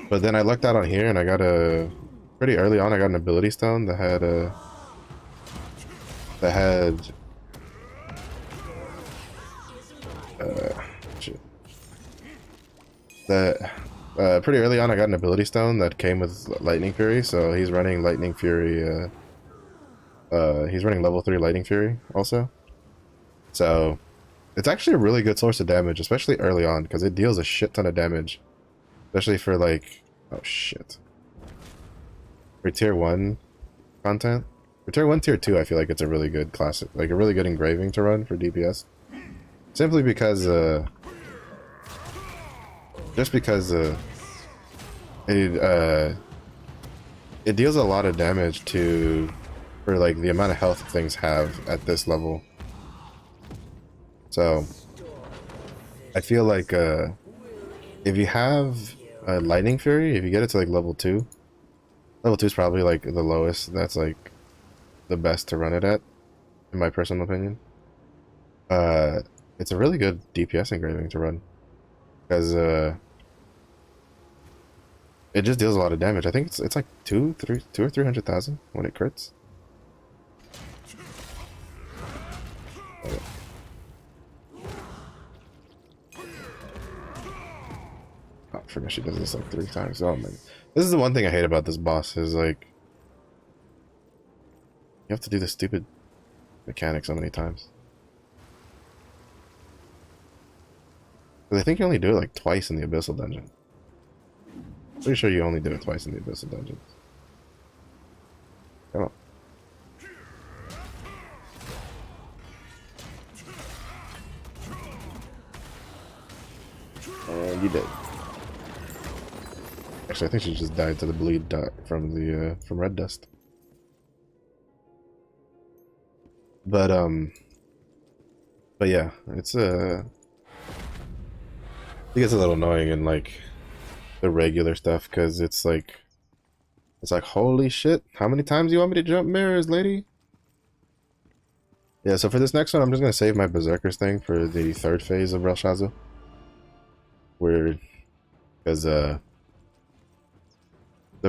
But then I lucked out on here and I got a... Pretty early on I got an ability stone that had a... Shit. Pretty early on I got an ability stone that came with Lightning Fury, so he's running Lightning Fury, he's running level 3 Lightning Fury also. So, it's actually a really good source of damage, especially early on, because it deals a shit ton of damage. Especially for like, oh shit. For tier 1 content. For tier 1, tier 2, I feel like it's a really good classic, like a really good engraving to run for DPS. Simply because, just because, it deals a lot of damage for like the amount of health things have at this level. So, I feel like, if you have a Lightning Fury, if you get it to like level 2 is probably like the lowest. That's like the best to run it at, in my personal opinion. It's a really good DPS engraving to run. Because, it just deals a lot of damage. I think it's like 2 or 300,000 when it crits. Oh, I forgot she does this like 3 times. Oh man, this is the one thing I hate about this boss is like you have to do this stupid mechanic so many times. But I think you only do it like twice in the Abyssal Dungeon. Pretty sure you only do it twice in the Abyssal Dungeon. Come on. And you did. Actually, I think she just died to the bleed dot from the from red dust. But yeah, it's it gets a little annoying in like the regular stuff because it's like holy shit, how many times do you want me to jump mirrors, lady? Yeah, so for this next one I'm just gonna save my Berserkers thing for the 3rd phase of Belshazzar. Because the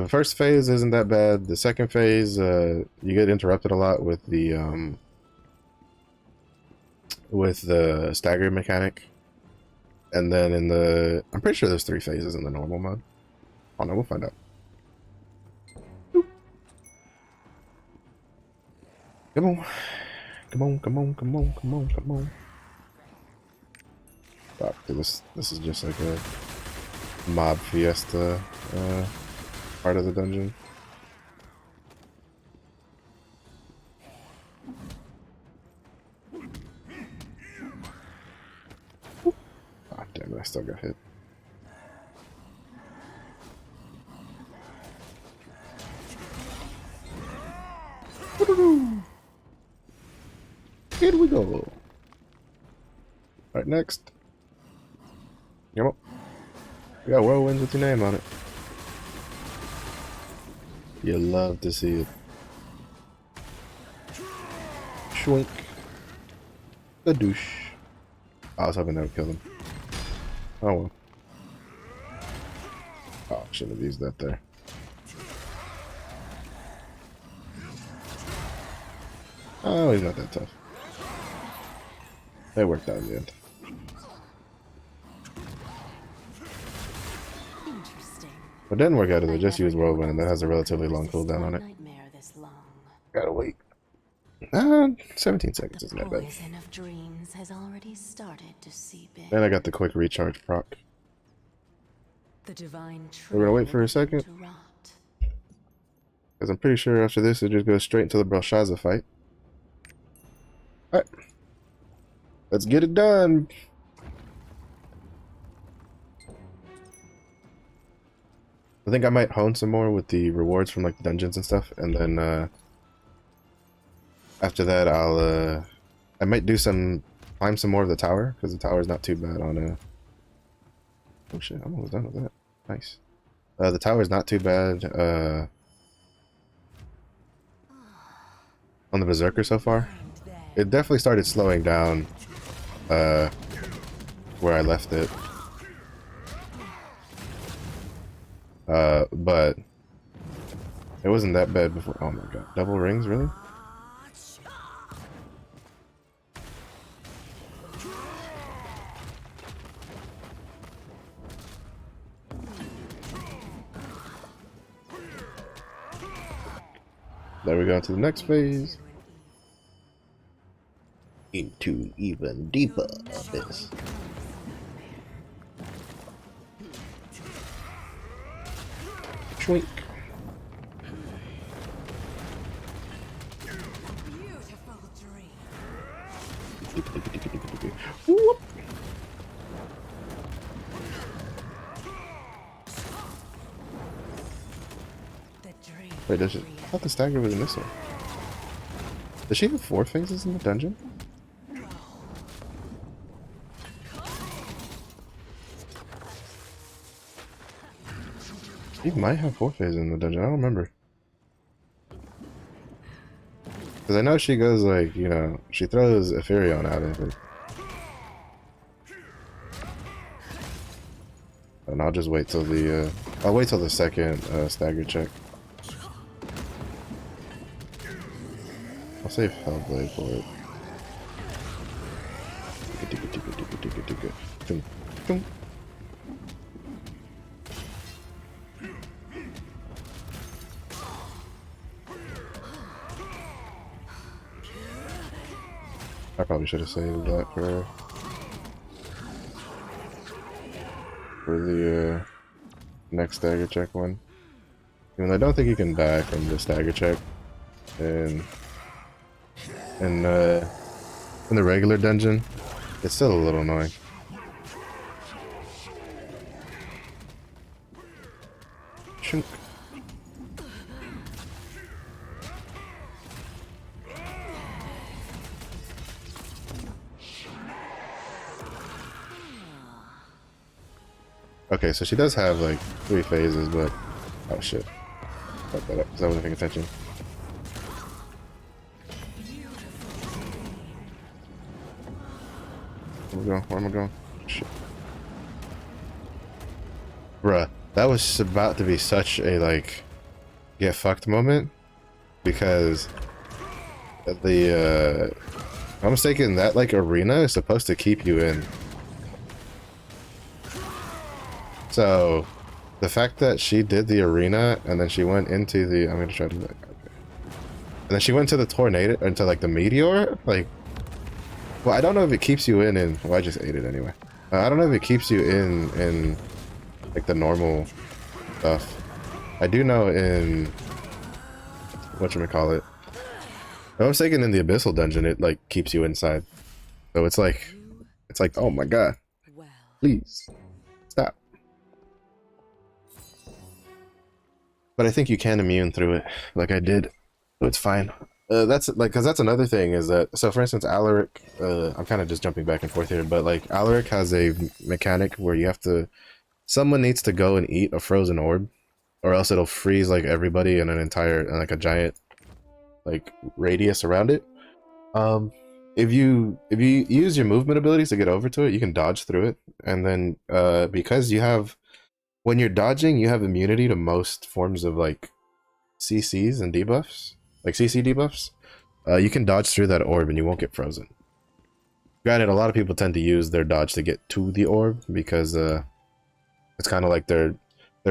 first phase isn't that bad. The second phase, you get interrupted a lot with the stagger mechanic. And then in the... I'm pretty sure there's 3 phases in the normal mode. Oh no, we'll find out. Boop. Come on. Come on, come on, come on, come on, come on. Stop. This is just like a mob fiesta part of the dungeon. Ah, damn it, I still got hit. Here we go. Alright, next. Come on. You got whirlwinds with your name on it. You love to see it. Schwink. The douche. I was hoping that would kill him. Oh well. Oh, shouldn't have used that there. Oh, he's not that tough. They worked out in the end. Interesting. What didn't work out is I I just never used knew whirlwind, and that one has a relatively long was cooldown on it. nightmare this long. Gotta wait. 17 seconds isn't The that bad. poison of dreams has already started to seep in. And I got the quick recharge proc. The divine tree We're gonna wait for will a second, begin to rot. because I'm pretty sure after this it just goes straight into the Belshazzar fight. Alright. Let's get it done. I think I might hone some more with the rewards from like the dungeons and stuff, and then after that I might do climb some more of the tower, because the tower is not too bad on oh shit, I'm almost done with that. Nice. The tower is not too bad on the Berserker so far. It definitely started slowing down where I left it. But it wasn't that bad before. Oh my god, double rings, really? There we go to the next phase. Into even deeper abyss. Schwink. Beautiful dream. Whoop. The dream. Wait, does it? I thought the stagger was in this one. Does she have 4 phases in the dungeon? She might have 4 phases in the dungeon. I don't remember. Because I know she goes like, you know, she throws Ethereon out of it. And I'll just wait till the, I'll wait till the second stagger check. I'll save Hellblade for it. I probably should have saved that for the next stagger check one. Even though I don't think you can die from the stagger check in the regular dungeon, it's still a little annoying. Shunk. Okay, so she does have like 3 phases, but oh shit, fuck that up because I wasn't paying attention. Where am I going? Where am I going? Shit. Bruh, that was about to be such a like get fucked moment, because the if I'm mistaken, that like arena is supposed to keep you in. So the fact that she did the arena and then she went into the, I'm gonna try to do that. Okay. And then she went to the tornado, into like the meteor, like, well, I don't know if it keeps you in, well, I just ate it anyway. I don't know if it keeps you in like the normal stuff. I do know in, whatchamacallit, I was thinking in the Abyssal dungeon, it like keeps you inside. So it's like, oh my god, please, stop. But I think you can immune through it, like I did, so it's fine. That's like, because that's another thing is that, so for instance, Alaric, I'm kind of just jumping back and forth here, but like Alaric has a mechanic where you have to someone needs to go and eat a frozen orb, or else it'll freeze like everybody in an entire, like a giant, like radius around it. If you use your movement abilities to get over to it, you can dodge through it, and then because you have, when you're dodging, you have immunity to most forms of like CCs and debuffs, like CC debuffs. You can dodge through that orb and you won't get frozen. Granted, a lot of people tend to use their dodge to get to the orb because it's kind of like their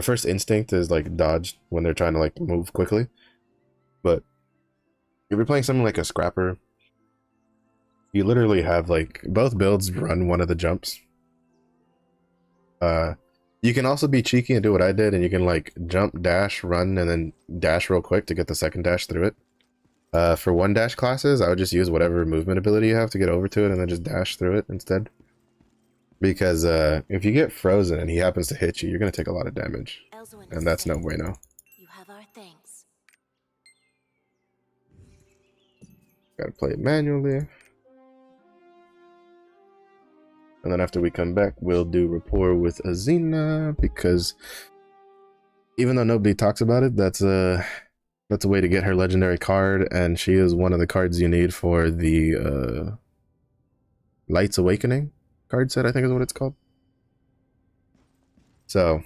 first instinct is like dodge when they're trying to like move quickly. But if you're playing something like a scrapper, you literally have like both builds run one of the jumps. You can also be cheeky and do what I did, and you can like jump, dash, run, and then dash real quick to get the second dash through it. For one dash classes, I would just use whatever movement ability you have to get over to it and then just dash through it instead. Because if you get frozen and he happens to hit you, you're going to take a lot of damage. And that's no bueno. You have our thanks. Gotta play it manually. And then after we come back, we'll do rapport with Azina, because even though nobody talks about it, that's a way to get her legendary card, and she is one of the cards you need for the Lights Awakening card set, I think is what it's called. So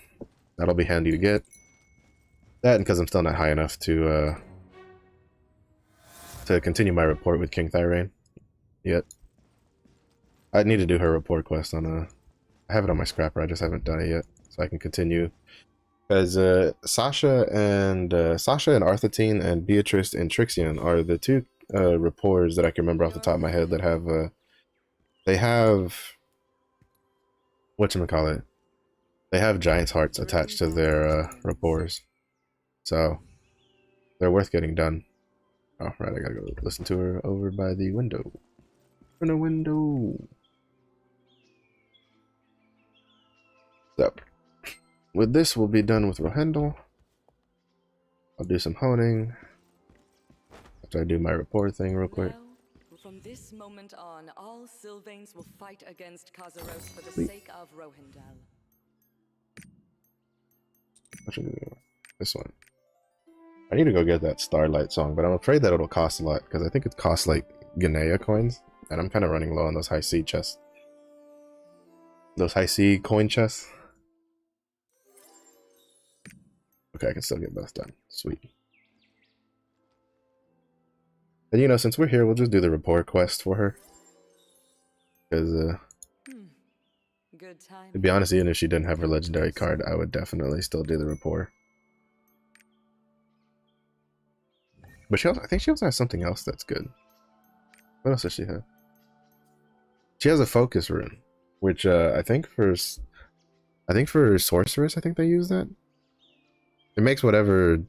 that'll be handy to get. That, and because I'm still not high enough to continue my report with King Thyrain yet. I need to do her report quest on I have it on my scrapper, I just haven't done it yet, so I can continue. Because Sasha and Arthatine and Beatrice and Trixion are the two rapports that I can remember off the top of my head that have they have whatchamacallit, they have Giant's Hearts attached to their rapports, so they're worth getting done. Oh right, I gotta go listen to her over by the window. In a window. So with this, we'll be done with Rohendel. I'll do some honing after I do my rapport thing real quick. Now, from this moment on, all Sylvains will fight against Kazaros for the Sweet. sake of Rohendel. What should we do? This one. I need to go get that Starlight song, but I'm afraid that it'll cost a lot because I think it costs like Ganea coins, and I'm kind of running low on those high C chests. Those high C coin chests. Okay, I can still get both done. Sweet. And you know, since we're here, we'll just do the rapport quest for her. Because, Good time. to be honest, even if she didn't have her legendary card, I would definitely still do the rapport. But she also, I think she also has something else that's good. What else does she have? She has a focus rune, which I think for sorceress, I think they use that. It makes whatever,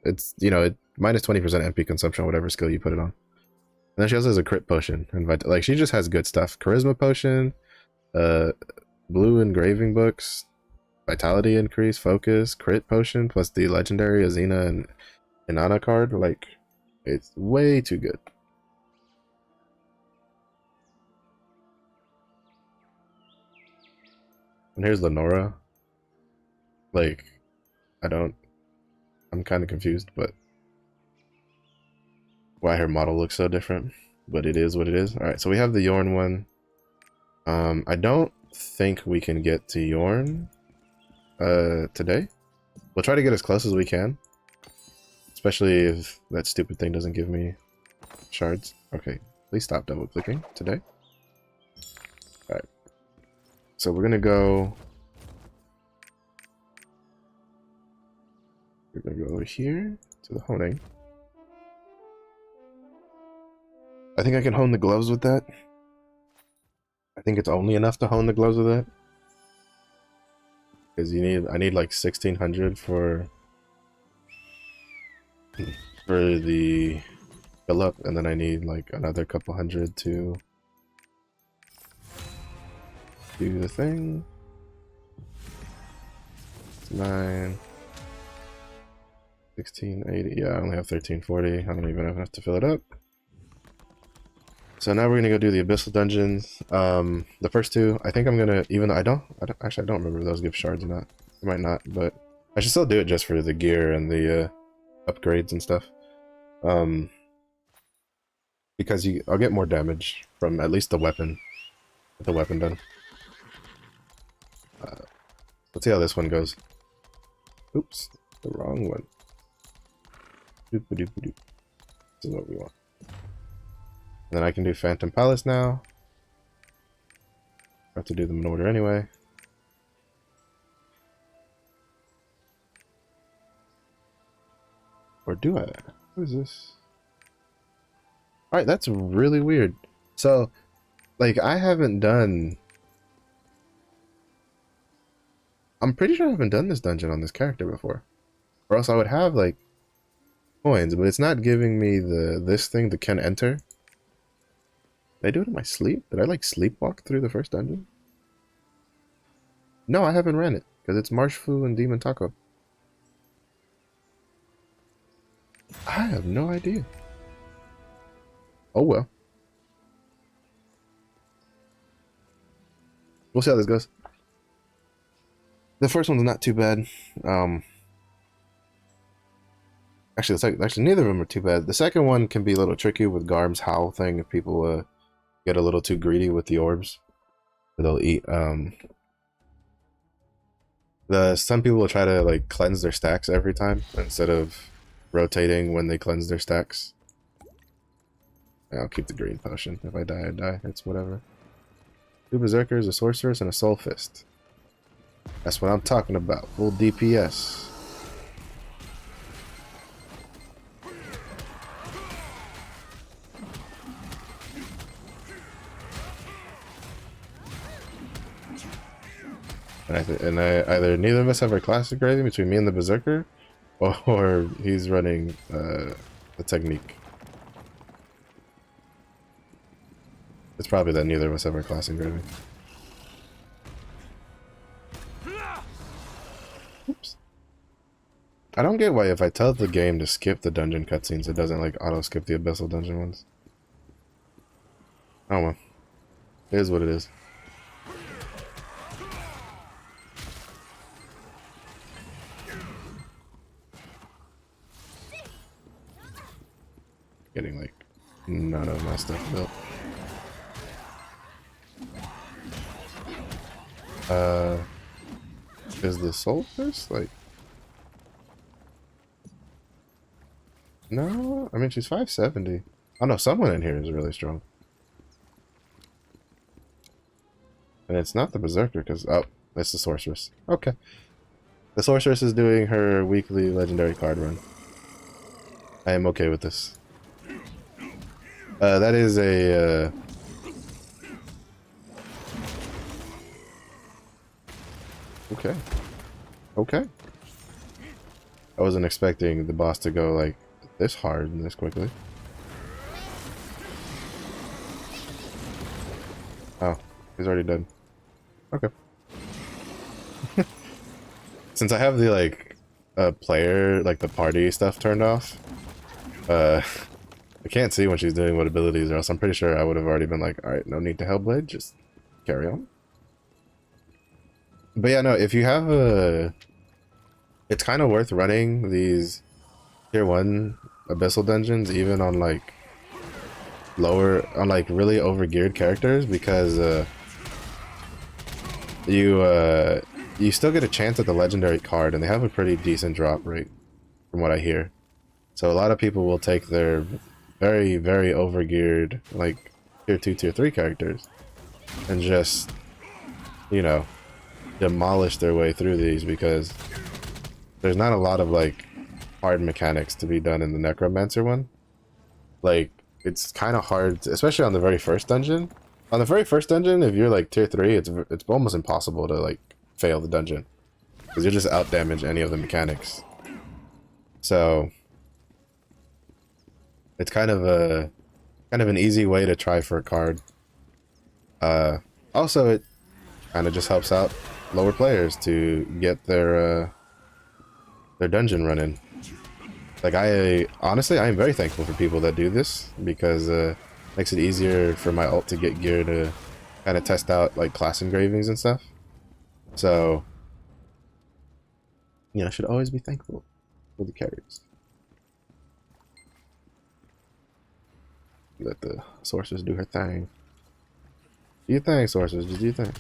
it's, you know, it minus 20% MP consumption, whatever skill you put it on. And then she also has a crit potion, and like she just has good stuff. Charisma potion, blue engraving books, vitality increase, focus, crit potion, plus the legendary Azina and Inanna card. Like, it's way too good. And here's Lenora. Like, I'm kind of confused, but why her model looks so different, but it is what it is. All right, so we have the Yorn one. I don't think we can get to Yorn today. We'll try to get as close as we can, especially if that stupid thing doesn't give me shards. Okay, please stop double clicking today. All right, so we're gonna go over here to the honing. I think I can hone the gloves with that. I think it's only enough to hone the gloves with that. Because I need like 1600 for the fill up, and then I need like another couple hundred to do the thing. 9 1680. Yeah, I only have 1340. I don't even have enough to fill it up. So now we're gonna go do the abyssal dungeons. The first two, I think I'm gonna, even though I don't remember if those give shards or not. I might not, but I should still do it just for the gear and the upgrades and stuff. Because I'll get more damage from at least the weapon. Get the weapon done. Let's see how this one goes. Oops, the wrong one. Doop-a-doop-a-doop. This is what we want. And then I can do Phantom Palace now. I have to do them in order anyway. Or do I? What is this? Alright, that's really weird. So, like, I haven't done... I'm pretty sure I haven't done this dungeon on this character before. Or else I would have, like, coins, but it's not giving me this thing, the can enter. Did I do it in my sleep? Did I, like, sleepwalk through the first dungeon? No, I haven't ran it, because it's Marshfu and Demon Taco. I have no idea. Oh well. We'll see how this goes. The first one's not too bad. Actually, neither of them are too bad. The second one can be a little tricky with Garm's Howl thing if people get a little too greedy with the orbs. They'll eat. Some people will try to like cleanse their stacks every time instead of rotating when they cleanse their stacks. I'll keep the green potion. If I die, I die. It's whatever. 2 berserkers, a sorceress, and a soul fist. That's what I'm talking about. Full DPS. And either neither of us have our classic rating between me and the berserker, or he's running a technique. It's probably that neither of us have our classic rating. Oops. I don't get why if I tell the game to skip the dungeon cutscenes, it doesn't like auto skip the abyssal dungeon ones. Oh well. It is what it is. Getting like none of my stuff built. Is the soul fist like? No, I mean she's 570. Oh no, someone in here is really strong. And it's not the berserker because it's the sorceress. Okay. The sorceress is doing her weekly legendary card run. I am okay with this. That is a okay. Okay. I wasn't expecting the boss to go like this hard and this quickly. Oh, he's already dead. Okay. Since I have the like player, like the party stuff turned off, I can't see when she's doing what abilities, or else I'm pretty sure I would have already been like, alright, no need to Hellblade, just carry on. But yeah, no, if you have a... It's kind of worth running these tier 1 abyssal dungeons, even on like lower, on like really overgeared characters, because you still get a chance at the legendary card, and they have a pretty decent drop rate, from what I hear. So a lot of people will take their very, very overgeared, like, tier 2, tier 3 characters, and just, you know, demolish their way through these, because there's not a lot of, like, hard mechanics to be done in the Necromancer one. Like, it's kind of hard, especially on the very first dungeon. On the very first dungeon, if you're, like, tier 3, it's almost impossible to, like, fail the dungeon, because you just out-damage any of the mechanics. So it's kind of an easy way to try for a card. Also, it kind of just helps out lower players to get their dungeon running. Like, honestly, I am very thankful for people that do this, because it Makes it easier for my ult to get gear to kind of test out like class engravings and stuff. So, you know, should always be thankful for the carries. Let the sorceress do her thing. Do your thing, sorceress. Just do your thing.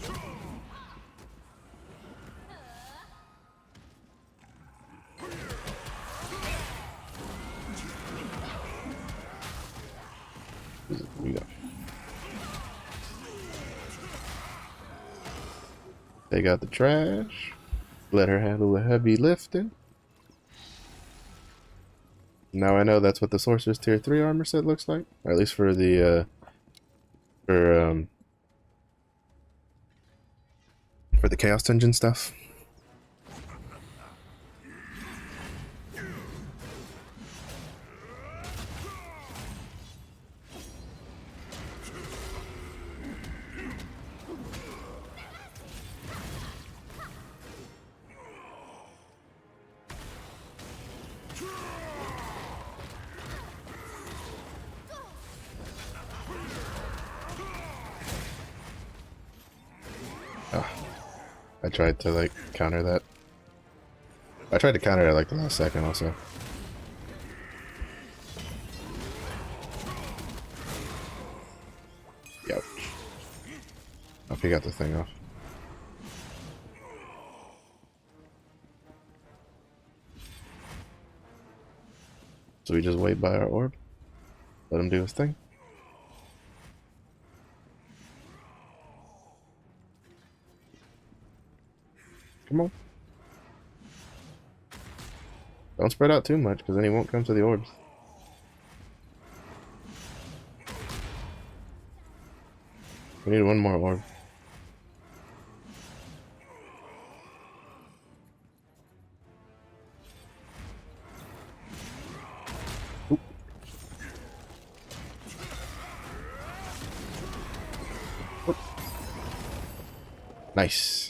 We go. Take out the trash. Let her handle the heavy lifting. Now I know that's what the sorcerer's tier 3 armor set looks like. Or at least for the for the Chaos Dungeon stuff. I tried to like counter that. I tried to counter it like the last second also. Yep. I'll pick out the thing off. So we just wait by our orb. Let him do his thing. Come on. Don't spread out too much, because then he won't come to the orbs. We need one more orb. Oop. Oop. Nice.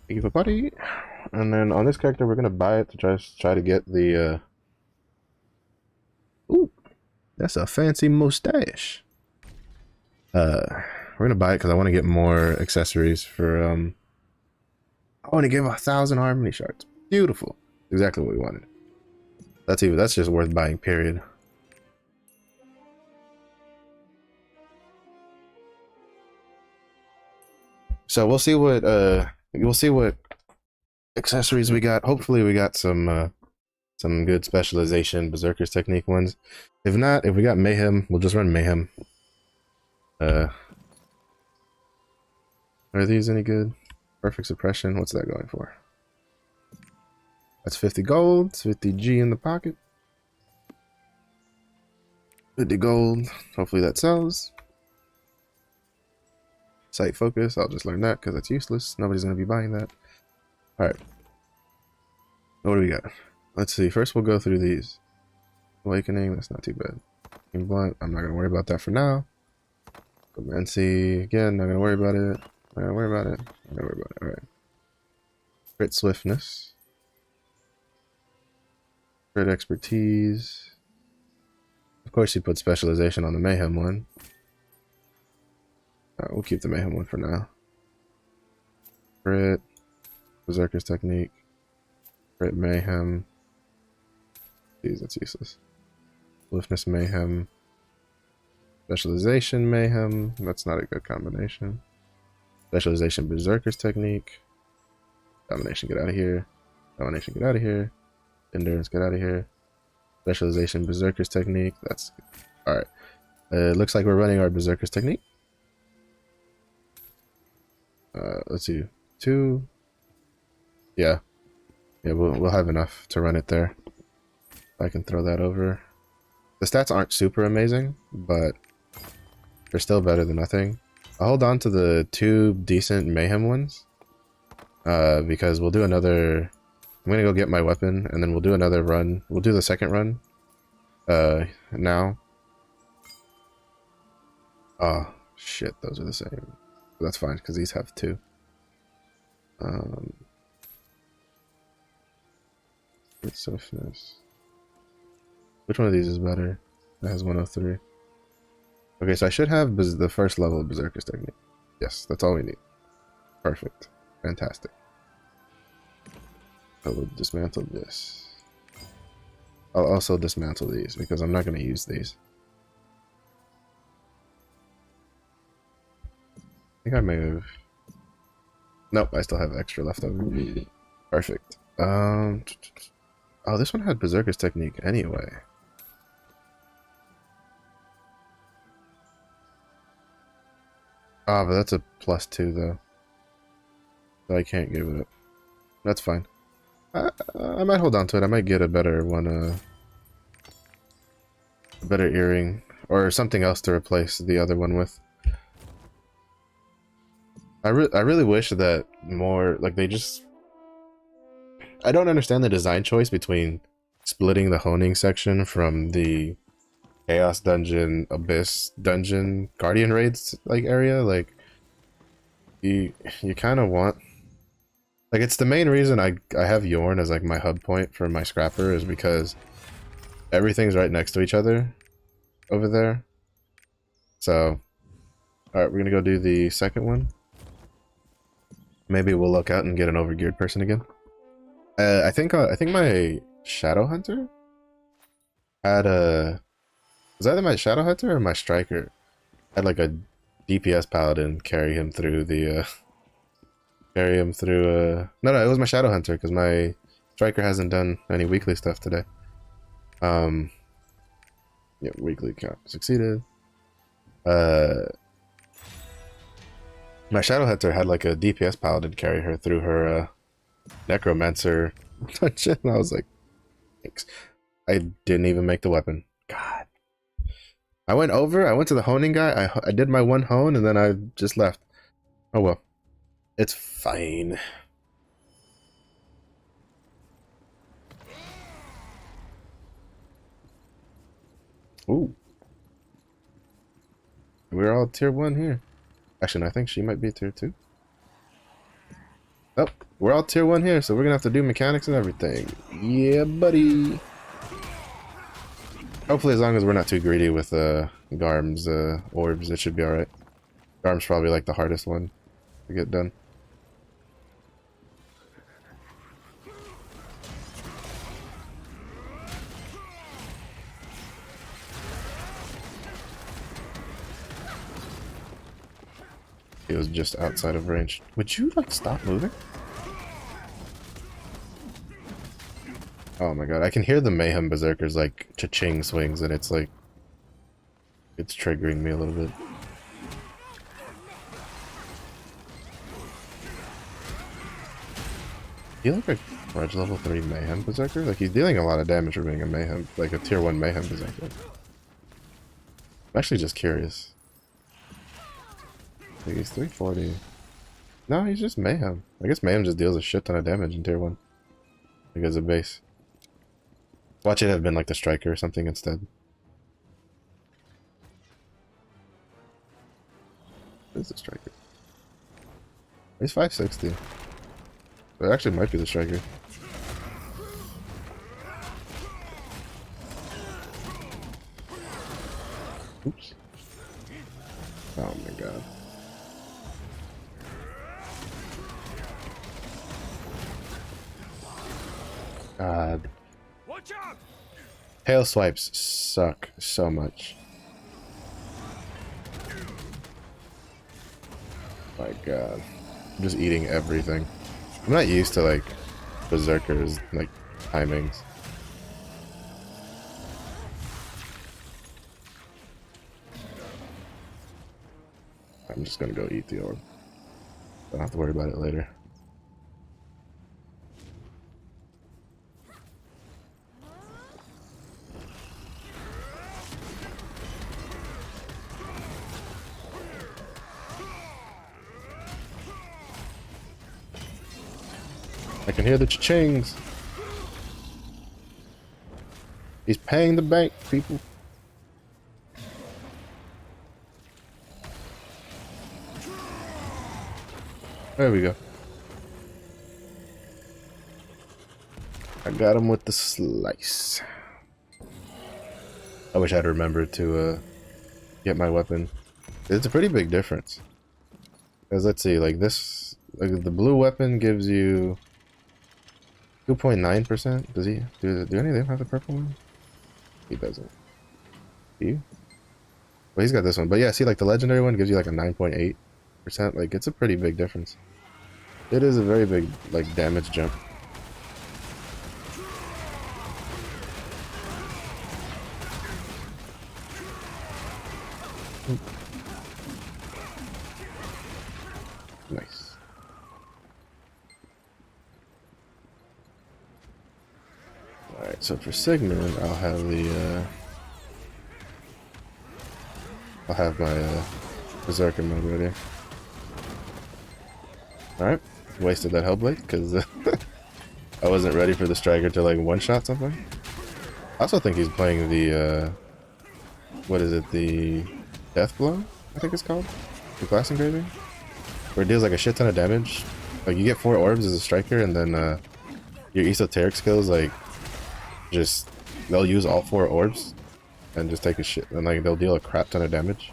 Give a buddy, and then on this character we're gonna buy it to try to get the ooh, that's a fancy mustache. We're gonna buy it because I want to get more accessories for I want to give 1,000 harmony shards. Beautiful, exactly what we wanted. That's just worth buying, period. So we'll see what accessories we got. Hopefully we got some good specialization Berserker's Technique ones. If not, if we got Mayhem, we'll just run Mayhem. Are these any good? Perfect Suppression, what's that going for? That's 50 gold, it's 50 G in the pocket. 50 gold, hopefully that sells. Sight Focus, I'll just learn that because that's useless. Nobody's going to be buying that. Alright. What do we got? Let's see. First we'll go through these. Awakening, that's not too bad. Blunt, I'm not going to worry about that for now. Gomancy, again, not going to worry about it. Not going to worry about it. Not going to worry about it. Alright. Crit Swiftness. Crit Expertise. Of course you put Specialization on the Mayhem one. We'll keep the Mayhem one for now. Crit. Berserker's Technique. Crit Mayhem. Jeez, that's useless. Swiftness Mayhem. Specialization Mayhem. That's not a good combination. Specialization Berserker's Technique. Domination, get out of here. Domination, get out of here. Endurance, get out of here. Specialization Berserker's Technique. That's alright. Looks like we're running our Berserker's Technique. Let's see. 2. Yeah. Yeah, we'll have enough to run it there. I can throw that over. The stats aren't super amazing, but they're still better than nothing. I'll hold on to the 2 decent Mayhem ones. Because we'll do another... I'm gonna go get my weapon, and then we'll do another run. We'll do the second run. Now. Oh, shit, those are the same. But that's fine, because these have 2. Um, it's swiftness. Which one of these is better? That has 103. Okay, so I should have the first level of Berserker's Technique. Yes, that's all we need. Perfect. Fantastic. I will dismantle this. I'll also dismantle these because I'm not going to use these. I think I may have... Nope, I still have extra left over. Perfect. Oh, this one had Berserker's Technique anyway. Ah, but that's a +2 though. So I can't give it up. That's fine. I might hold on to it. I might get a better one, a better earring, or something else to replace the other one with. I really wish that more, like, they just... I don't understand the design choice between splitting the honing section from the Chaos Dungeon, Abyss Dungeon, Guardian Raids, like, area. Like, you kind of want... Like, it's the main reason I have Yorn as, like, my hub point for my scrapper, is because everything's right next to each other over there. So, alright, we're gonna go do the second one. Maybe we'll look out and get an overgeared person again. I think my Shadow Hunter had a... Was either my Shadow Hunter or my Striker had like a DPS Paladin carry him through the... carry him through... No, it was my Shadow Hunter, because my Striker hasn't done any weekly stuff today. Yeah, weekly count succeeded. My Shadow Hunter had like a DPS Paladin carry her through her Necromancer dungeon. I was like, thanks. I didn't even make the weapon. God. I went to the honing guy. I did my one hone and then I just left. Oh well. It's fine. Ooh. We're all tier 1 here. Actually, no, I think she might be tier 2. Oh, we're all tier 1 here, so we're gonna have to do mechanics and everything. Yeah, buddy. Hopefully, as long as we're not too greedy with Garm's orbs, it should be alright. Garm's probably like the hardest one to get done. He was just outside of range. Would you, like, stop moving? Oh my god, I can hear the Mayhem Berserker's, like, cha-ching swings, and it's, like... It's triggering me a little bit. He like a grudge level 3 Mayhem Berserker? Like, he's dealing a lot of damage for being a Mayhem, like a tier 1 Mayhem Berserker. I'm actually just curious. Like, he's 340. No, he's just Mayhem. I guess Mayhem just deals a shit ton of damage in tier 1. Like, as a base. Watch it have been like the Striker or something instead. What is the Striker? He's 560. It actually might be the Striker. Oops. Oh my god. God. Watch out! Hail swipes suck so much. My god. I'm just eating everything. I'm not used to, like, Berserkers, like, timings. I'm just gonna go eat the orb. Don't have to worry about it later. I can hear the cha-chings. He's paying the bank, people. There we go. I got him with the slice. I wish I'd remembered to get my weapon. It's a pretty big difference. Because let's see, like this, like the blue weapon gives you 2.9%. Does he? Do any of them have the purple one? He doesn't. Do you? Well, he's got this one. But yeah, see, like the legendary one gives you like a 9.8%. Like it's a pretty big difference. It is a very big like damage jump. Nice. Alright, so for Sigmund, I'll have the I'll have my Berserker mode ready. Alright, wasted that Hellblade because I wasn't ready for the Striker to like one-shot something. I also think he's playing the what is it, the Death Blow, I think it's called? The Glass Engraving? Where it deals like a shit ton of damage. Like you get 4 orbs as a striker, and then your esoteric skills like just they'll use all 4 orbs and just take a shit, and like they'll deal a crap ton of damage.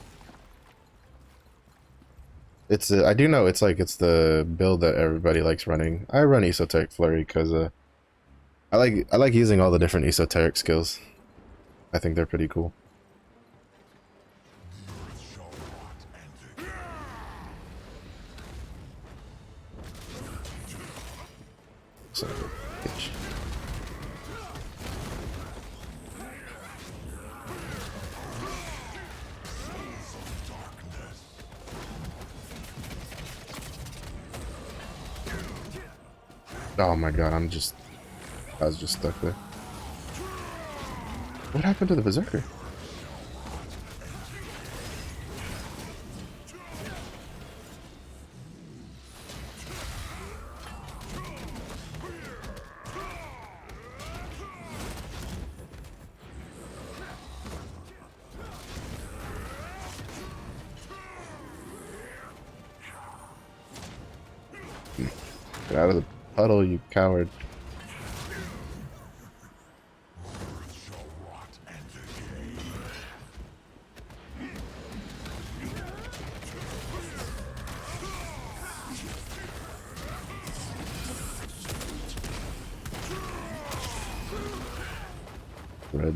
It's I do know it's like it's the build that everybody likes running. I run esoteric flurry because I like using all the different esoteric skills. I think they're pretty cool. So, bitch. Oh my god, I was just stuck there. What happened to the Berserker? Get out of the puddle, you coward. Red.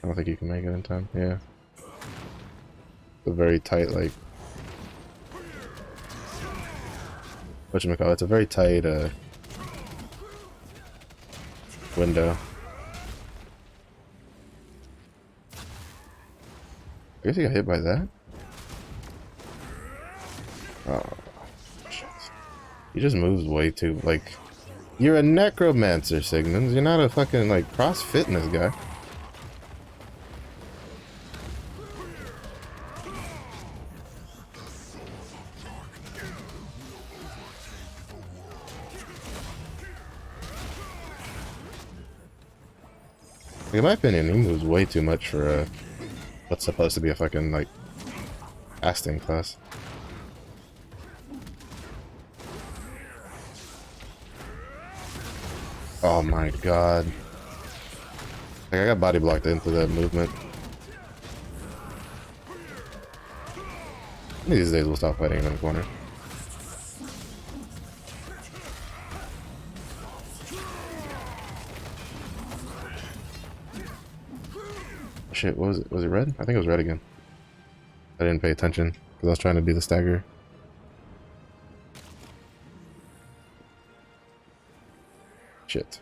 I don't think you can make it in time. Yeah. It's a very tight, like, whatchamacallit, it's a very tight window. I guess he got hit by that. Oh, shit. He just moves way too, like, you're a necromancer, Sigmund. You're not a fucking, like, cross fitness guy. In my opinion, he moves way too much for what's supposed to be a fucking, like, casting class. Oh my god. Like, I got body blocked into that movement. One of these days we'll stop fighting him in the corner. Shit, what was it? Was it red? I think it was red again. I didn't pay attention because I was trying to do the stagger. Shit.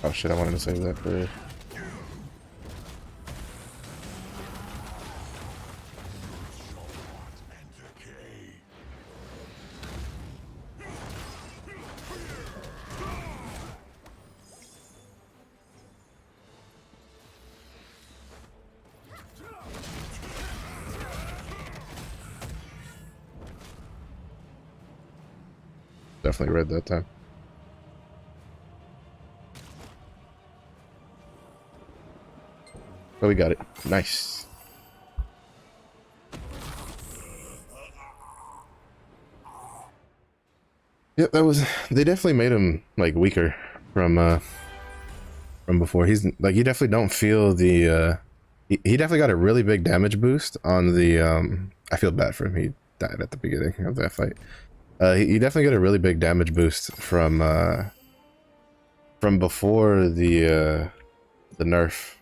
Oh shit, I wanted to save that for... Definitely read that time. Oh, we got it. Nice. Yep, that was. They definitely made him like weaker from before. He's like, you definitely don't feel the. He definitely got a really big damage boost on the. I feel bad for him. He died at the beginning of that fight. He definitely got a really big damage boost from before the nerf.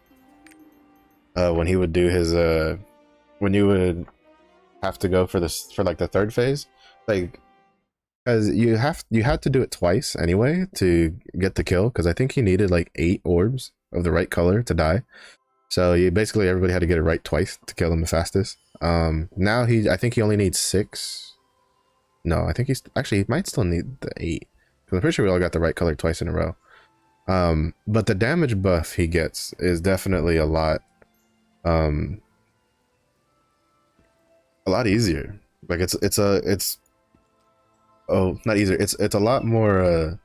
When he would do his when you would have to go for this for like the third phase, like, because you had to do it twice anyway to get the kill, because I think he needed like 8 orbs of the right color to die. So you basically everybody had to get it right twice to kill him the fastest. Now I think he only needs 6. No, I think he might still need the 8, because I'm pretty sure we all got the right color twice in a row. But the damage buff he gets is definitely a lot easier. Like it's oh, not easier. It's a lot more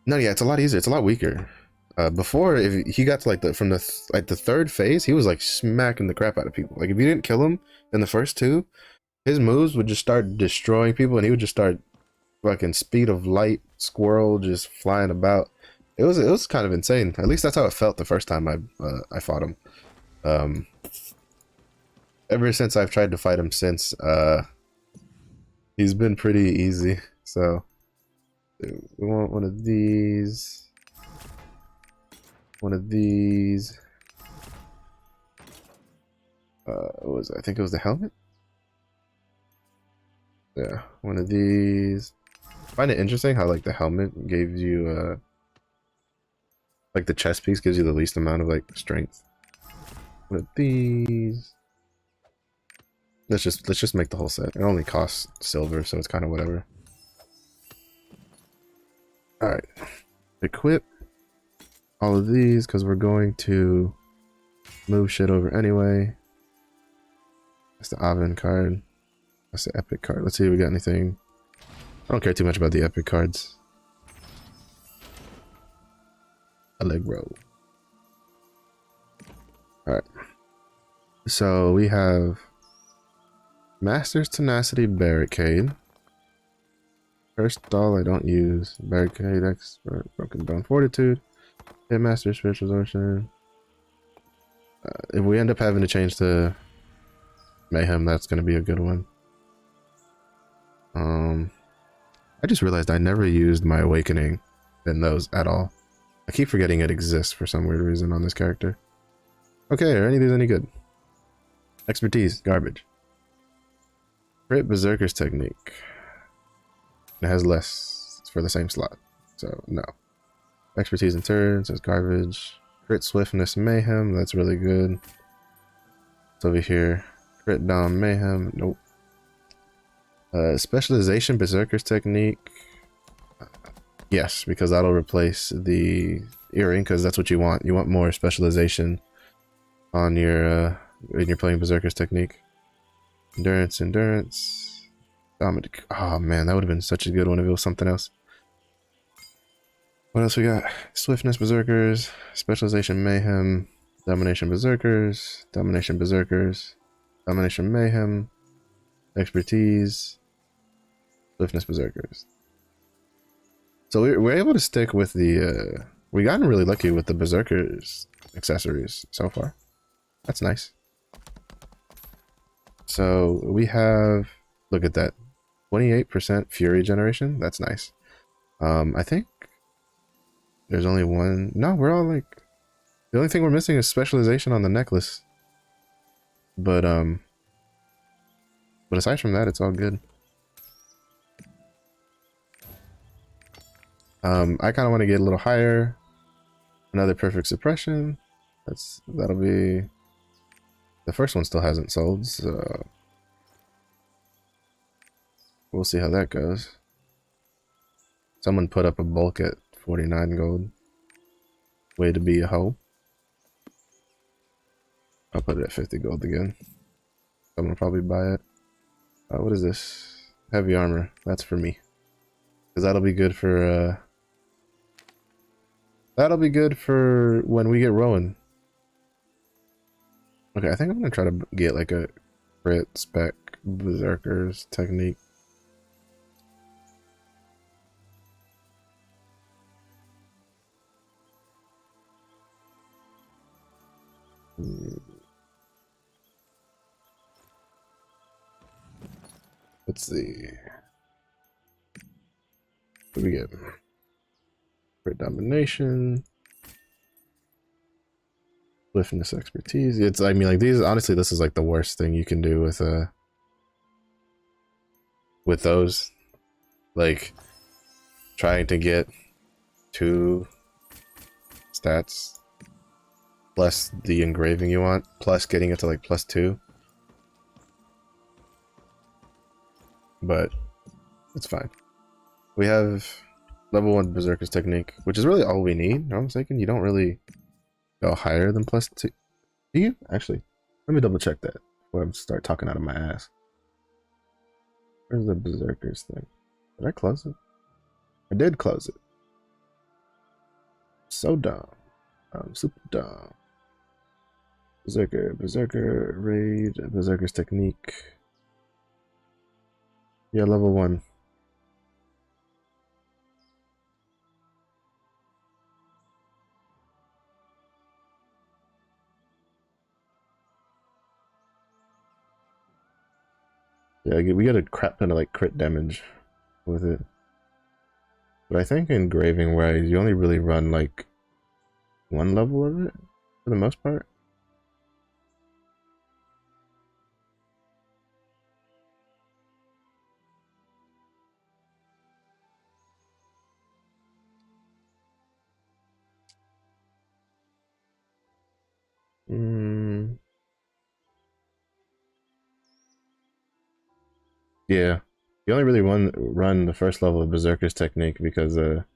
no, yeah, it's a lot easier. It's a lot weaker. Before, if he got to like the third phase, he was like smacking the crap out of people. Like if you didn't kill him in the first 2, his moves would just start destroying people, and he would just start fucking speed of light squirrel just flying about. It was kind of insane. At least that's how it felt the first time I fought him. Ever since I've tried to fight him since, he's been pretty easy. So we want one of these. One of these. What was it? I think it was the helmet. Yeah, one of these. I find it interesting how like the helmet gave you like the chest piece gives you the least amount of like strength. One of these. Let's just make the whole set. It only costs silver, so it's kind of whatever. All right, equip all of these because we're going to move shit over anyway. That's the Oven card. That's the epic card. Let's see if we got anything. I don't care too much about the epic cards. Allegro. All right. So we have Master's Tenacity Barricade. First doll I don't use. Barricade Expert. Broken Bone Fortitude. Hit Master Spiritual Ocean. If we end up having to change to Mayhem, that's going to be a good one. I just realized I never used my Awakening in those at all. I keep forgetting it exists for some weird reason on this character. Okay, are any of these any good? Expertise, garbage. Crit Berserker's Technique. It has less for the same slot, so no. Expertise in turns, that's garbage. Crit Swiftness Mayhem, that's really good. It's over here. Crit Dom Mayhem, nope. Specialization Berserker's Technique. Yes, because that'll replace the earring, because that's what you want. You want more specialization on your when you're playing Berserker's Technique. Endurance. Oh man, that would have been such a good one if it was something else. What else we got? Swiftness Berserkers, Specialization Mayhem, Domination Berserkers, Domination Berserkers, Domination Mayhem, Expertise, Swiftness Berserkers. So we're able to stick with the we gotten really lucky with the Berserkers accessories so far. That's nice. So we have, look at that, 28% Fury generation. That's nice. I think there's only one. No, we're all like, the only thing we're missing is specialization on the necklace. But aside from that, it's all good. I kind of want to get a little higher. Another perfect suppression. That'll be. The first one still hasn't sold, so we'll see how that goes. Someone put up a bulk at 49 gold. Way to be a hoe. I'll put it at 50 gold again. Someone will probably buy it. What is this? heavy armor. That's for me. Because that'll be good for, that'll be good for when we get Rowan. Okay, I think I'm gonna try to get like a crit spec berserker's technique. Let's see. What do we get? Crit domination. Swiftness expertise. It's, I mean, like, these, honestly, this is like the worst thing you can do with those. Like, trying to get 2 stats plus the engraving you want, plus getting it to like +2. But it's fine. We have level 1 Berserker's Technique, which is really all we need. No, I'm mistaken. You don't really go higher than +2. Do you? Actually, let me double check that before I start talking out of my ass. Where's the Berserker's thing? Did I close it? I did close it. So dumb. I'm super dumb. Berserker, Raid, Berserker's Technique. Yeah, level 1. Yeah, we get a crap ton of like crit damage with it. But I think engraving wise, you only really run like 1 level of it for the most part. Yeah, you only really run the first level of Berserker's Technique because the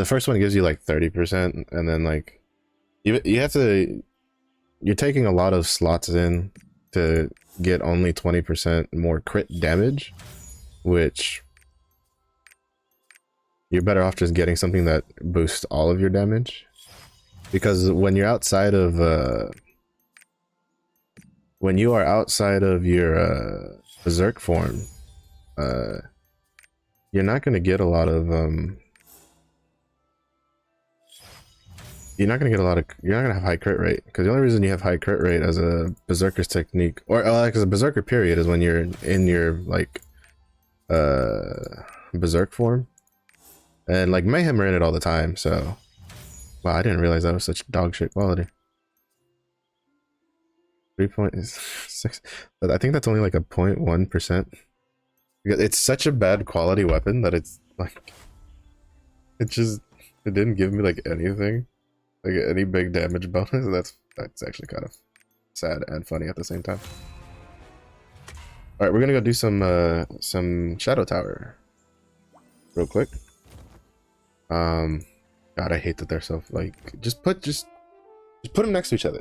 first one gives you like 30%, and then like you have to, you're taking a lot of slots in to get only 20% more crit damage, which you're better off just getting something that boosts all of your damage, because when you're outside of when you are outside of your Berserk form, you're not going to get a lot of you're not going to have high crit rate, because the only reason you have high crit rate as a Berserker's Technique, or like as a Berserker period, is when you're in your like Berserk form, and like Mayhem are in it all the time. So wow, I didn't realize that was such dog shit quality. 3.6, but I think that's only like a 0.1%. It's such a bad quality weapon that it's like, it didn't give me like anything, like any big damage bonus. That's actually kind of sad and funny at the same time. All right, we're gonna go do some Shadow Tower real quick. God, I hate that they're so like, just put them next to each other.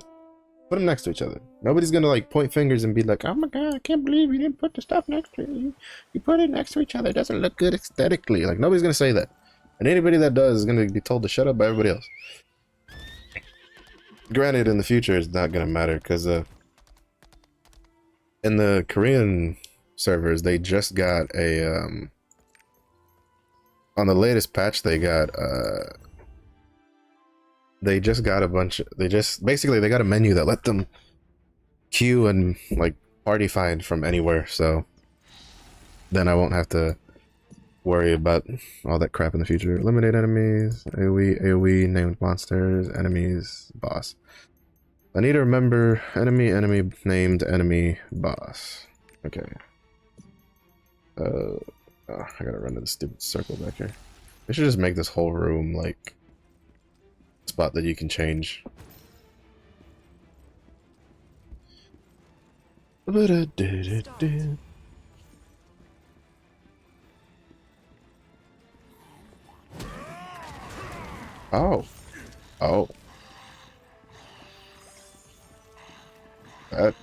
Put them next to each other. Nobody's gonna like point fingers and be like, "Oh my god, I can't believe you didn't put the stuff next to you. You put it next to each other. It doesn't look good aesthetically." Like, nobody's gonna say that, and anybody that does is gonna be told to shut up by everybody else. Granted, in the future, it's not gonna matter, because in the Korean servers, they just got a on the latest patch, they just got a bunch of, they got a menu that let them queue and like party find from anywhere, so then I won't have to worry about all that crap in the future. Eliminate enemies, AoE, named monsters, enemies, boss. I need to remember enemy, named enemy, boss. Okay. Oh, I gotta run to the stupid circle back here. I should just make this whole room like spot that you can change. Oh. Oh. That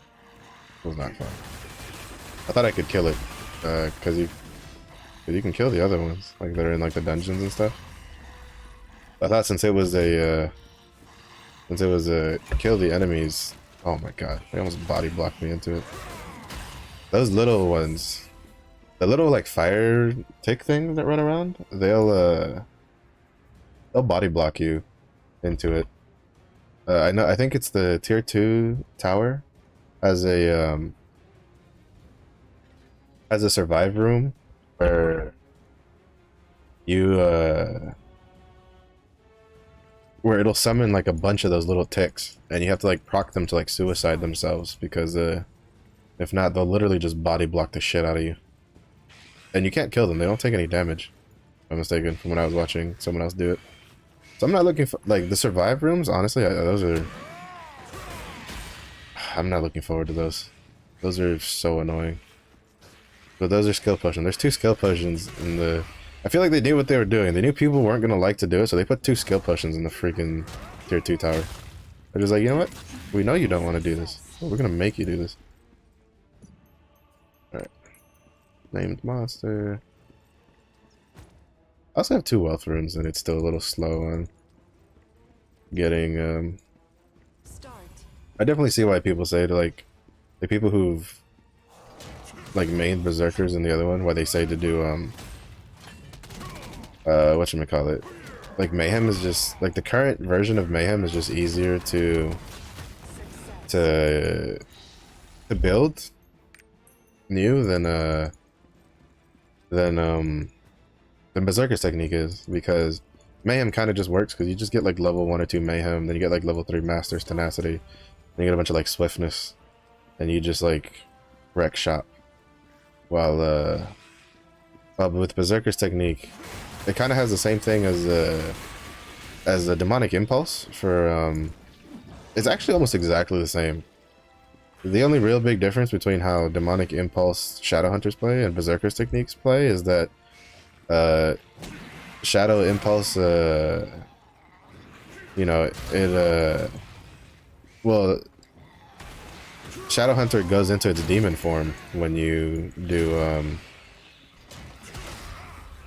was not fun. I thought I could kill it. Cause you can kill the other ones, like that are in like the dungeons and stuff. I thought since it was a kill the enemies. Oh my god, they almost body blocked me into it. Those little ones, the little like fire tick things that run around, they'll body block you into it. I think it's the tier 2 tower has a survive room where you where it'll summon like a bunch of those little ticks, and you have to like proc them to like suicide themselves, because if not, they'll literally just body block the shit out of you. And you can't kill them; they don't take any damage. If I'm mistaken, from when I was watching someone else do it. So I'm not looking for like the survive rooms. Honestly, those are. I'm not looking forward to those. Those are so annoying. But those are skill potions. There's 2 skill potions in the. I feel like they knew what they were doing. They knew people weren't gonna like to do it, so they put 2 skill potions in the freaking tier 2 tower. They're just like, you know what? We know you don't want to do this. Well, we're gonna make you do this. All right. Named monster. I also have 2 wealth runes, and it's still a little slow on getting. I definitely see why people say to like the people who've like mained berserkers in the other one, why they say to do whatchamacallit, like mayhem is just like the current version of mayhem is just easier to build new than berserker's technique is, because mayhem kind of just works because you just get like level 1 or 2 mayhem, then you get like level 3 master's tenacity, then you get a bunch of like swiftness, and you just like wreck shop. While with berserker's technique, it kind of has the same thing as the demonic impulse for it's actually almost exactly the same. The only real big difference between how demonic impulse shadow hunters play and berserker's techniques play is that shadow impulse you know, it well, shadow hunter goes into its demon form when you do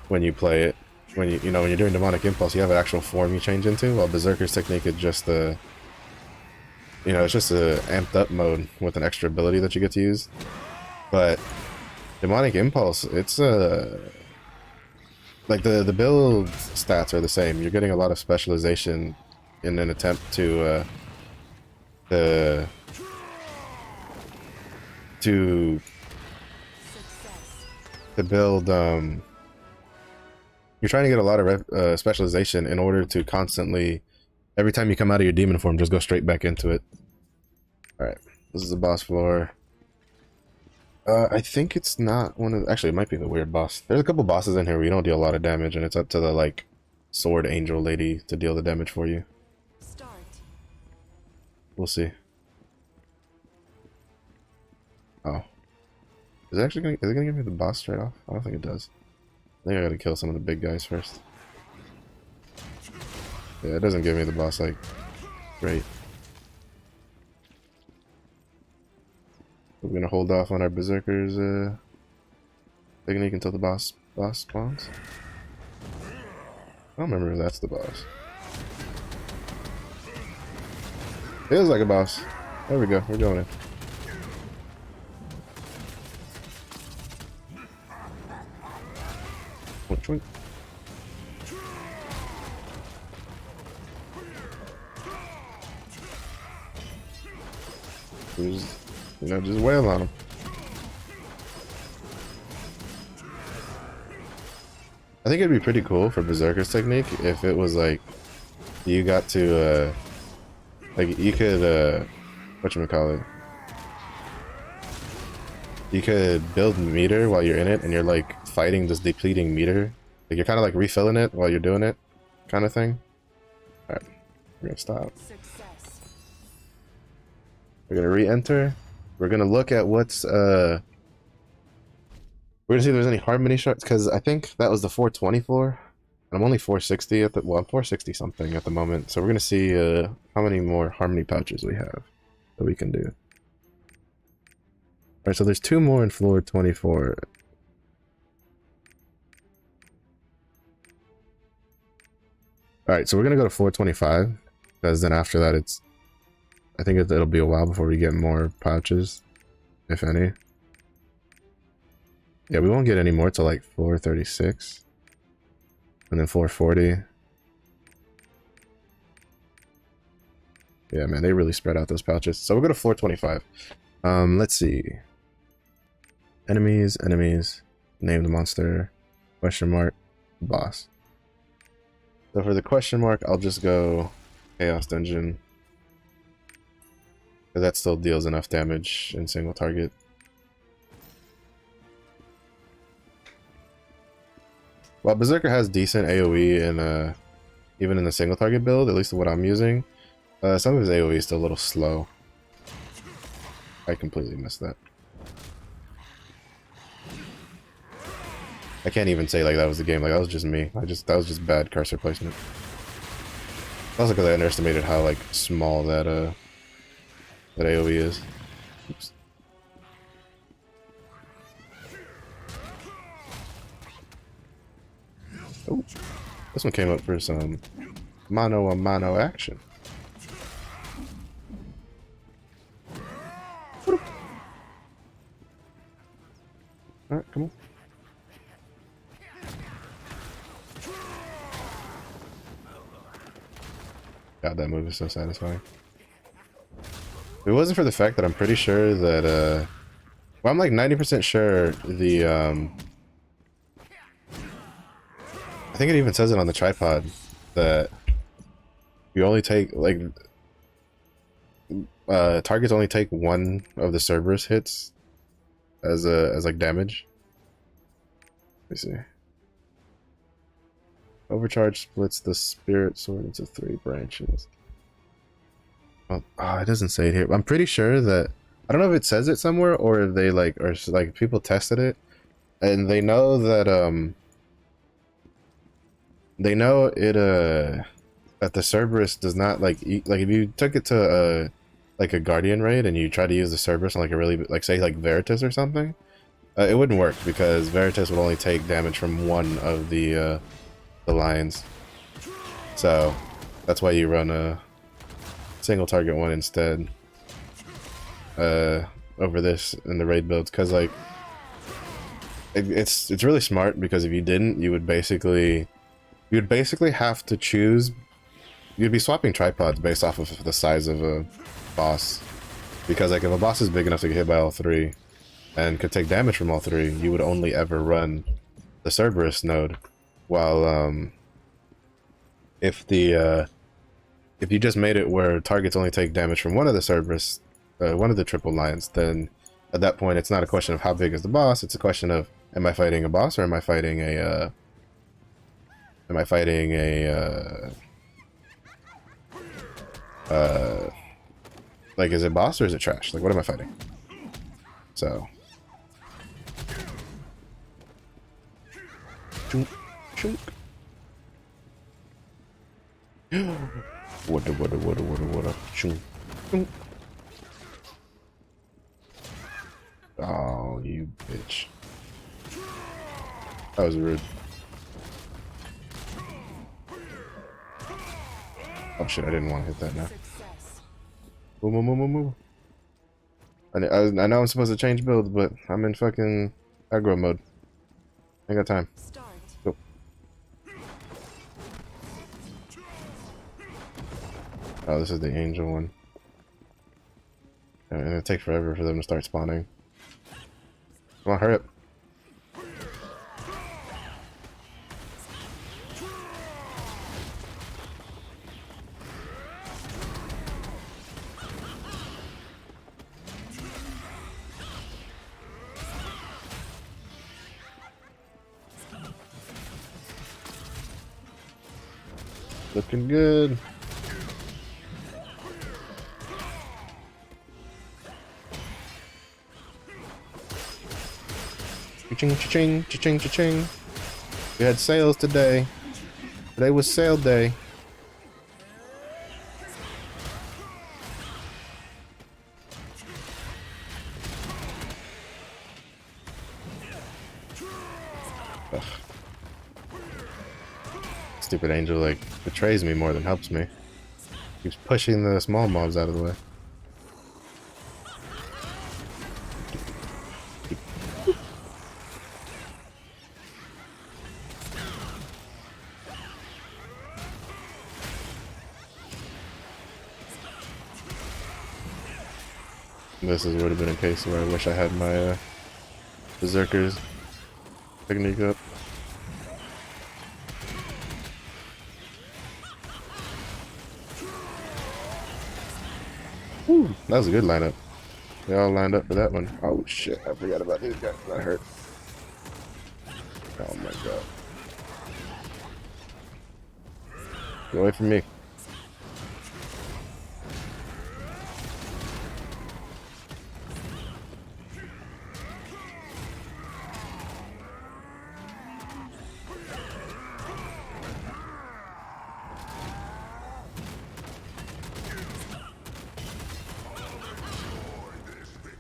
when you play it. When you know, when you're doing demonic impulse, you have an actual form you change into, while berserker's technique is just the, you know, it's just a amped up mode with an extra ability that you get to use. But demonic impulse, it's like the build stats are the same. You're getting a lot of specialization in an attempt to build you're trying to get a lot of specialization in order to constantly, every time you come out of your demon form, just go straight back into it. Alright, this is the boss floor. I think it's not one of, actually it might be the weird boss. There's a couple bosses in here where you don't deal a lot of damage, and it's up to the like sword angel lady to deal the damage for you. We'll see. Oh. Is it gonna give me the boss straight off? I don't think it does. I think I gotta kill some of the big guys first. Yeah, it doesn't give me the boss like great. We're gonna hold off on our berserkers technique until the boss spawns. I don't remember if that's the boss. Feels like a boss. There we go, we're going in. Which one? Just, you know, just wail on him. I think it'd be pretty cool for berserker's technique if it was like you got to like you could whatchamacallit, you could build meter while you're in it, and you're like fighting this depleting meter, like you're kind of like refilling it while you're doing it, kind of thing. All right, we're gonna stop. We're gonna re-enter. We're gonna look at what's we're gonna see if there's any harmony shards, because I think that was the 420 floor. I'm only 460 at the, well, I'm 460 something at the moment, so we're gonna see how many more harmony pouches we have that we can do. Alright, so there's 2 more in floor 24. All right, so we're gonna go to 425 because then after that, I think it'll be a while before we get more pouches, if any. Yeah, we won't get any more till like 436, and then 440. Yeah, man, they really spread out those pouches. So we'll go to 425. Let's see. Enemies, name the monster, question mark, boss. So for the question mark, I'll just go Chaos Dungeon, because that still deals enough damage in single target. While Berserker has decent AoE in even in the single target build, at least what I'm using, some of his AoE is still a little slow. I completely missed that. I can't even say like that was the game. Like that was just me. That was just bad cursor placement. Also because I underestimated how like small that that AoE is. Oops. Oh, this one came up for some mano a mano action. All right, come on. God, that move is so satisfying. If it wasn't for the fact that I'm pretty sure that, well, I'm like 90% sure the, I think it even says it on the tripod that you only take, like, targets only take one of the Cerberus hits as like damage. Let me see. Overcharge splits the spirit sword into 3 branches. Oh, it doesn't say it here. I'm pretty sure that, I don't know if it says it somewhere or if they like, or like people tested it and they know that they know it that the Cerberus does not like eat, like if you took it to like a Guardian raid and you try to use the Cerberus on like a really, like say like Veritas or something, it wouldn't work because Veritas would only take damage from one of the lions. So that's why you run a single target one instead over this in the raid builds, because like it's really smart, because if you didn't, you would basically have to choose, you'd be swapping tripods based off of the size of a boss, because like if a boss is big enough to get hit by all 3 and could take damage from all 3, you would only ever run the Cerberus node. While if you just made it where targets only take damage from one of the Cerberus, one of the triple lions, then at that point it's not a question of how big is the boss, it's a question of, am I fighting a boss or am I fighting a like, is it boss or is it trash? Like, what am I fighting? So chunk, chunk. What chunk, chunk. Oh, you bitch. That was rude. Oh shit, I didn't want to hit that now. Move, move, move, move, move. I know I'm supposed to change builds, but I'm in fucking aggro mode. I ain't got time. Go. Oh, this is the angel one. It'll take forever for them to start spawning. Come on, hurry up. Looking good. Cha-ching, cha-ching, cha-ching, cha-ching. We had sales today. Today was sale day. Ugh. Stupid angel like betrays me more than helps me. Keeps pushing the small mobs out of the way. This would have been a case where I wish I had my Berserker's technique up. Whew, that was a good lineup. They all lined up for that one. Oh shit, I forgot about these guys. That hurt. Oh my god. Get away from me.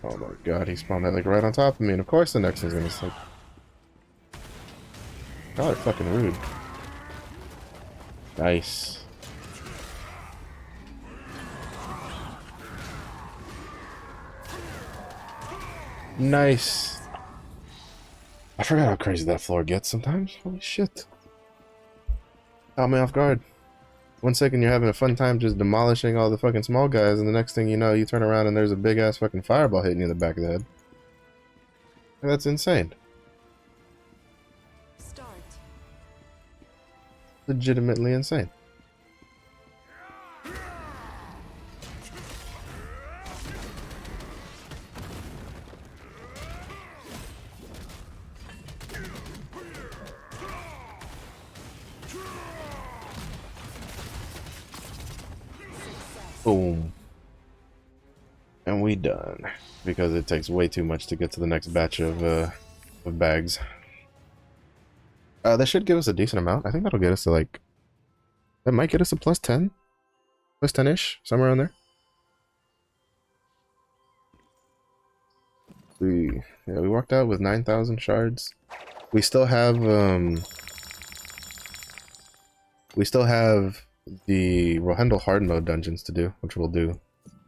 Oh my god, he spawned that like right on top of me, and of course the next one's gonna slip. Oh, they're fucking rude. Nice. Nice. I forgot how crazy that floor gets sometimes. Holy shit. Caught me off guard. 1 second you're having a fun time just demolishing all the fucking small guys, and the next thing you know, you turn around and there's a big ass fucking fireball hitting you in the back of the head. That's insane. Start. Legitimately insane. Boom. And we done. Because it takes way too much to get to the next batch of bags. That should give us a decent amount. I think that'll get us to like... That might get us a plus 10? Plus 10-ish? Somewhere around there? We walked out with 9,000 shards. We still have, the Rohendel hard mode dungeons to do, which we'll do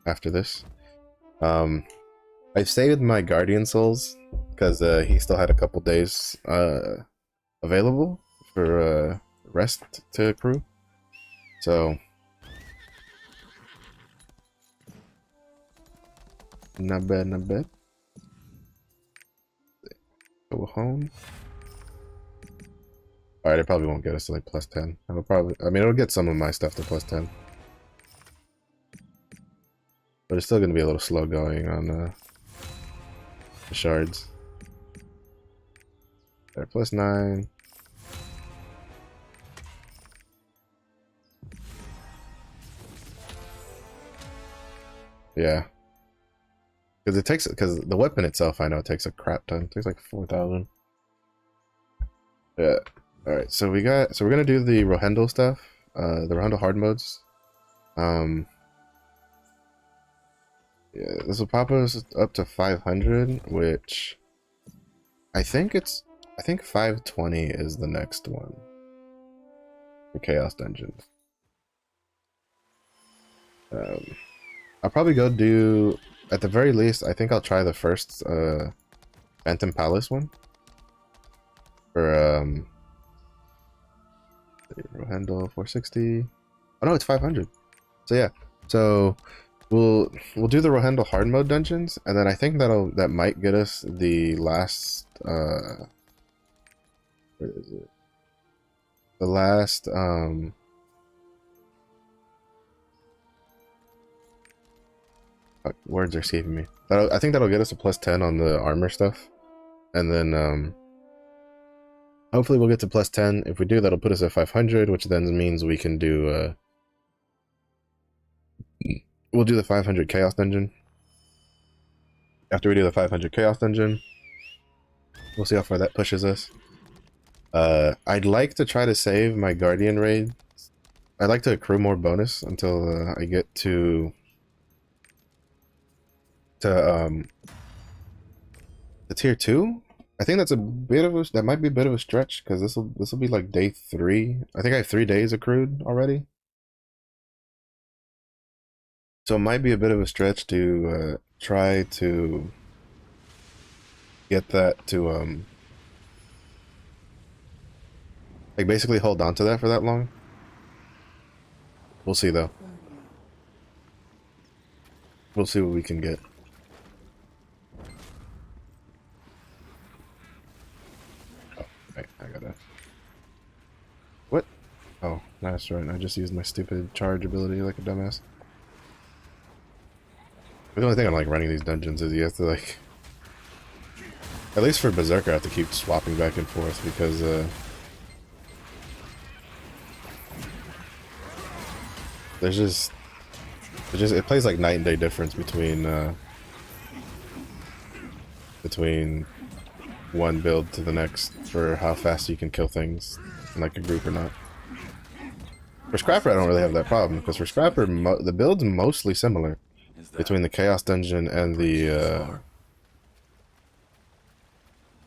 after this. I've saved my Guardian Souls because he still had a couple days available for rest to accrue. So not bad, not bad. Go home. Alright, it probably won't get us to like plus 10. It'll probably, I mean, it'll get some of my stuff to plus 10. But it's still going to be a little slow going on the shards. There, plus 9. Yeah. Because the weapon itself, I know, takes a crap ton. It takes like 4,000. Yeah. Alright, so we're gonna do the Rohendel stuff, the Rohendel hard modes. Yeah, this will pop us up to 500, which I think 520 is the next one. The Chaos Dungeons. I'll probably go do, at the very least, I think I'll try the first Phantom Palace one. For Rohendel 460. Oh no, it's 500. So yeah. So we'll do the Rohendel hard mode dungeons, and then I think that might get us the last where is it? The last words are escaping me. I think that'll get us a plus 10 on the armor stuff, and then hopefully we'll get to plus 10. If we do, that'll put us at 500, which then means we can do we'll do the 500 Chaos Dungeon. After we do the 500 Chaos Dungeon, we'll see how far that pushes us. I'd like to try to save my Guardian raid. I'd like to accrue more bonus until I get to the tier 2. I think that's a bit of a that might be a bit of a stretch because this will be like day 3. I think I have 3 days accrued already. So it might be a bit of a stretch to try to get that to like basically hold on to that for that long. We'll see though. We'll see what we can get. Oh, right, I gotta. What? Oh, that's right. I just used my stupid charge ability like a dumbass. The only thing I'm like running these dungeons is you have to like, at least for Berserker, I have to keep swapping back and forth because there's just it plays like night and day difference between one build to the next for how fast you can kill things in like a group or not. For Scrapper, I don't really have that problem because for Scrapper, the build's mostly similar between the Chaos Dungeon and the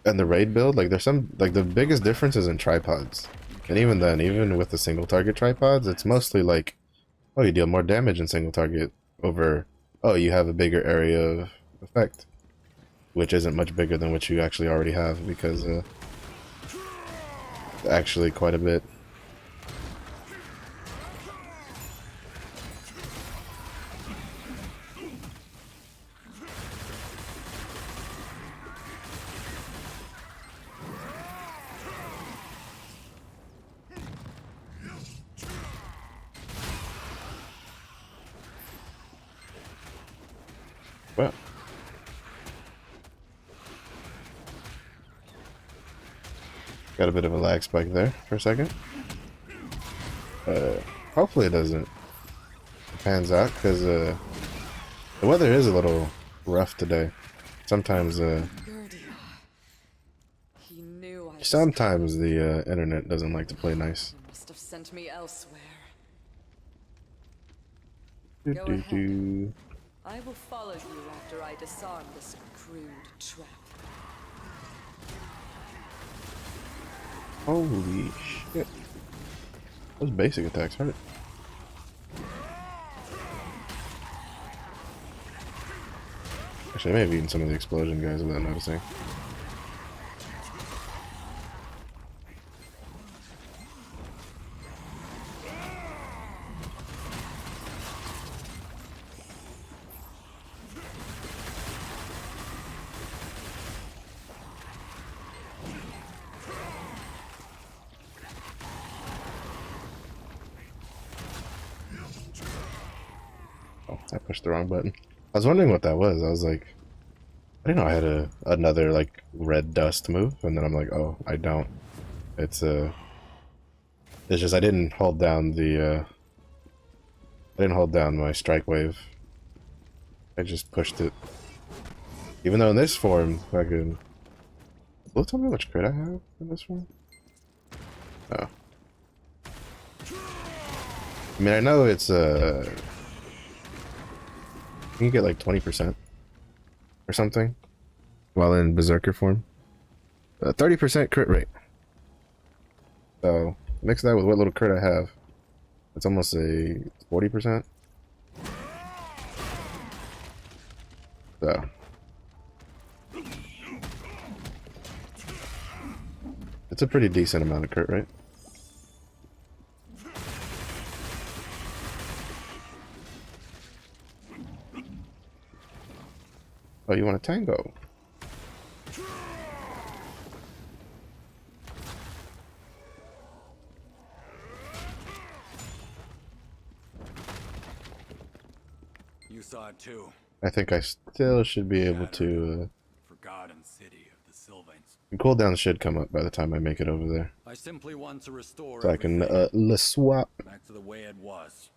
raid build. Like there's some like the biggest difference is in tripods, and even then, even with the single target tripods, it's mostly like, oh, you deal more damage in single target over, oh, you have a bigger area of effect, which isn't much bigger than what you actually already have because actually quite a bit. Well, got a bit of a lag spike there for a second. Hopefully it doesn't pans out because the weather is a little rough today. Sometimes He knew I sometimes the internet doesn't like to play nice. must have sent me elsewhere. Do, Go do, ahead. do. I will follow you after I disarm this crude trap. Holy shit. Those basic attacks hurt. Actually, I may have eaten some of the explosion guys without noticing. Oh, I pushed the wrong button. I was wondering what that was. I was like, I didn't know I had another like red dust move, and then I'm like, oh, I don't. It's just I didn't hold down I didn't hold down my strike wave. I just pushed it. Even though in this form, I could. Will it tell me how much crit I have in this form? Oh. I mean, I know it's you can get like 20% or something while in Berserker form. 30% crit rate. So mix that with what little crit I have. It's almost a 40%. So it's a pretty decent amount of crit rate. Oh, you want a tango? You saw it too. I think I still should be able to. Forgotten city of the Sylvains. Cooldown should come up by the time I make it over there, I simply want to restore so I can everything le swap. back to the way it was.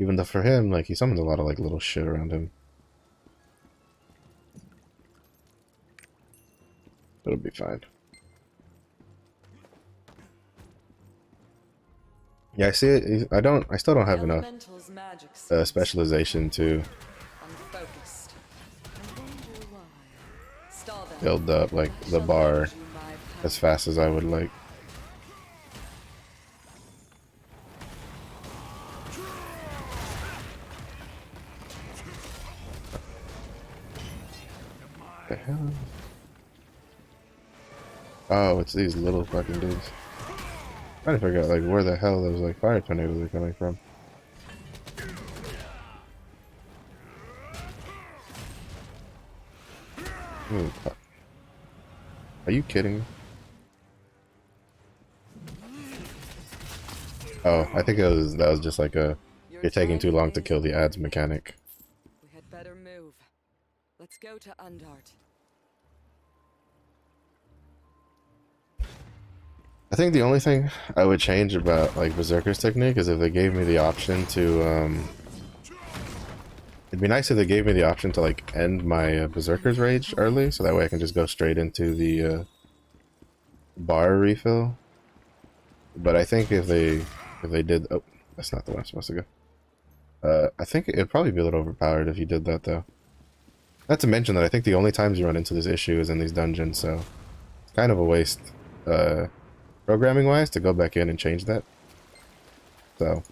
Even though for him, like he summons a lot of like little shit around him. It'll be fine. Yeah, I see it. I still don't have enough Elemental's magic specialization to unfocused. I wonder why. Stall them. build up like I the shall bar lend you my as power. fast as I would like. The hell? Oh, it's these little fucking dudes. Trying to figure out like where the hell those like fire tornadoes are coming from. Ooh, are you kidding me? Oh, I think that was just like a you're taking too long to kill the ads mechanic. We had better move. Let's go to Undart. I think the only thing I would change about like Berserker's technique is if they gave me the option to it'd be nice if they gave me the option to like end my Berserker's rage early, so that way I can just go straight into the bar refill. But I think if they did, oh, that's not the way I'm supposed to go. I think it'd probably be a little overpowered if you did that though. Not to mention that I think the only times you run into this issue is in these dungeons, so it's kind of a waste, programming wise, to go back in and change that. So,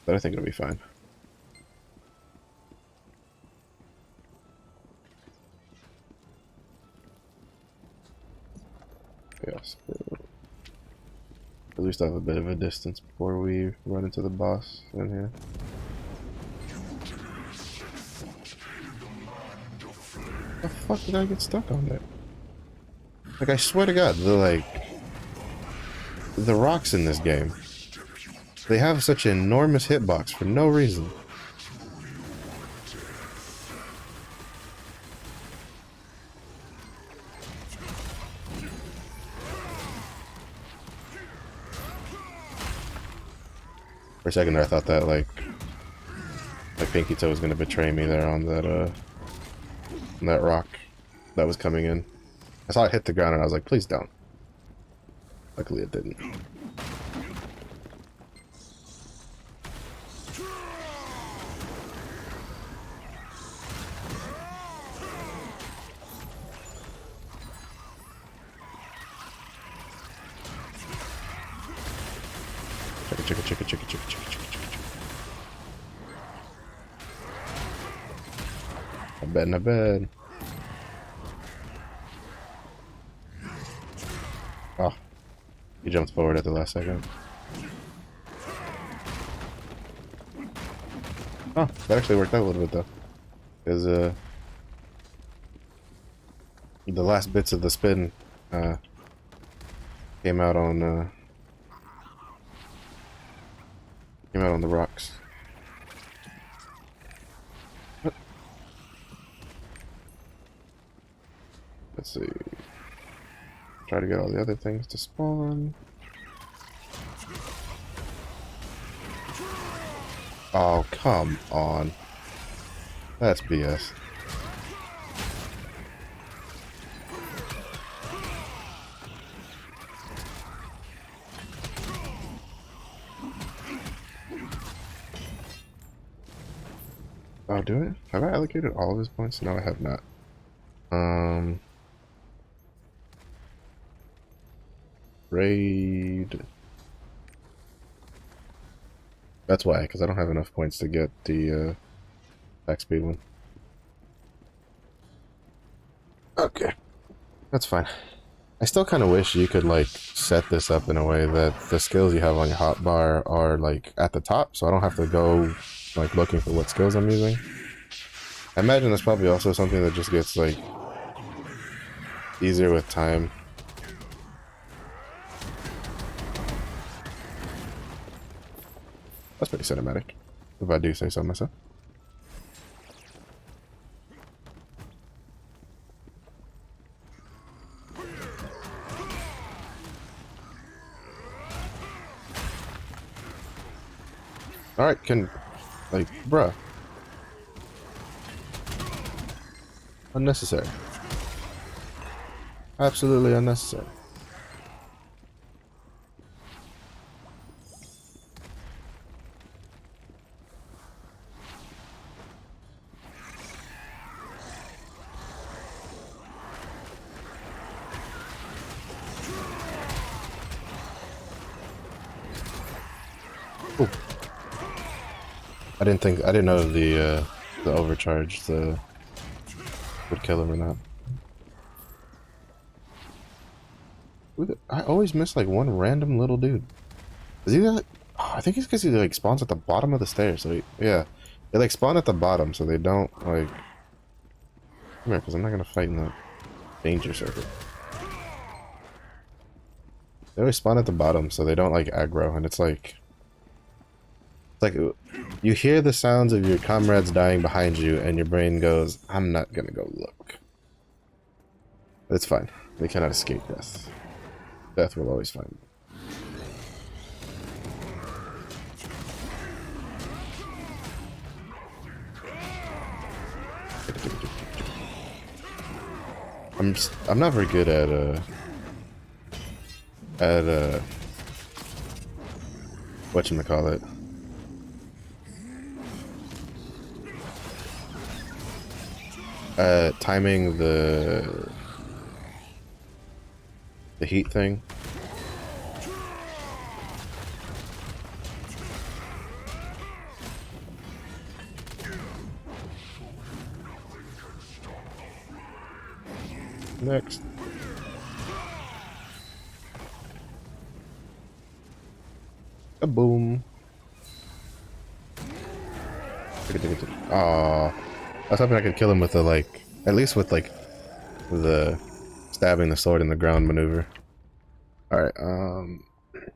but I think it'll be fine. Yes. At least I have a bit of a distance before we run into the boss in here. The fuck did I get stuck on that? Like, I swear to God, the rocks in this game, they have such an enormous hitbox for no reason. For a second there, I thought that like Pinky Toe was gonna betray me there on that rock that was coming in. I saw it hit the ground and I was like, please don't. Luckily it didn't. Chicka. I bet. Oh, he jumped forward at the last second. Oh, that actually worked out a little bit though, because the last bits of the spin came out on the rocks. Let's see. Try to get all the other things to spawn. Oh, come on. That's BS. Oh, do it? Have I allocated all of his points? No, I have not. Raid. That's why, because I don't have enough points to get the attack speed one. Okay, that's fine. I still kind of wish you could like set this up in a way that the skills you have on your hotbar are like at the top, so I don't have to go like looking for what skills I'm using. I imagine that's probably also something that just gets like easier with time. That's pretty cinematic, if I do say so myself. Alright, like, bruh. Unnecessary. Absolutely unnecessary. I didn't know the overcharge would kill him or not. I always miss like one random little dude. Is he that? Oh, I think it's because he like spawns at the bottom of the stairs. So yeah, they like spawn at the bottom so they don't like. Come here, because I'm not gonna fight in the danger circle. They always spawn at the bottom so they don't like aggro, and it's like you hear the sounds of your comrades dying behind you, and your brain goes, "I'm not gonna go look." But it's fine. They cannot escape death. Death will always find them. I'm not very good at whatchamacallit. Timing the heat thing. Next. Boom. Aw. I was hoping I could kill him with the like, at least with like the stabbing the sword in the ground maneuver. Alright,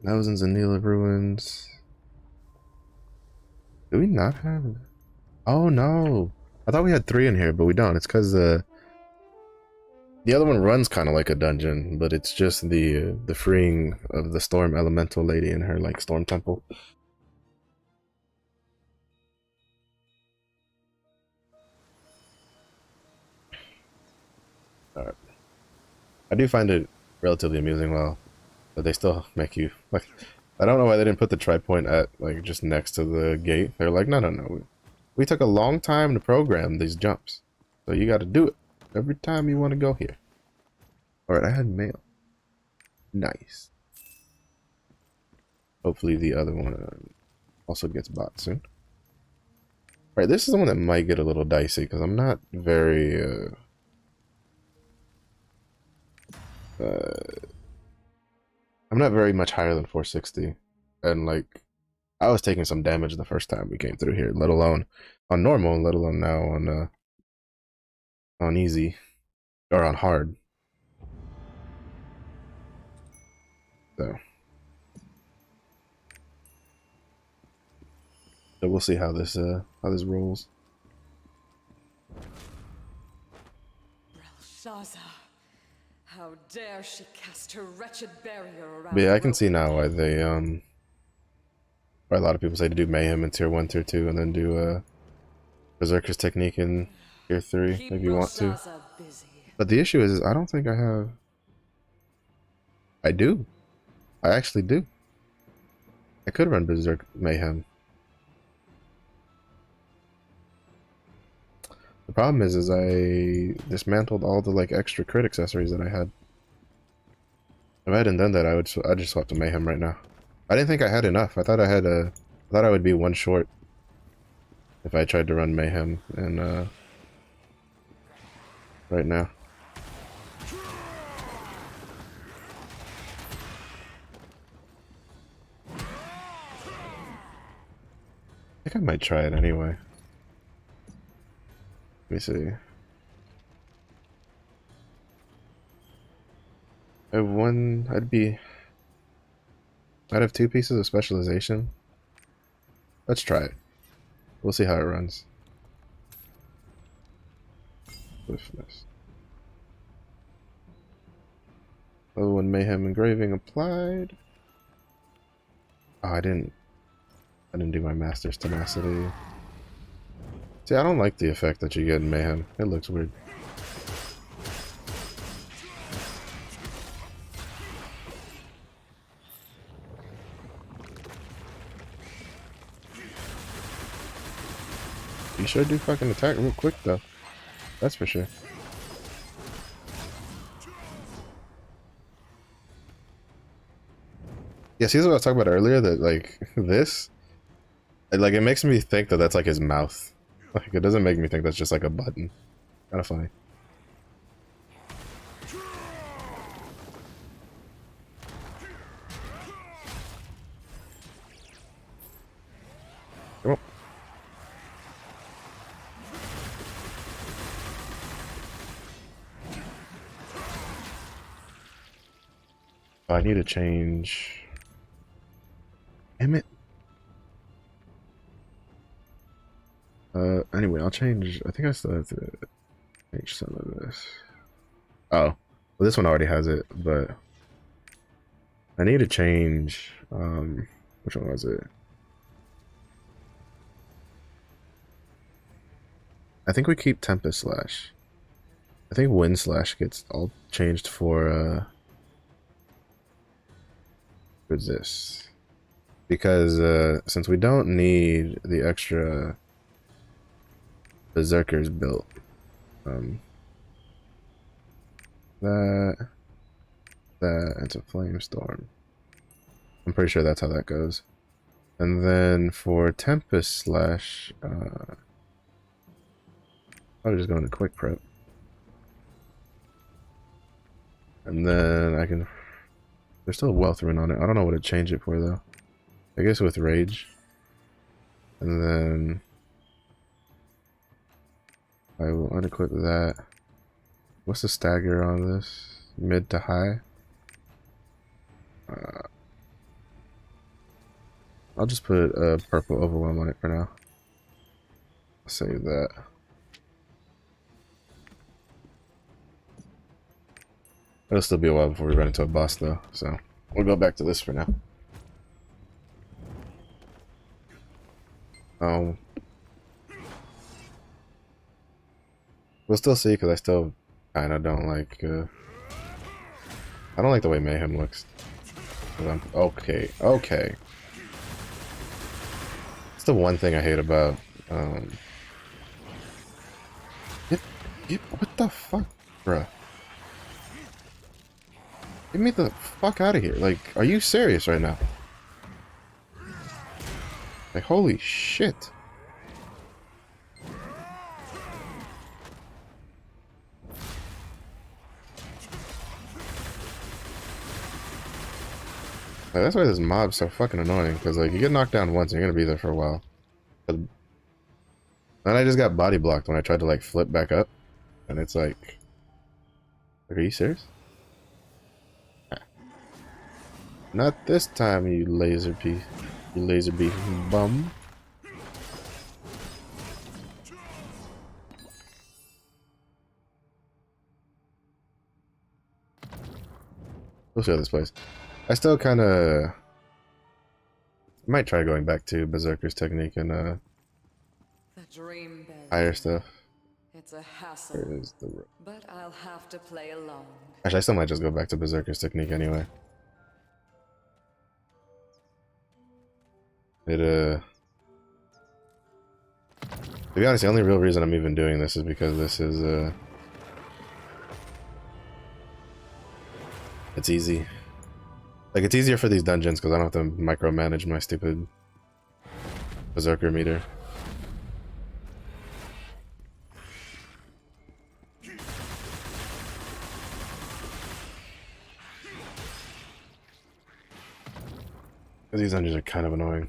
thousands in Neela ruins. Do we not have? Oh no. I thought we had 3 in here, but we don't. It's because the other one runs kind of like a dungeon, but it's just the freeing of the storm elemental lady in her like storm temple. Alright. I do find it relatively amusing, well, but they still make you like. I don't know why they didn't put the tri-point at like just next to the gate. They're like, no. We took a long time to program these jumps, so you got to do it every time you want to go here. Alright, I had mail. Nice. Hopefully the other one also gets bought soon. Alright, this is the one that might get a little dicey because I'm not very I'm not very much higher than 460, and like I was taking some damage the first time we came through here, let alone on normal, let alone now on easy or on hard. So we'll see how this rolls. Belshazzar, how dare she cast her wretched barrier around? But yeah, I can see now why they why a lot of people say to do mayhem in tier 1, tier 2, and then do berserker's technique in tier 3 if you want to. But the issue is I don't think I have. I do. I actually do. I could run berserk mayhem. The problem is I dismantled all the like extra crit accessories that I had. If I hadn't done that, I'd just swap to mayhem right now. I didn't think I had enough. I thought I thought I would be 1 short if I tried to run mayhem and right now. I think I might try it anyway. Let me see. I have I'd have 2 pieces of specialization. Let's try it. We'll see how it runs. Swiftness. Oh, and mayhem engraving applied. Oh, I didn't do my master's tenacity. See, I don't like the effect that you get in mayhem. It looks weird. You sure do fucking attack real quick though. That's for sure. Yeah, see, that's what I was talking about earlier, that like this Like, it makes me think that that's like his mouth. Like, it doesn't make me think that's just like a button. Kind of funny. Come on. Oh, I need to change. Damn it. Anyway, I'll change. I think I still have to change some of this. Oh, well, this one already has it, but I need to change. Which one was it? I think we keep Tempest Slash. I think Wind Slash gets all changed for this, because since we don't need the extra Berserkers built, that it's a Flame Storm. I'm pretty sure that's how that goes. And then for Tempest Slash, I'll just go into Quick Prep. And then I can... There's still a Wealth Rune on it. I don't know what to change it for, though. I guess with Rage. And then... I will unequip that. What's the stagger on this? Mid to high? I'll just put a purple overwhelm on it for now. I'll save that. It'll still be a while before we run into a boss, though, so we'll go back to this for now. We'll still see, because I still kind of don't like... I don't like the way Mayhem looks. Okay. It's the one thing I hate about... what the fuck, bruh? Get me the fuck out of here. Like, are you serious right now? Like, holy shit. Like, that's why this mob's so fucking annoying, because, like, you get knocked down once and you're gonna be there for a while. And I just got body blocked when I tried to, like, flip back up. And it's like... Are you serious? Not this time, you laser beam bum. We'll see how this plays. I still kind of might try going back to Berserker's technique and The dream bed. higher stuff. It's a hassle, Where is the... but I'll have to play along. Actually, I still might just go back to Berserker's technique anyway. To be honest, the only real reason I'm even doing this is because this is, it's easy. Like, it's easier for these dungeons because I don't have to micromanage my stupid Berserker meter. These dungeons are kind of annoying.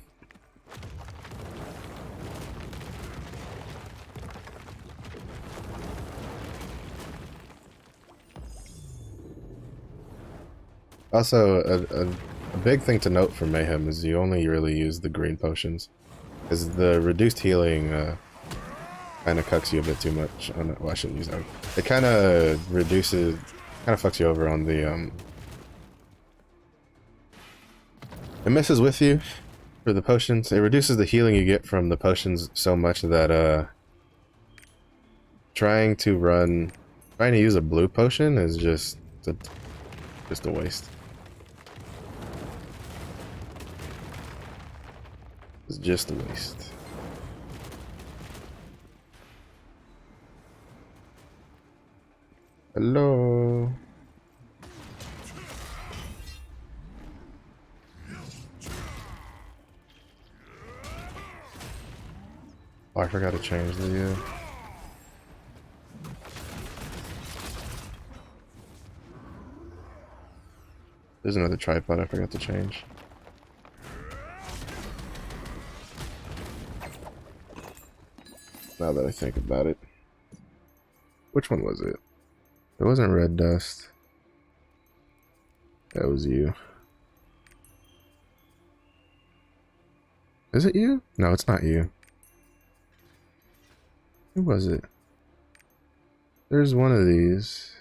Also, a big thing to note for Mayhem is you only really use the green potions, because the reduced healing kind of cucks you a bit too much. Oh, no, well, I shouldn't use that. It kind of reduces, kind of fucks you over on the it messes with you for the potions. It reduces the healing you get from the potions so much that trying to use a blue potion is just a waste. It's just a waste. Hello. Oh, I forgot to change the. There's another tripod I forgot to change. Now that I think about it. Which one was it? It wasn't red dust. That was you. Is it you? No, it's not you. Who was it? There's one of these.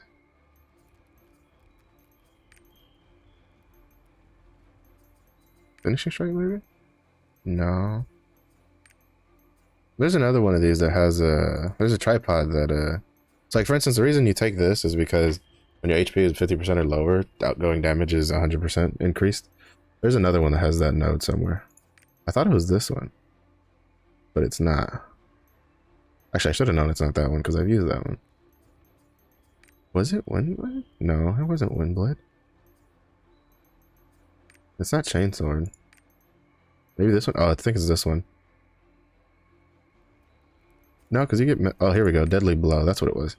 Finishing strike, maybe? No. There's another one of these that has a... There's a tripod that... It's like, for instance, the reason you take this is because when your HP is 50% or lower, outgoing damage is 100% increased. There's another one that has that node somewhere. I thought it was this one. But it's not. Actually, I should have known it's not that one because I've used that one. Was it Windblade? No, it wasn't Windblade. It's not Chainsword. Maybe this one? Oh, I think it's this one. No, because you get... Oh, here we go. Deadly Blow. That's what it was.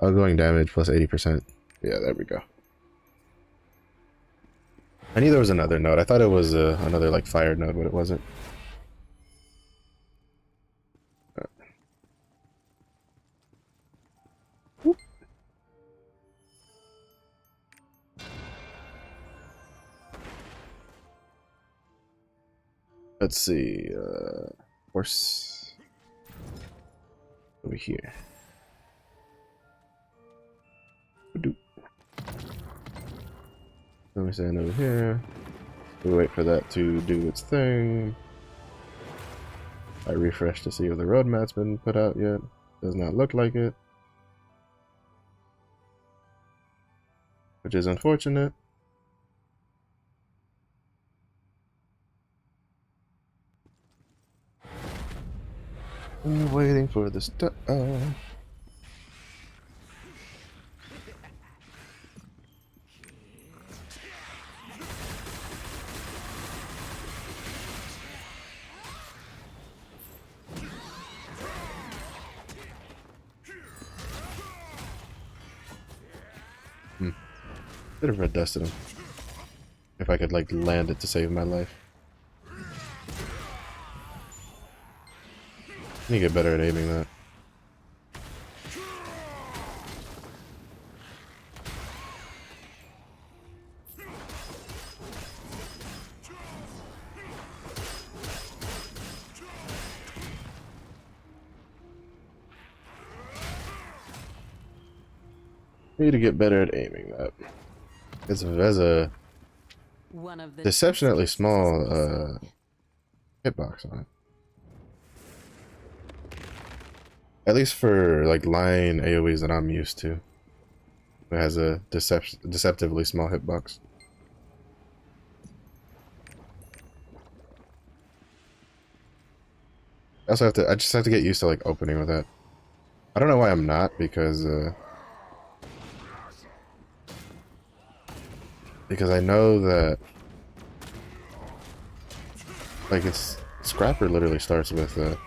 Outgoing damage plus 80%. Yeah, there we go. I knew there was another node. I thought it was another, like, fire node, but it wasn't. Let's see, horse over here. Let me stand over here. We wait for that to do its thing. I refresh to see if the roadmap's been put out yet. Does not look like it, which is unfortunate. I'm waiting for the stuff. Could have red dusted him. If I could, like, land it to save my life. I need to get better at aiming that. Need to get better at aiming that. It's a One of the deceptionally small hitbox on it. At least for like line AoEs that I'm used to. It has a deceptively small hitbox. I just have to get used to like opening with that. I don't know why I'm not, because I know that like Scrapper literally starts with the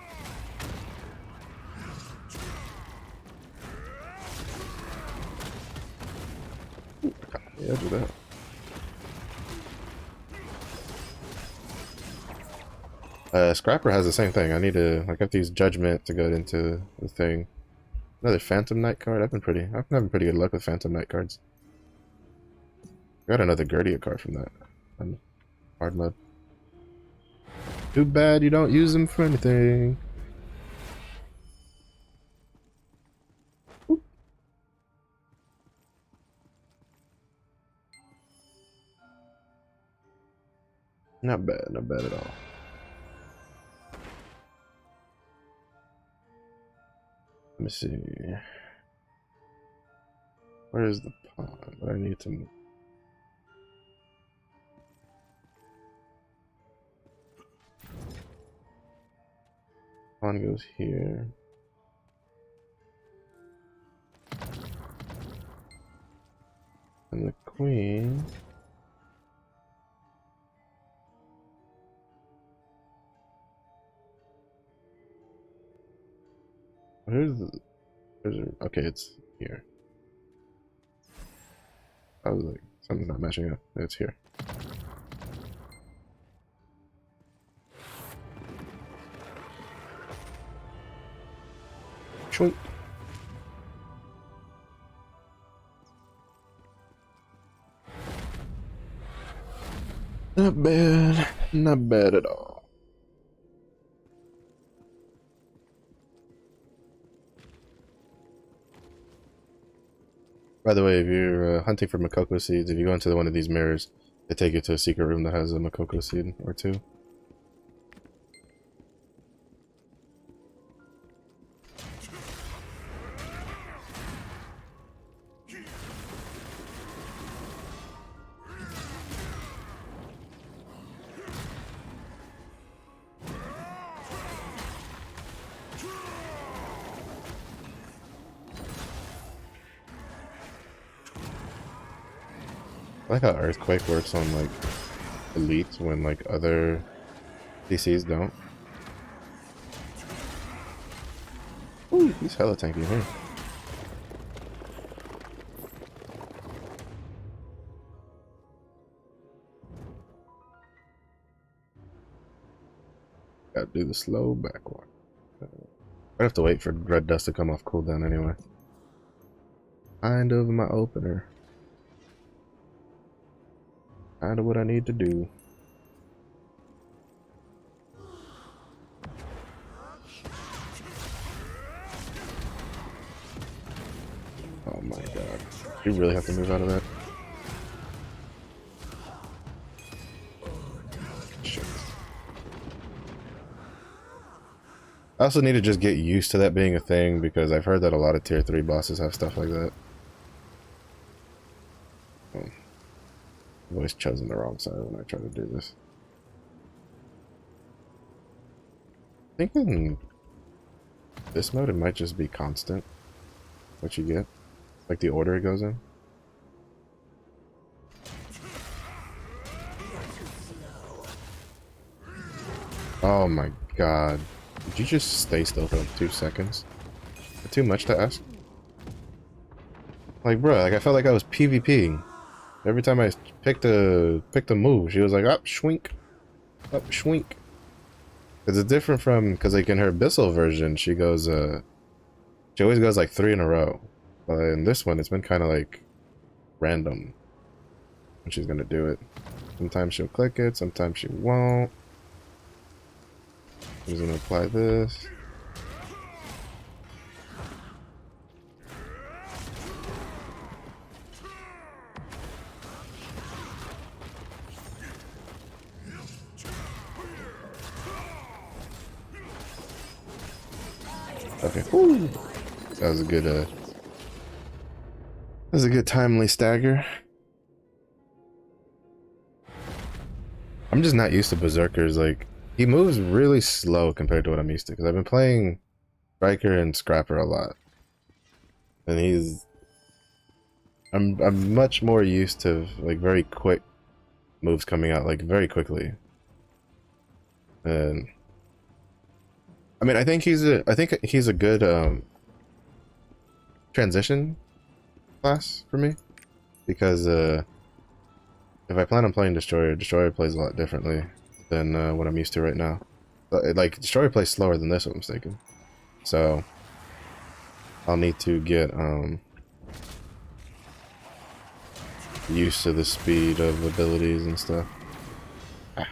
edge of that. Scrapper has the same thing. I got these Judgment to go into the thing. Another Phantom Knight card. I've been having pretty good luck with Phantom Knight cards. Got another Guardia card from that. On hard mode. Too bad you don't use them for anything. Oop. Not bad at all. Let me see. Where is the pond? I need to move. Pawn goes here. And the queen. Okay, it's here. I was like, something's not matching up. It's here. Chunk. Not bad. Not bad at all. By the way, if you're hunting for Makoko seeds, if you go into one of these mirrors, they take you to a secret room that has a Makoko seed or two. I like how Earthquake works on like Elite when like other DCs don't. Ooh, he's hella tanky here. Gotta do the slow backward. I have to wait for Red Dust to come off cooldown anyway. Kind of my opener. Kind of what I need to do. Oh my god. You really have to move out of that? Shit. I also need to just get used to that being a thing because I've heard that a lot of tier 3 bosses have stuff like that. Oh. I've always chosen the wrong side when I try to do this. I think in this mode it might just be constant what you get. Like the order it goes in. Oh my god. Did you just stay still for like 2 seconds? Too much to ask? Like bro, like I felt like I was PvPing. Every time I picked a move, she was like, up, schwink. Up, schwink. Because it's different from, because like in her Abyssal version, she goes, she always goes like 3 in a row. But in this one, it's been kind of like random when she's going to do it. Sometimes she'll click it, sometimes she won't. I'm just going to apply this. Okay, whew. That was a good, that was a good timely stagger. I'm just not used to Berserkers. Like, he moves really slow compared to what I'm used to. Because I've been playing Striker and Scrapper a lot. And he's... I'm much more used to, like, very quick moves coming out, like, very quickly. And... I mean, I think he's a good transition class for me, because if I plan on playing Destroyer plays a lot differently than what I'm used to right now. But, like, Destroyer plays slower than this, if I'm mistaken. So I'll need to get used to the speed of abilities and stuff. Ah.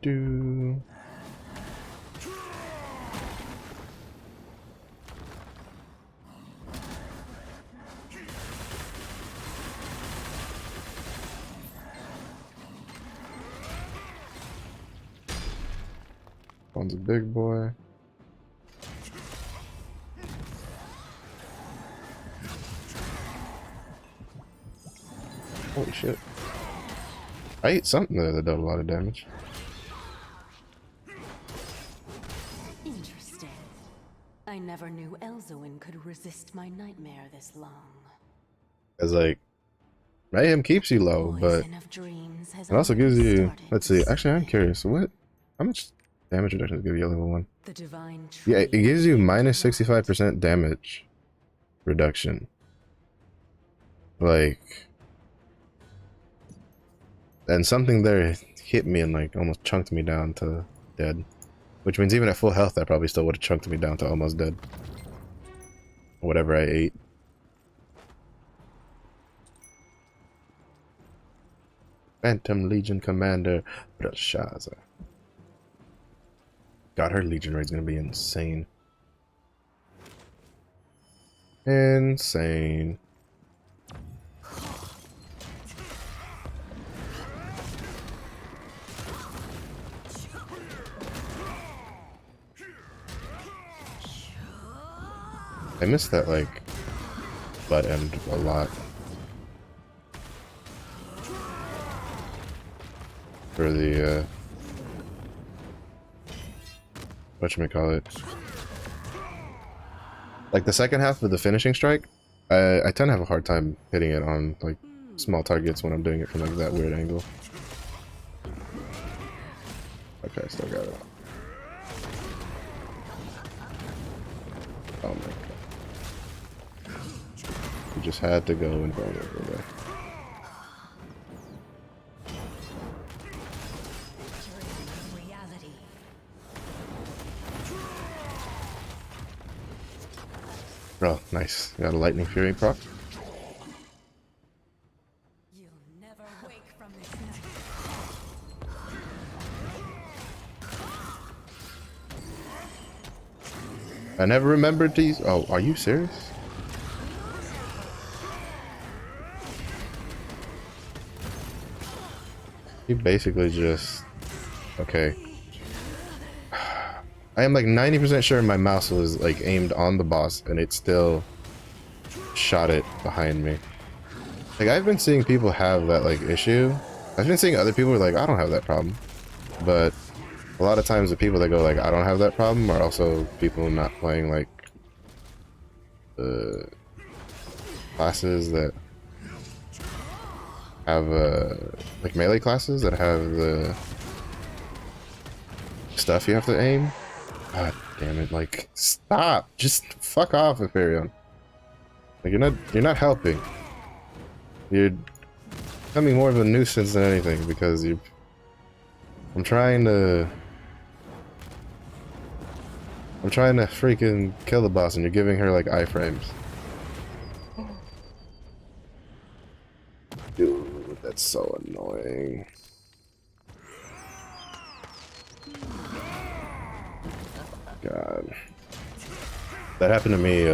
Do. One's a big boy. Holy shit. I ate something there that dealt a lot of damage. Interesting. I never never knew Elzoin could resist my nightmare this long. It's like mayhem keeps you low, but Poison of dreams has it also already gives you. started Let's to see. Actually, I'm spread. curious. How much damage reduction does it give you a level 1? The divine Yeah, tree it gives you came to minus light. 65% damage reduction. Like, and something there hit me and like almost chunked me down to dead. Which means even at full health, that probably still would have chunked me down to almost dead. Whatever I ate. Phantom Legion Commander Belshazzar. God, her Legion raid's gonna be insane. Insane. I missed that, like, butt end a lot. For the, whatchamacallit. Like, the second half of the finishing strike, I tend to have a hard time hitting it on, like, small targets when I'm doing it from, like, that weird angle. Okay, I still got it. Oh my god. You just had to go and burn it over there. Reality. Oh, nice. Got a Lightning Fury proc. You'll never wake from this night. I never remembered these. Oh, are you serious? He basically just... Okay. I am like 90% sure my mouse was like aimed on the boss and it still shot it behind me. Like, I've been seeing people have that like issue. I've been seeing other people who are like, I don't have that problem. But a lot of times the people that go like, I don't have that problem are also people not playing like classes that have like melee classes that have the stuff you have to aim. God damn it, like, stop! Just fuck off, Hyperion. Like, you're not helping. You're becoming more of a nuisance than anything because I'm trying to freaking kill the boss and you're giving her like iframes. Dude, that's so annoying. God. That happened to me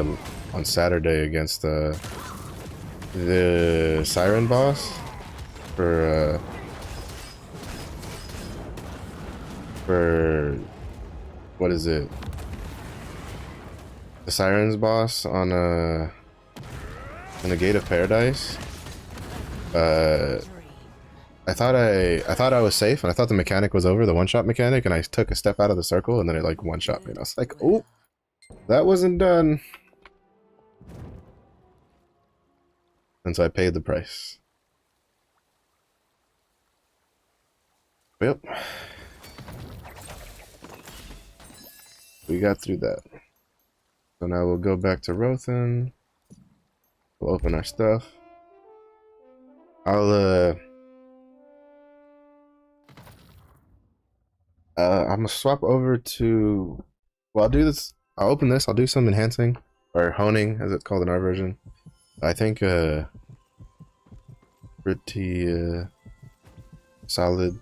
on Saturday against the Siren boss for what is it? The Sirens boss on the Gate of Paradise. I thought I was safe, and I thought the mechanic was over, the one-shot mechanic, and I took a step out of the circle, and then it like one-shot me, and I was like, oh, that wasn't done. And so I paid the price. Yep. We got through that. So now we'll go back to Rothan. We'll open our stuff. I'm gonna swap over to, well, I'll do this, I'll open this, I'll do some enhancing, or honing, as it's called in our version. I think, pretty, solid.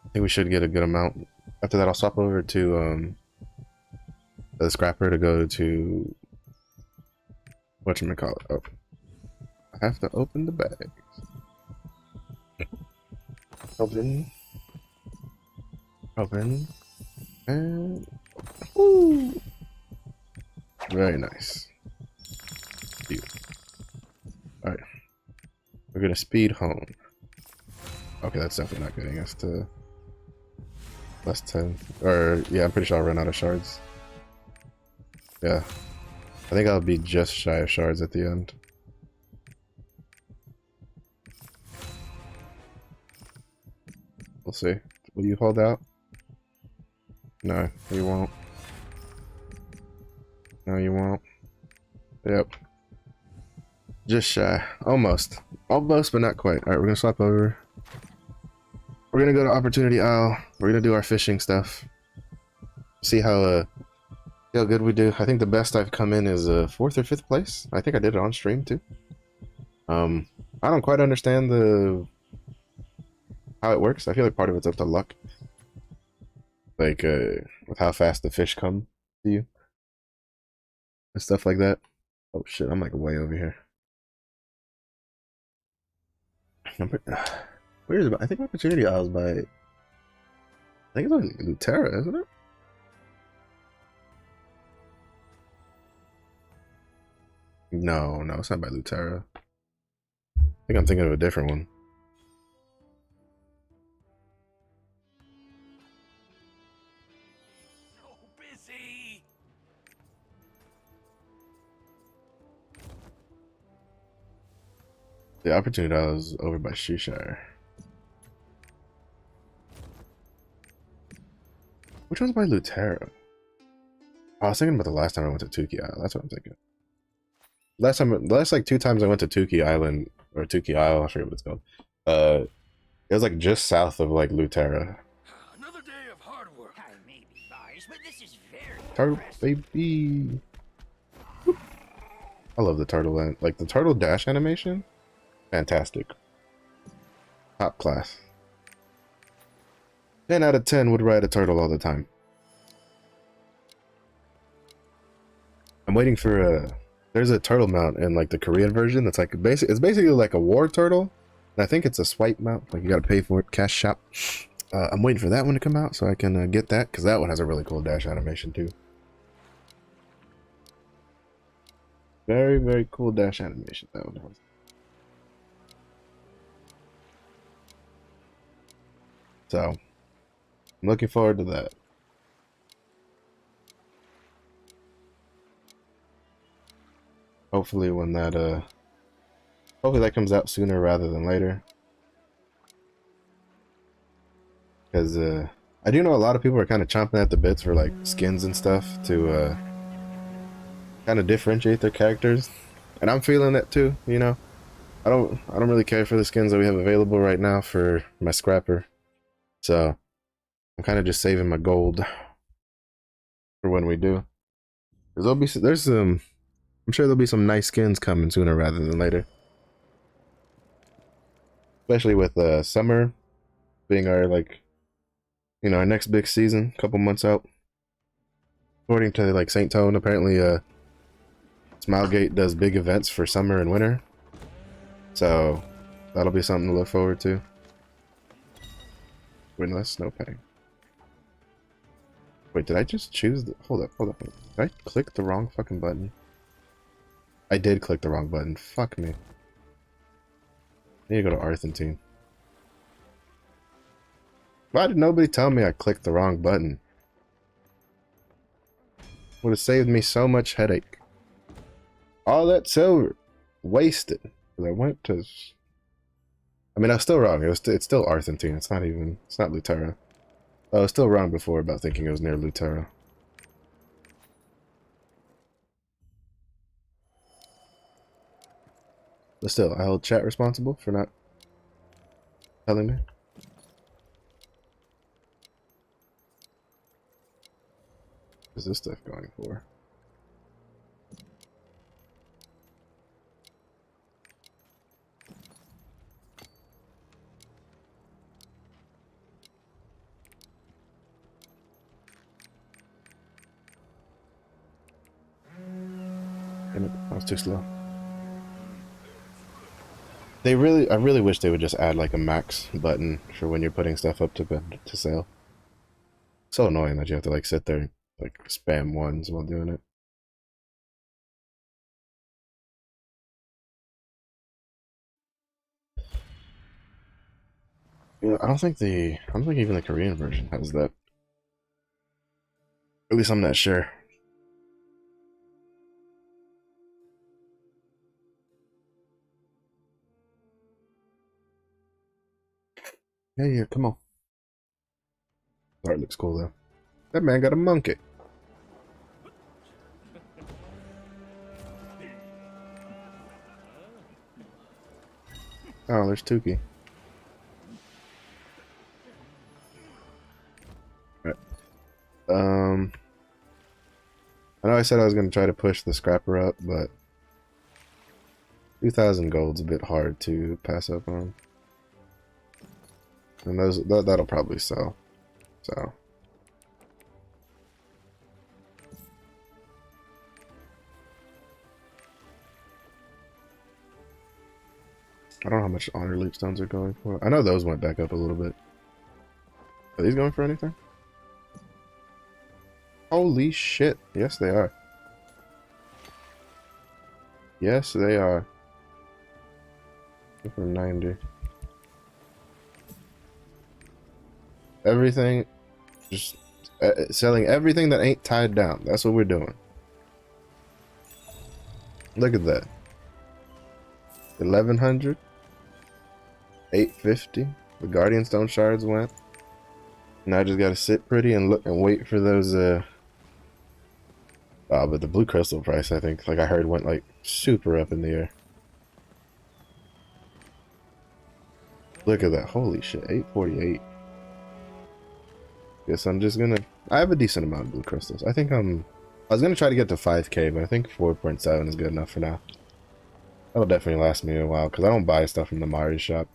I think we should get a good amount. After that, I'll swap over to, the scrapper to go to, whatchamacallit, oh. I have to open the bags. Open, and woo! Very nice. All right, we're gonna speed home. Okay, that's definitely not getting us to Less 10. Or, yeah, I'm pretty sure I'll run out of shards. Yeah. I think I'll be just shy of shards at the end. We'll see. Will you hold out? No, you won't. No, you won't. Yep. Just shy. Almost. Almost, but not quite. Alright, we're gonna swap over. We're gonna go to Opportunity Isle. We're gonna do our fishing stuff. See how good we do. I think the best I've come in is 4th or 5th place. I think I did it on stream too. I don't quite understand how it works. I feel like part of it's up to luck. Like with how fast the fish come to you. And stuff like that. Oh shit, I'm like way over here. Where is it? I think Opportunity Isle is by. I think it's on Luterra, isn't it? No, it's not by Luterra. I think I'm thinking of a different one. So busy. The Opportunity Isle is over by Shoeshire. Which one's by Luterra? Oh, I was thinking about the last time I went to Tukey Isle. That's what I'm thinking. Last like 2 times I went to Tukey Island or Tukey Isle, I forget what it's called. It was like just south of like Luterra. Another day of hard work. I may be biased, but this is very Turtle baby. I love the turtle like the turtle dash animation. Fantastic. Top class. 10 out of 10 would ride a turtle all the time. I'm waiting for there's a turtle mount in like the Korean version that's like it's basically like a war turtle. And I think it's a swipe mount, like you gotta pay for it, cash shop. I'm waiting for that one to come out so I can get that, because that one has a really cool dash animation too. Very, very cool dash animation, that one has. So, I'm looking forward to that. Hopefully when that hopefully that comes out sooner rather than later. Because I do know a lot of people are kind of chomping at the bits for like skins and stuff to kind of differentiate their characters. And I'm feeling that too, you know. I don't really care for the skins that we have available right now for my scrapper. So I'm kind of just saving my gold for when we do. There's I'm sure there'll be some nice skins coming sooner rather than later. Especially with summer being our like, you know, our next big season, a couple months out. According to like St. Tone, apparently Smilegate does big events for summer and winter. So that'll be something to look forward to. Winless snow petting. Wait, did I just choose the hold up. Did I click the wrong fucking button? I did click the wrong button. Fuck me. I need to go to Argentine. Why did nobody tell me I clicked the wrong button? Would have saved me so much headache. All that silver wasted. I went to. I mean, I was still wrong. It's still Argentine. It's not Luterra. I was still wrong before about thinking it was near Luterra. But still, I hold chat responsible for not telling me. What is this stuff going for? Damn it, I was too slow. I really wish they would just add like a max button for when you're putting stuff up to sale. So annoying that you have to like sit there and like spam ones while doing it. You know, I don't think even the Korean version has that At least I'm not sure. Yeah, come on. Art looks cool though. That man got a monkey. Oh, there's Tukey. Right. I know I said I was gonna try to push the scrapper up, but 2,000 gold's a bit hard to pass up on. And that'll probably sell. So I don't know how much honor leap stones are going for. I know those went back up a little bit. Are these going for anything? Holy shit. Yes, they are. Yes, they are. For 90. Everything, just selling everything that ain't tied down. That's what we're doing. Look at that. 1100. 850. The Guardian Stone shards went. Now I just gotta sit pretty and look and wait for those. But the blue crystal price, I think, like I heard, went like super up in the air. Look at that. Holy shit. 848. Guess I'm just gonna. I have a decent amount of blue crystals. I think I was gonna try to get to 5k, but I think 4.7 is good enough for now. That'll definitely last me a while because I don't buy stuff from the Mari shop.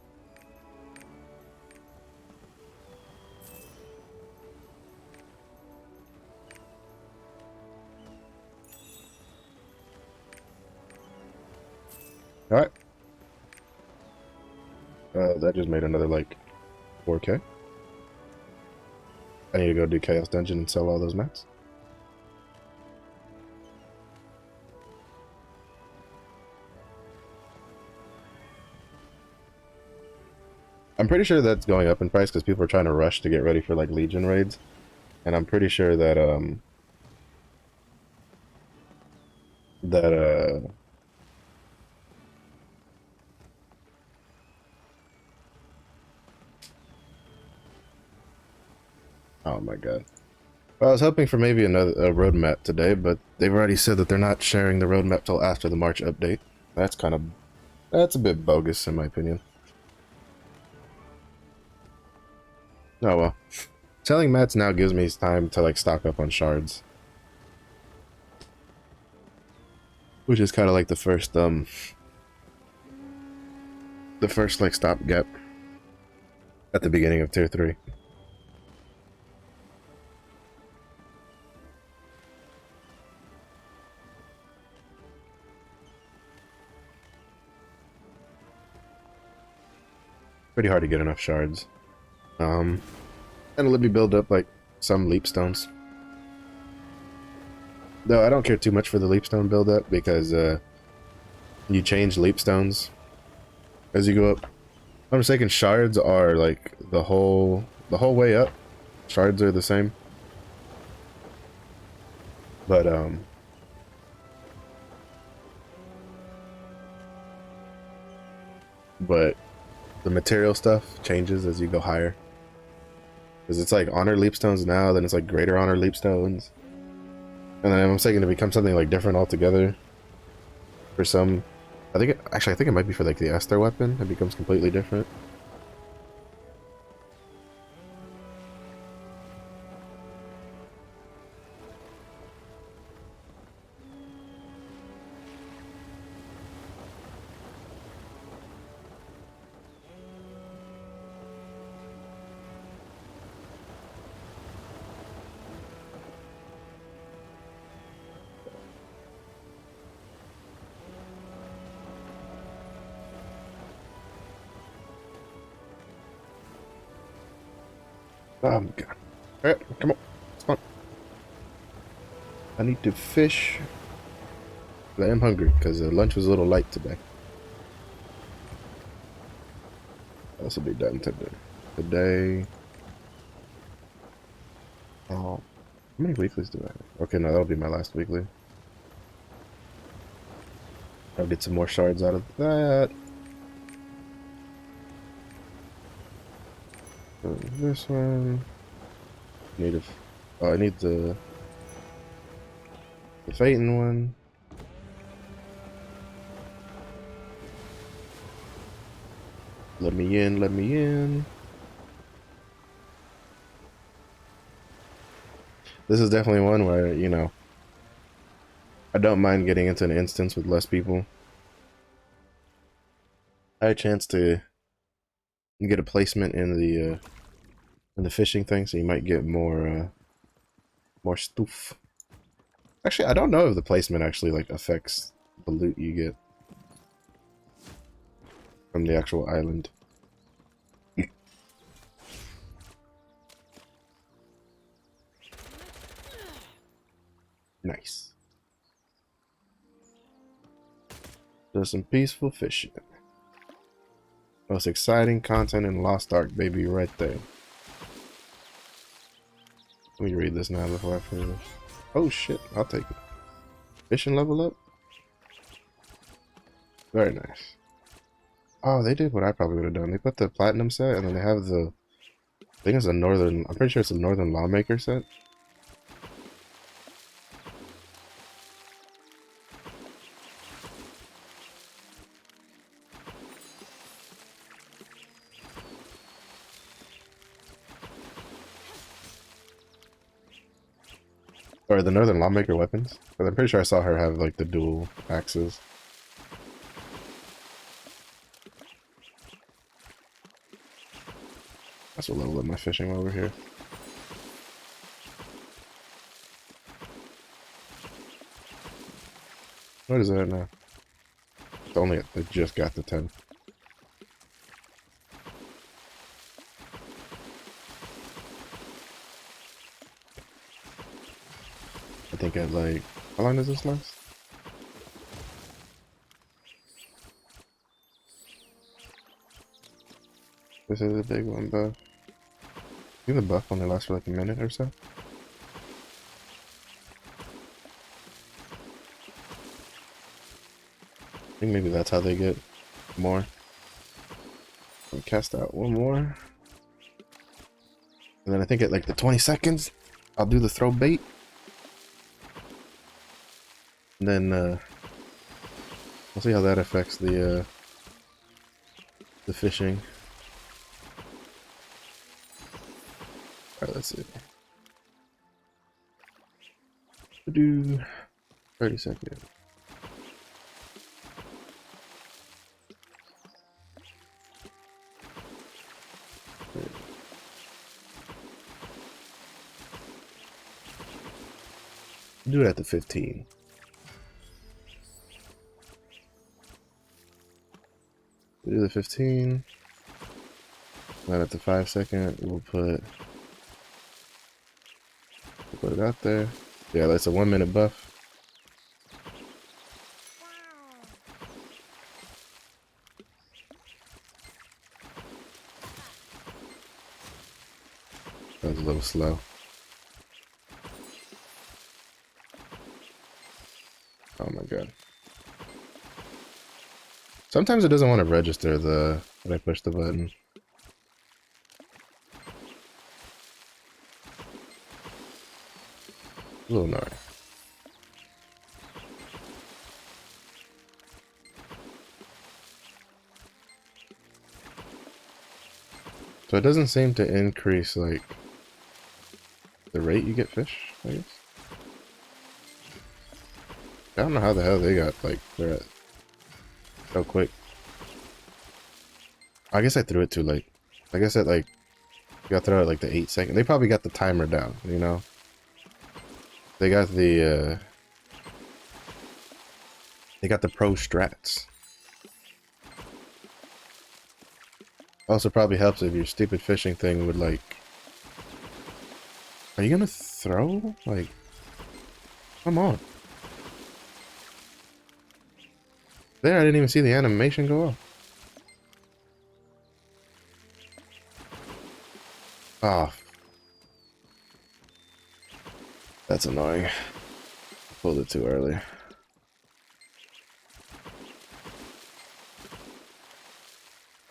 All right. That just made another like 4k. I need to go do Chaos Dungeon and sell all those mats. I'm pretty sure that's going up in price because people are trying to rush to get ready for like Legion raids, and I'm pretty sure that oh my god. Well, I was hoping for maybe another roadmap today, but they've already said that they're not sharing the roadmap till after the March update. That's a bit bogus in my opinion. Oh well. Selling mats now gives me time to like stock up on shards. Which is kind of like the first like stopgap at the beginning of tier 3. Pretty hard to get enough shards. And let me build up like some leap stones. Though I don't care too much for the leap stone build up because you change leap stones as you go up. If I'm mistaken, shards are like the whole way up. Shards are the same. But the material stuff changes as you go higher. Because it's like honor leap stones now, then it's like greater honor leap stones. And then I'm saying to become something like different altogether. For some, I think it might be for like the Esther weapon. It becomes completely different. God. Alright, come on. Spawn. I need to fish. I am hungry because lunch was a little light today. This will be done today. Oh. How many weeklies do I have? Okay, no, that'll be my last weekly. I'll get some more shards out of that. So this one. Oh, I need the Phaeton one. Let me in, let me in. This is definitely one where, you know, I don't mind getting into an instance with less people. I had a chance to get a placement in the fishing thing, so you might get more stuff. Actually, I don't know if the placement actually like affects the loot you get from the actual island. Nice. Does some peaceful fishing. Most exciting content in Lost Ark, baby, right there. Let me read this now before I finish. Oh shit, I'll take it. Fishing level up? Very nice. Oh, they did what I probably would have done. They put the platinum set, and then they have the... I think it's a northern... I'm pretty sure it's a northern lawmaker set. Or the northern lawmaker weapons. But I'm pretty sure I saw her have like the dual axes. That's what level up my fishing over here. What is that now? It's only I just got the 10. I think at like, how long does this last? This is a big one, buff. I think the buff only lasts for like a minute or so. I think maybe that's how they get more. I'll cast out one more. And then I think at like the 20 seconds, I'll do the throw bait. And then we'll see how that affects the fishing. Alright, let's see. Do 30 seconds. Do it at the 15. Do the 15. Then at the 5 second, we'll put it out there. Yeah, that's a 1 minute buff. That was a little slow. Oh my god. Sometimes it doesn't want to register when I push the button. A little annoying. So it doesn't seem to increase like the rate you get fish, I guess. I don't know how the hell they got like they're at so quick. I guess I threw it too late. I guess at like you got to throw it like the 8 second. They probably got the timer down, you know. They got the pro strats. Also probably helps if your stupid fishing thing would like. Are you gonna throw? Like, come on. There, I didn't even see the animation go off. Oh. That's annoying. Pulled it too early.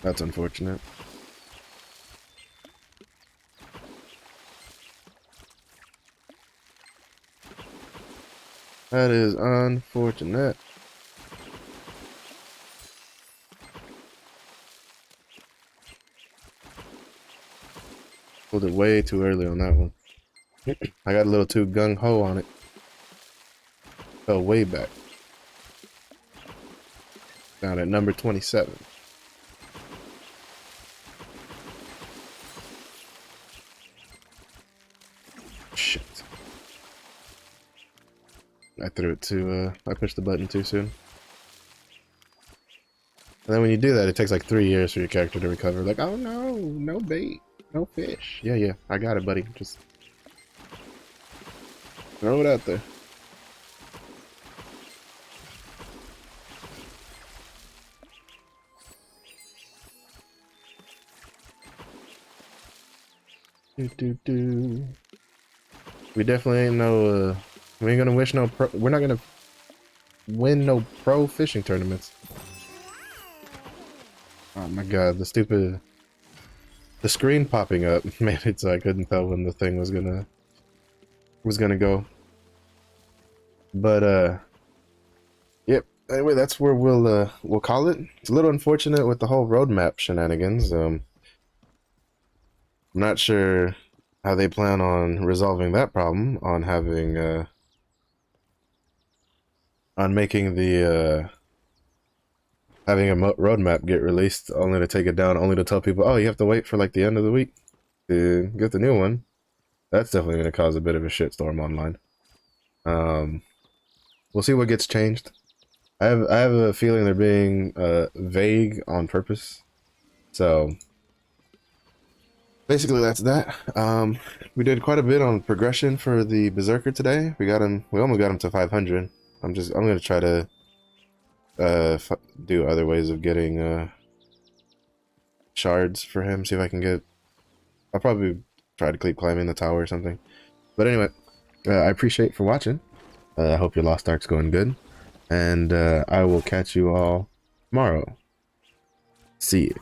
That's unfortunate. That is unfortunate. Pulled it way too early on that one. I got a little too gung-ho on it. Fell way back. Down at number 27. Shit. I threw it too, I pushed the button too soon. And then when you do that, it takes like 3 years for your character to recover. Like, oh no, no bait, no fish. Yeah, I got it, buddy. Just throw it out there. Do. We definitely ain't no, we ain't gonna wish no pro, we're not gonna win no pro fishing tournaments. Oh my god, the screen popping up made it so I couldn't tell when the thing was gonna go. But yep. Anyway, that's where we'll call it. It's a little unfortunate with the whole roadmap shenanigans. I'm not sure how they plan on resolving that problem, on having on making the having a roadmap get released only to take it down, only to tell people, oh, you have to wait for like the end of the week to get the new one. That's definitely going to cause a bit of a shitstorm online. We'll see what gets changed. I have a feeling they're being vague on purpose. So basically that's that. We did quite a bit on progression for the Berserker today. We almost got him to 500. I'm going to try to do other ways of getting shards for him. See if I can get. I'll probably try to keep climbing the tower or something. But anyway, I appreciate for watching. I hope your Lost Ark's going good, and I will catch you all tomorrow. See you.